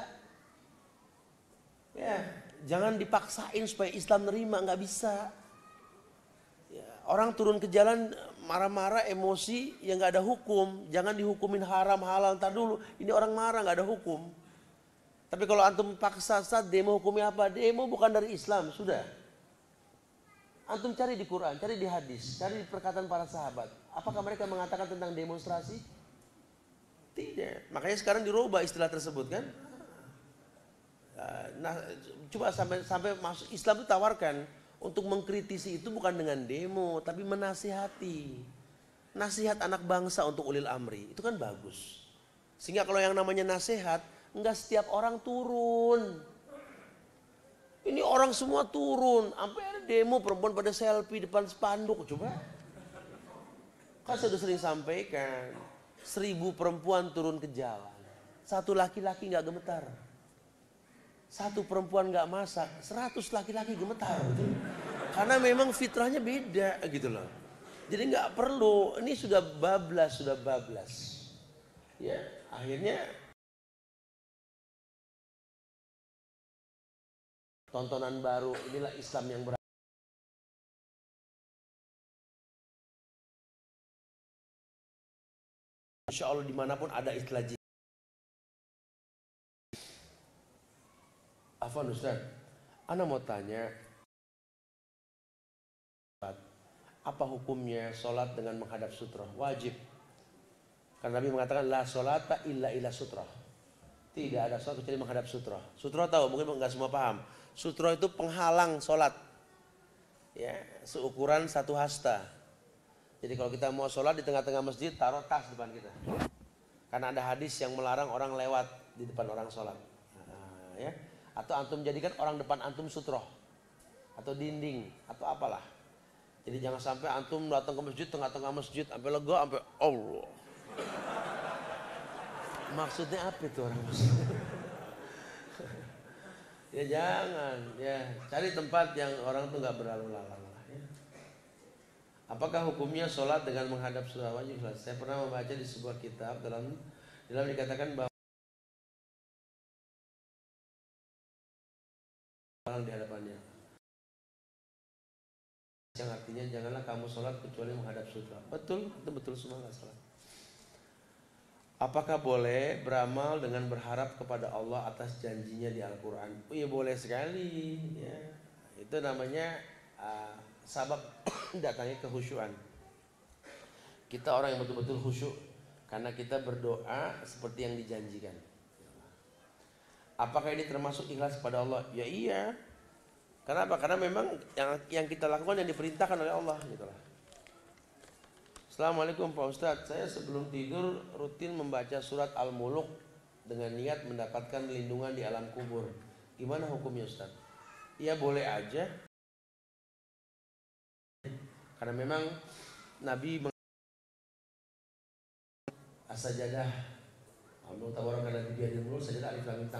Ya, jangan dipaksain supaya Islam nerima, nggak bisa. Ya, orang turun ke jalan marah-marah, emosi, ya nggak ada hukum. Jangan dihukumin haram halal. Ntar dulu, ini orang marah nggak ada hukum. Tapi kalau antum paksa saat demo hukumnya apa? Demo bukan dari Islam, sudah. Antum cari di Quran, cari di hadis, cari di perkataan para sahabat. Apakah mereka mengatakan tentang demonstrasi? Tidak. Makanya sekarang dirubah istilah tersebut kan. Nah, coba sampai masuk Islam itu tawarkan untuk mengkritisi itu bukan dengan demo, tapi menasihati. Nasihat anak bangsa untuk ulil amri itu kan bagus. Sehingga kalau yang namanya nasihat, enggak setiap orang turun. Ini orang semua turun, sampai ada demo perempuan pada selfie depan spanduk, coba. Kan saya sudah sering sampaikan, 1000 perempuan turun ke jalan, 1 laki-laki nggak gemetar. 1 perempuan nggak masak, 100 laki-laki gemetar. Karena memang fitrahnya beda gitu loh. Jadi nggak perlu, ini sudah bablas. Ya, akhirnya tontonan baru, inilah Islam yang berada. Insya Allah dimanapun ada istilah jihad. Afwan Ustaz, ana mau tanya, apa hukumnya sholat dengan menghadap sutroh? Wajib. Karena Nabi mengatakan la sholata illa sutroh. Tidak ada sholat kecuali menghadap sutroh. Sutroh tahu, mungkin nggak semua paham. Sutroh itu penghalang sholat. Ya, seukuran 1 hasta. Jadi kalau kita mau sholat di tengah-tengah masjid, taruh tas depan kita. Karena ada hadis yang melarang orang lewat di depan orang sholat. Nah, ya. Atau antum jadikan orang depan antum sutroh. Atau dinding, atau apalah. Jadi jangan sampai antum datang ke masjid, tengah-tengah masjid, sampai lega, sampai Allah. Maksudnya apa itu orang masjid? Ya jangan, ya cari tempat yang orang tuh nggak berlalu lalang lah. Ya. Apakah hukumnya sholat dengan menghadap surah wajib? Saya pernah membaca di sebuah kitab dalam dikatakan bahwa orang di hadapannya. Yang artinya janganlah kamu sholat kecuali menghadap sutra. Betul, itu betul semua nggak salah. Apakah boleh beramal dengan berharap kepada Allah atas janjinya di Al-Quran? Oh iya boleh sekali. Ya. Itu namanya sabab datangnya kehusyuan. Kita orang yang betul-betul khusyuk karena kita berdoa seperti yang dijanjikan. Apakah ini termasuk ikhlas kepada Allah? Ya iya. Kenapa? Karena memang yang kita lakukan yang diperintahkan oleh Allah gitulah. Assalamualaikum Pak Ustadz, saya sebelum tidur rutin membaca surat Al-Muluk dengan niat mendapatkan lindungan di alam kubur. Gimana hukumnya Ustadz? Ya boleh aja. Karena memang Nabi as-sajadah Al-Muluk tawarkan lagi biadil muluk sajadah alif lam mim.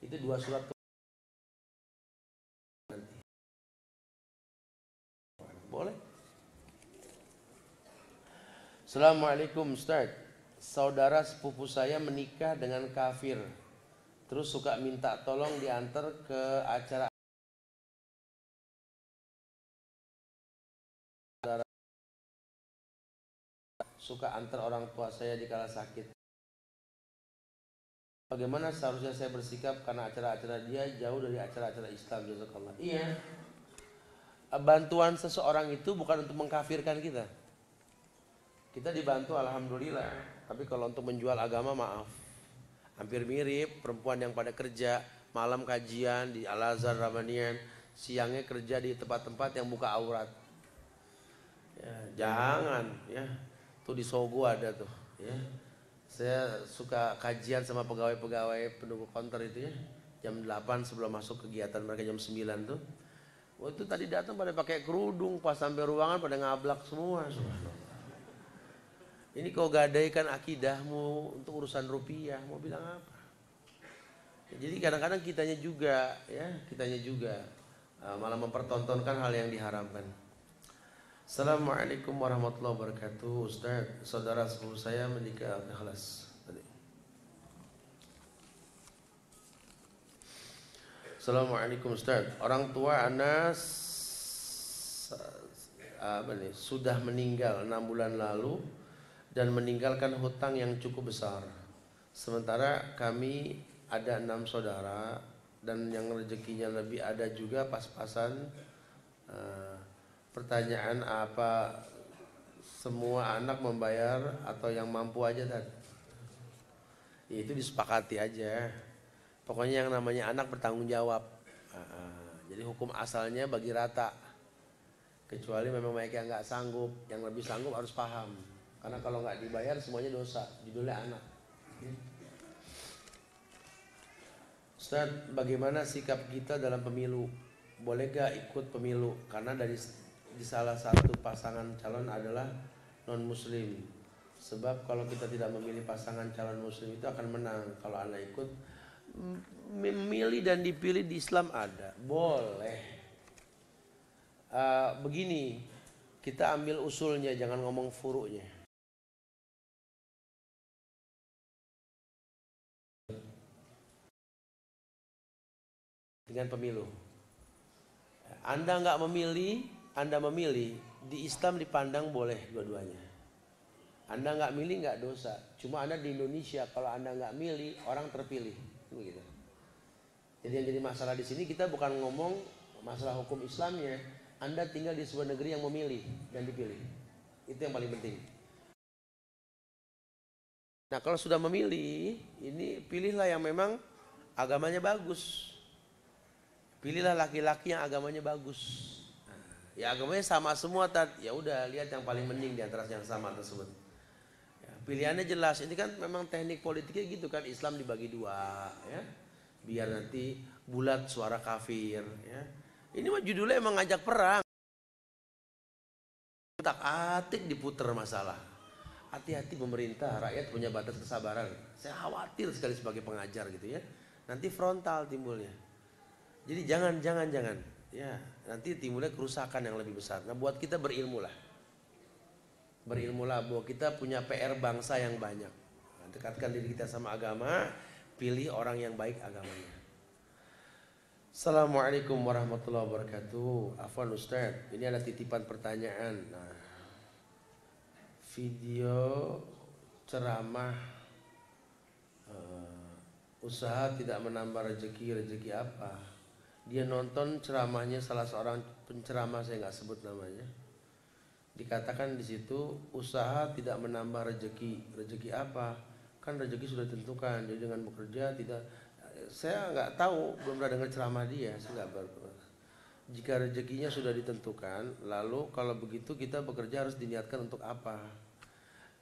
Itu 2 surat nanti. Boleh. Assalamualaikum Ustaz. Saudara sepupu saya menikah dengan kafir. Terus suka minta tolong diantar ke acara suka antar orang tua saya di kala sakit. Bagaimana seharusnya saya bersikap karena acara-acara dia jauh dari acara-acara Islam? Jazakallah. Iya. Bantuan seseorang itu bukan untuk mengkafirkan kita. Kita dibantu alhamdulillah. Tapi kalau untuk menjual agama maaf. Hampir mirip perempuan yang pada kerja malam kajian di Al-Azhar Ramanian, siangnya kerja di tempat-tempat yang buka aurat. Ya, jangan ya. Tuh di Sogo ada tuh ya. Saya suka kajian sama pegawai-pegawai penunggu konter itu ya. Jam 8 sebelum masuk kegiatan mereka jam 9 tuh. Waktu tadi datang pada pakai kerudung, pas sampai ruangan pada ngablak semua. Ini kau gadaikan akidahmu untuk urusan rupiah, mau bilang apa? Jadi kadang-kadang kitanya juga malah mempertontonkan hal yang diharamkan. Assalamualaikum warahmatullahi wabarakatuh. Ustaz, saudara sepupu saya menikah ikhlas. Assalamualaikum Ustaz. Orang tua anak sudah meninggal 6 bulan lalu dan meninggalkan hutang yang cukup besar. Sementara kami ada 6 saudara dan yang rezekinya lebih ada juga pas-pasan. Pertanyaan, apa semua anak membayar atau yang mampu aja tadi? Itu disepakati aja. Pokoknya yang namanya anak bertanggung jawab. Jadi hukum asalnya bagi rata. Kecuali memang mereka yang nggak sanggup, yang lebih sanggup harus paham. Karena kalau nggak dibayar semuanya dosa, judulnya anak. Ustaz, bagaimana sikap kita dalam pemilu? Boleh gak ikut pemilu? Karena di salah satu pasangan calon adalah non muslim. Sebab kalau kita tidak memilih pasangan calon muslim itu akan menang. Kalau anak ikut memilih dan dipilih di Islam ada, boleh. Begini, kita ambil usulnya, jangan ngomong furu'nya. Dengan pemilu, Anda nggak memilih, Anda memilih, di Islam dipandang boleh dua-duanya. Anda nggak milih nggak dosa. Cuma Anda di Indonesia, kalau Anda nggak milih, orang terpilih. Begitu. Jadi yang jadi masalah di sini kita bukan ngomong masalah hukum Islamnya. Anda tinggal di sebuah negeri yang memilih dan dipilih. Itu yang paling penting. Nah kalau sudah memilih, ini pilihlah yang memang agamanya bagus. Pilihlah laki-laki yang agamanya bagus. Ya agamanya sama semua, ya udah lihat yang paling mending di antara yang sama tersebut. Ya, pilihannya jelas. Ini kan memang teknik politiknya gitu kan, Islam dibagi dua, ya. Biar nanti bulat suara kafir, ya. Ini mah judulnya emang ngajak perang. Tak-atik diputer masalah. Hati-hati pemerintah, rakyat punya batas kesabaran. Saya khawatir sekali sebagai pengajar gitu ya. Nanti frontal timbulnya. Jadi jangan. Ya, nanti timbulnya kerusakan yang lebih besar. Nah, buat kita berilmulah. Berilmulah bahwa kita punya PR bangsa yang banyak. Nah, dekatkan diri kita sama agama, pilih orang yang baik agamanya. Assalamualaikum warahmatullahi wabarakatuh. Afwan Ustaz, ini ada titipan pertanyaan. Nah, video ceramah usaha tidak menambah rezeki apa? Dia nonton ceramahnya salah seorang penceramah, saya nggak sebut namanya. Dikatakan di situ usaha tidak menambah rezeki apa? Kan rezeki sudah ditentukan. Jadi dengan bekerja tidak. Saya nggak tahu, belum pernah dengar ceramah dia. Saya nggak. Jika rezekinya sudah ditentukan, lalu kalau begitu kita bekerja harus diniatkan untuk apa?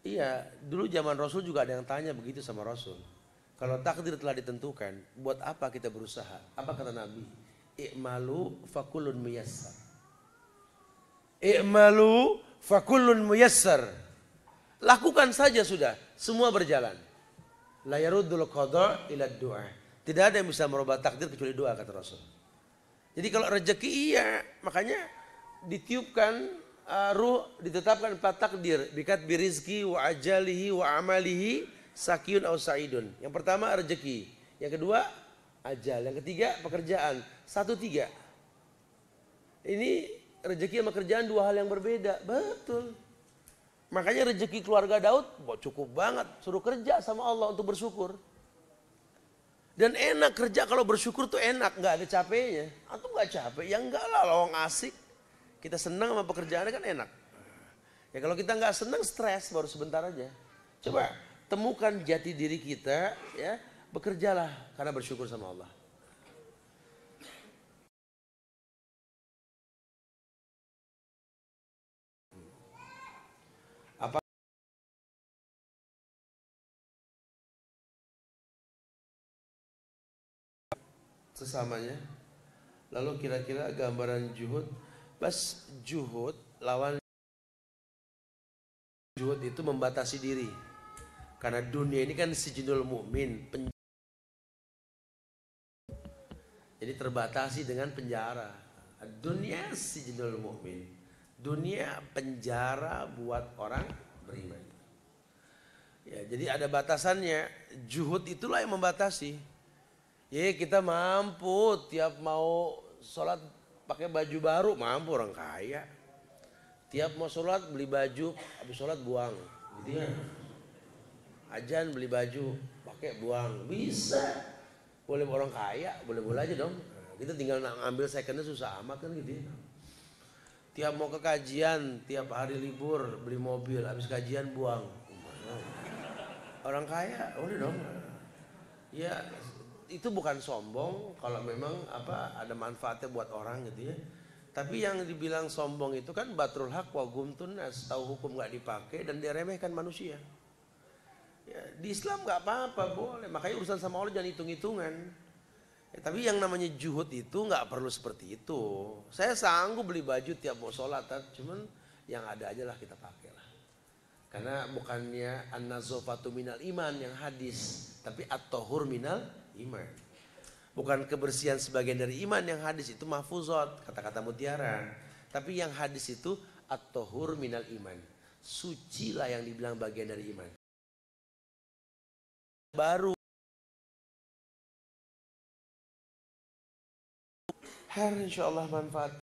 Iya, dulu zaman Rasul juga ada yang tanya begitu sama Rasul. Kalau takdir telah ditentukan, buat apa kita berusaha? Apa kata Nabi? I'malu fakullun muyassar. I'malu fakullun muyassar. Lakukan saja sudah, semua berjalan. La yaruddul qada ila du'a. Tidak ada yang bisa merubah takdir kecuali doa, kata Rasul. Jadi kalau rezeki iya, makanya ditiupkan ruh, ditetapkan 4 takdir. Bikat birizki wa ajalihi wa amalihi sakiyun au sa'idun. Yang pertama rezeki, yang kedua ajal, yang ketiga pekerjaan. 1-3. Ini rezeki sama kerjaan 2 hal yang berbeda. Betul. Makanya rezeki keluarga Daud cukup banget, suruh kerja sama Allah untuk bersyukur. Dan enak kerja, kalau bersyukur tuh enak, nggak ada capeknya. Atau nggak capek? Ya enggak lah, lawang asik. Kita senang sama pekerjaannya kan enak. Ya kalau kita nggak senang, stres baru sebentar aja. Coba temukan jati diri kita, ya bekerjalah karena bersyukur sama Allah. Apa sesamanya? Lalu kira-kira gambaran juhud, pas juhud lawan juhud itu membatasi diri. Karena dunia ini kan sijinul mukmin, jadi terbatasi dengan penjara. Dunia sijinul mukmin, dunia penjara buat orang beriman. Ya, jadi ada batasannya. Juhud itulah yang membatasi. Ya, kita mampu tiap mau sholat pakai baju baru, mampu orang kaya. Tiap mau sholat beli baju, habis sholat buang, gitu ya. Ajan beli baju, pakai buang, bisa. Boleh orang kaya, boleh-boleh aja dong. Kita tinggal ngambil secondnya susah amat kan gitu ya. Tiap mau ke kajian, tiap hari libur beli mobil, habis kajian buang. Orang kaya, boleh dong. Ya, itu bukan sombong kalau memang ada manfaatnya buat orang gitu ya. Tapi yang dibilang sombong itu kan batrul haq wa gumtun nas, tahu hukum nggak dipakai dan diremehkan manusia. Ya, di Islam nggak apa-apa, boleh. Makanya urusan sama Allah jangan hitung-hitungan. Ya, tapi yang namanya juhud itu nggak perlu seperti itu. Saya sanggup beli baju tiap mau sholat, cuman yang ada aja lah kita pakai lah. Karena bukannya an-nazofatu minal iman yang hadis, tapi at-tahur minal iman. Bukan kebersihan sebagian dari iman yang hadis itu mahfuzat, kata-kata mutiara. Tapi yang hadis itu at-tahur minal iman. Suci lah yang dibilang bagian dari iman. Baru hari insyaallah manfaat.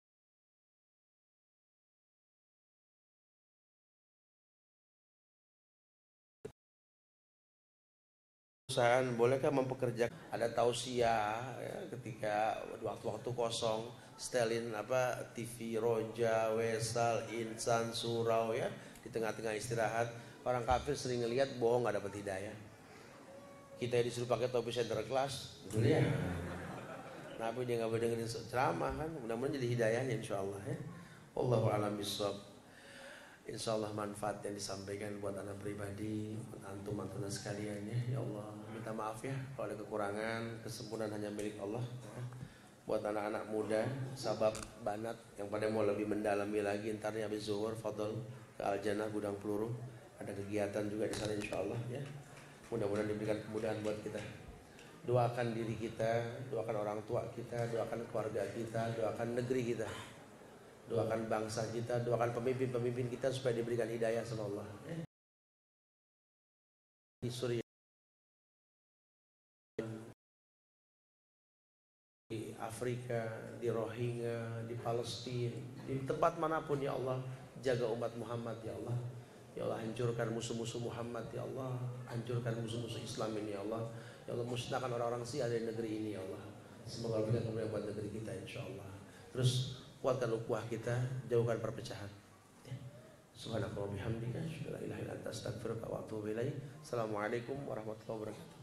Perusahaan bolehkah mempekerjakan, ada tausiah ya, ketika waktu-waktu kosong setelin TV Roja, Wesal, Insan, Surau ya, di tengah-tengah istirahat. Orang kafir sering ngelihat bohong nggak dapat hidayah. Kita disuruh pakai topi center class, betul ya. Kenapa dia nggak boleh dengerin ceramah kan? Mudah-mudahan jadi hidayahnya insyaallah ya. Wallahu a'lam bishawab. Insyaallah manfaat yang disampaikan buat anak pribadi, antum sekalian ya. Ya Allah, minta maaf ya kalau ada kekurangan, kesempurnaan hanya milik Allah. Buat anak-anak muda, sabab banat yang pada mau lebih mendalami lagi, entarnya habis zuhur, fadl ke Al-Jannah Gudang Peluru. Ada kegiatan juga di sana insyaallah ya. Mudah-mudahan diberikan kemudahan buat kita. Doakan diri kita, doakan orang tua kita, doakan keluarga kita, doakan negeri kita, doakan bangsa kita, doakan pemimpin-pemimpin kita supaya diberikan hidayah sama Allah. Di Suriah, di Afrika, di Rohingya, di Palestina, di tempat manapun ya Allah, jaga umat Muhammad ya Allah. Ya Allah, hancurkan musuh-musuh Muhammad ya Allah, hancurkan musuh-musuh Islam ini ya Allah. Ya Allah, musnahkan orang-orang Syiah dari negeri ini ya Allah. Semoga berikan kemuliaan buat negeri kita insyaallah. Terus kuatkan ukhuwah kita, jauhkan perpecahan. Subhanallah wa bihamdika, asyhadu an la ilaha illa anta, astaghfiruka wa atubu ilaik. Assalamualaikum warahmatullahi wabarakatuh.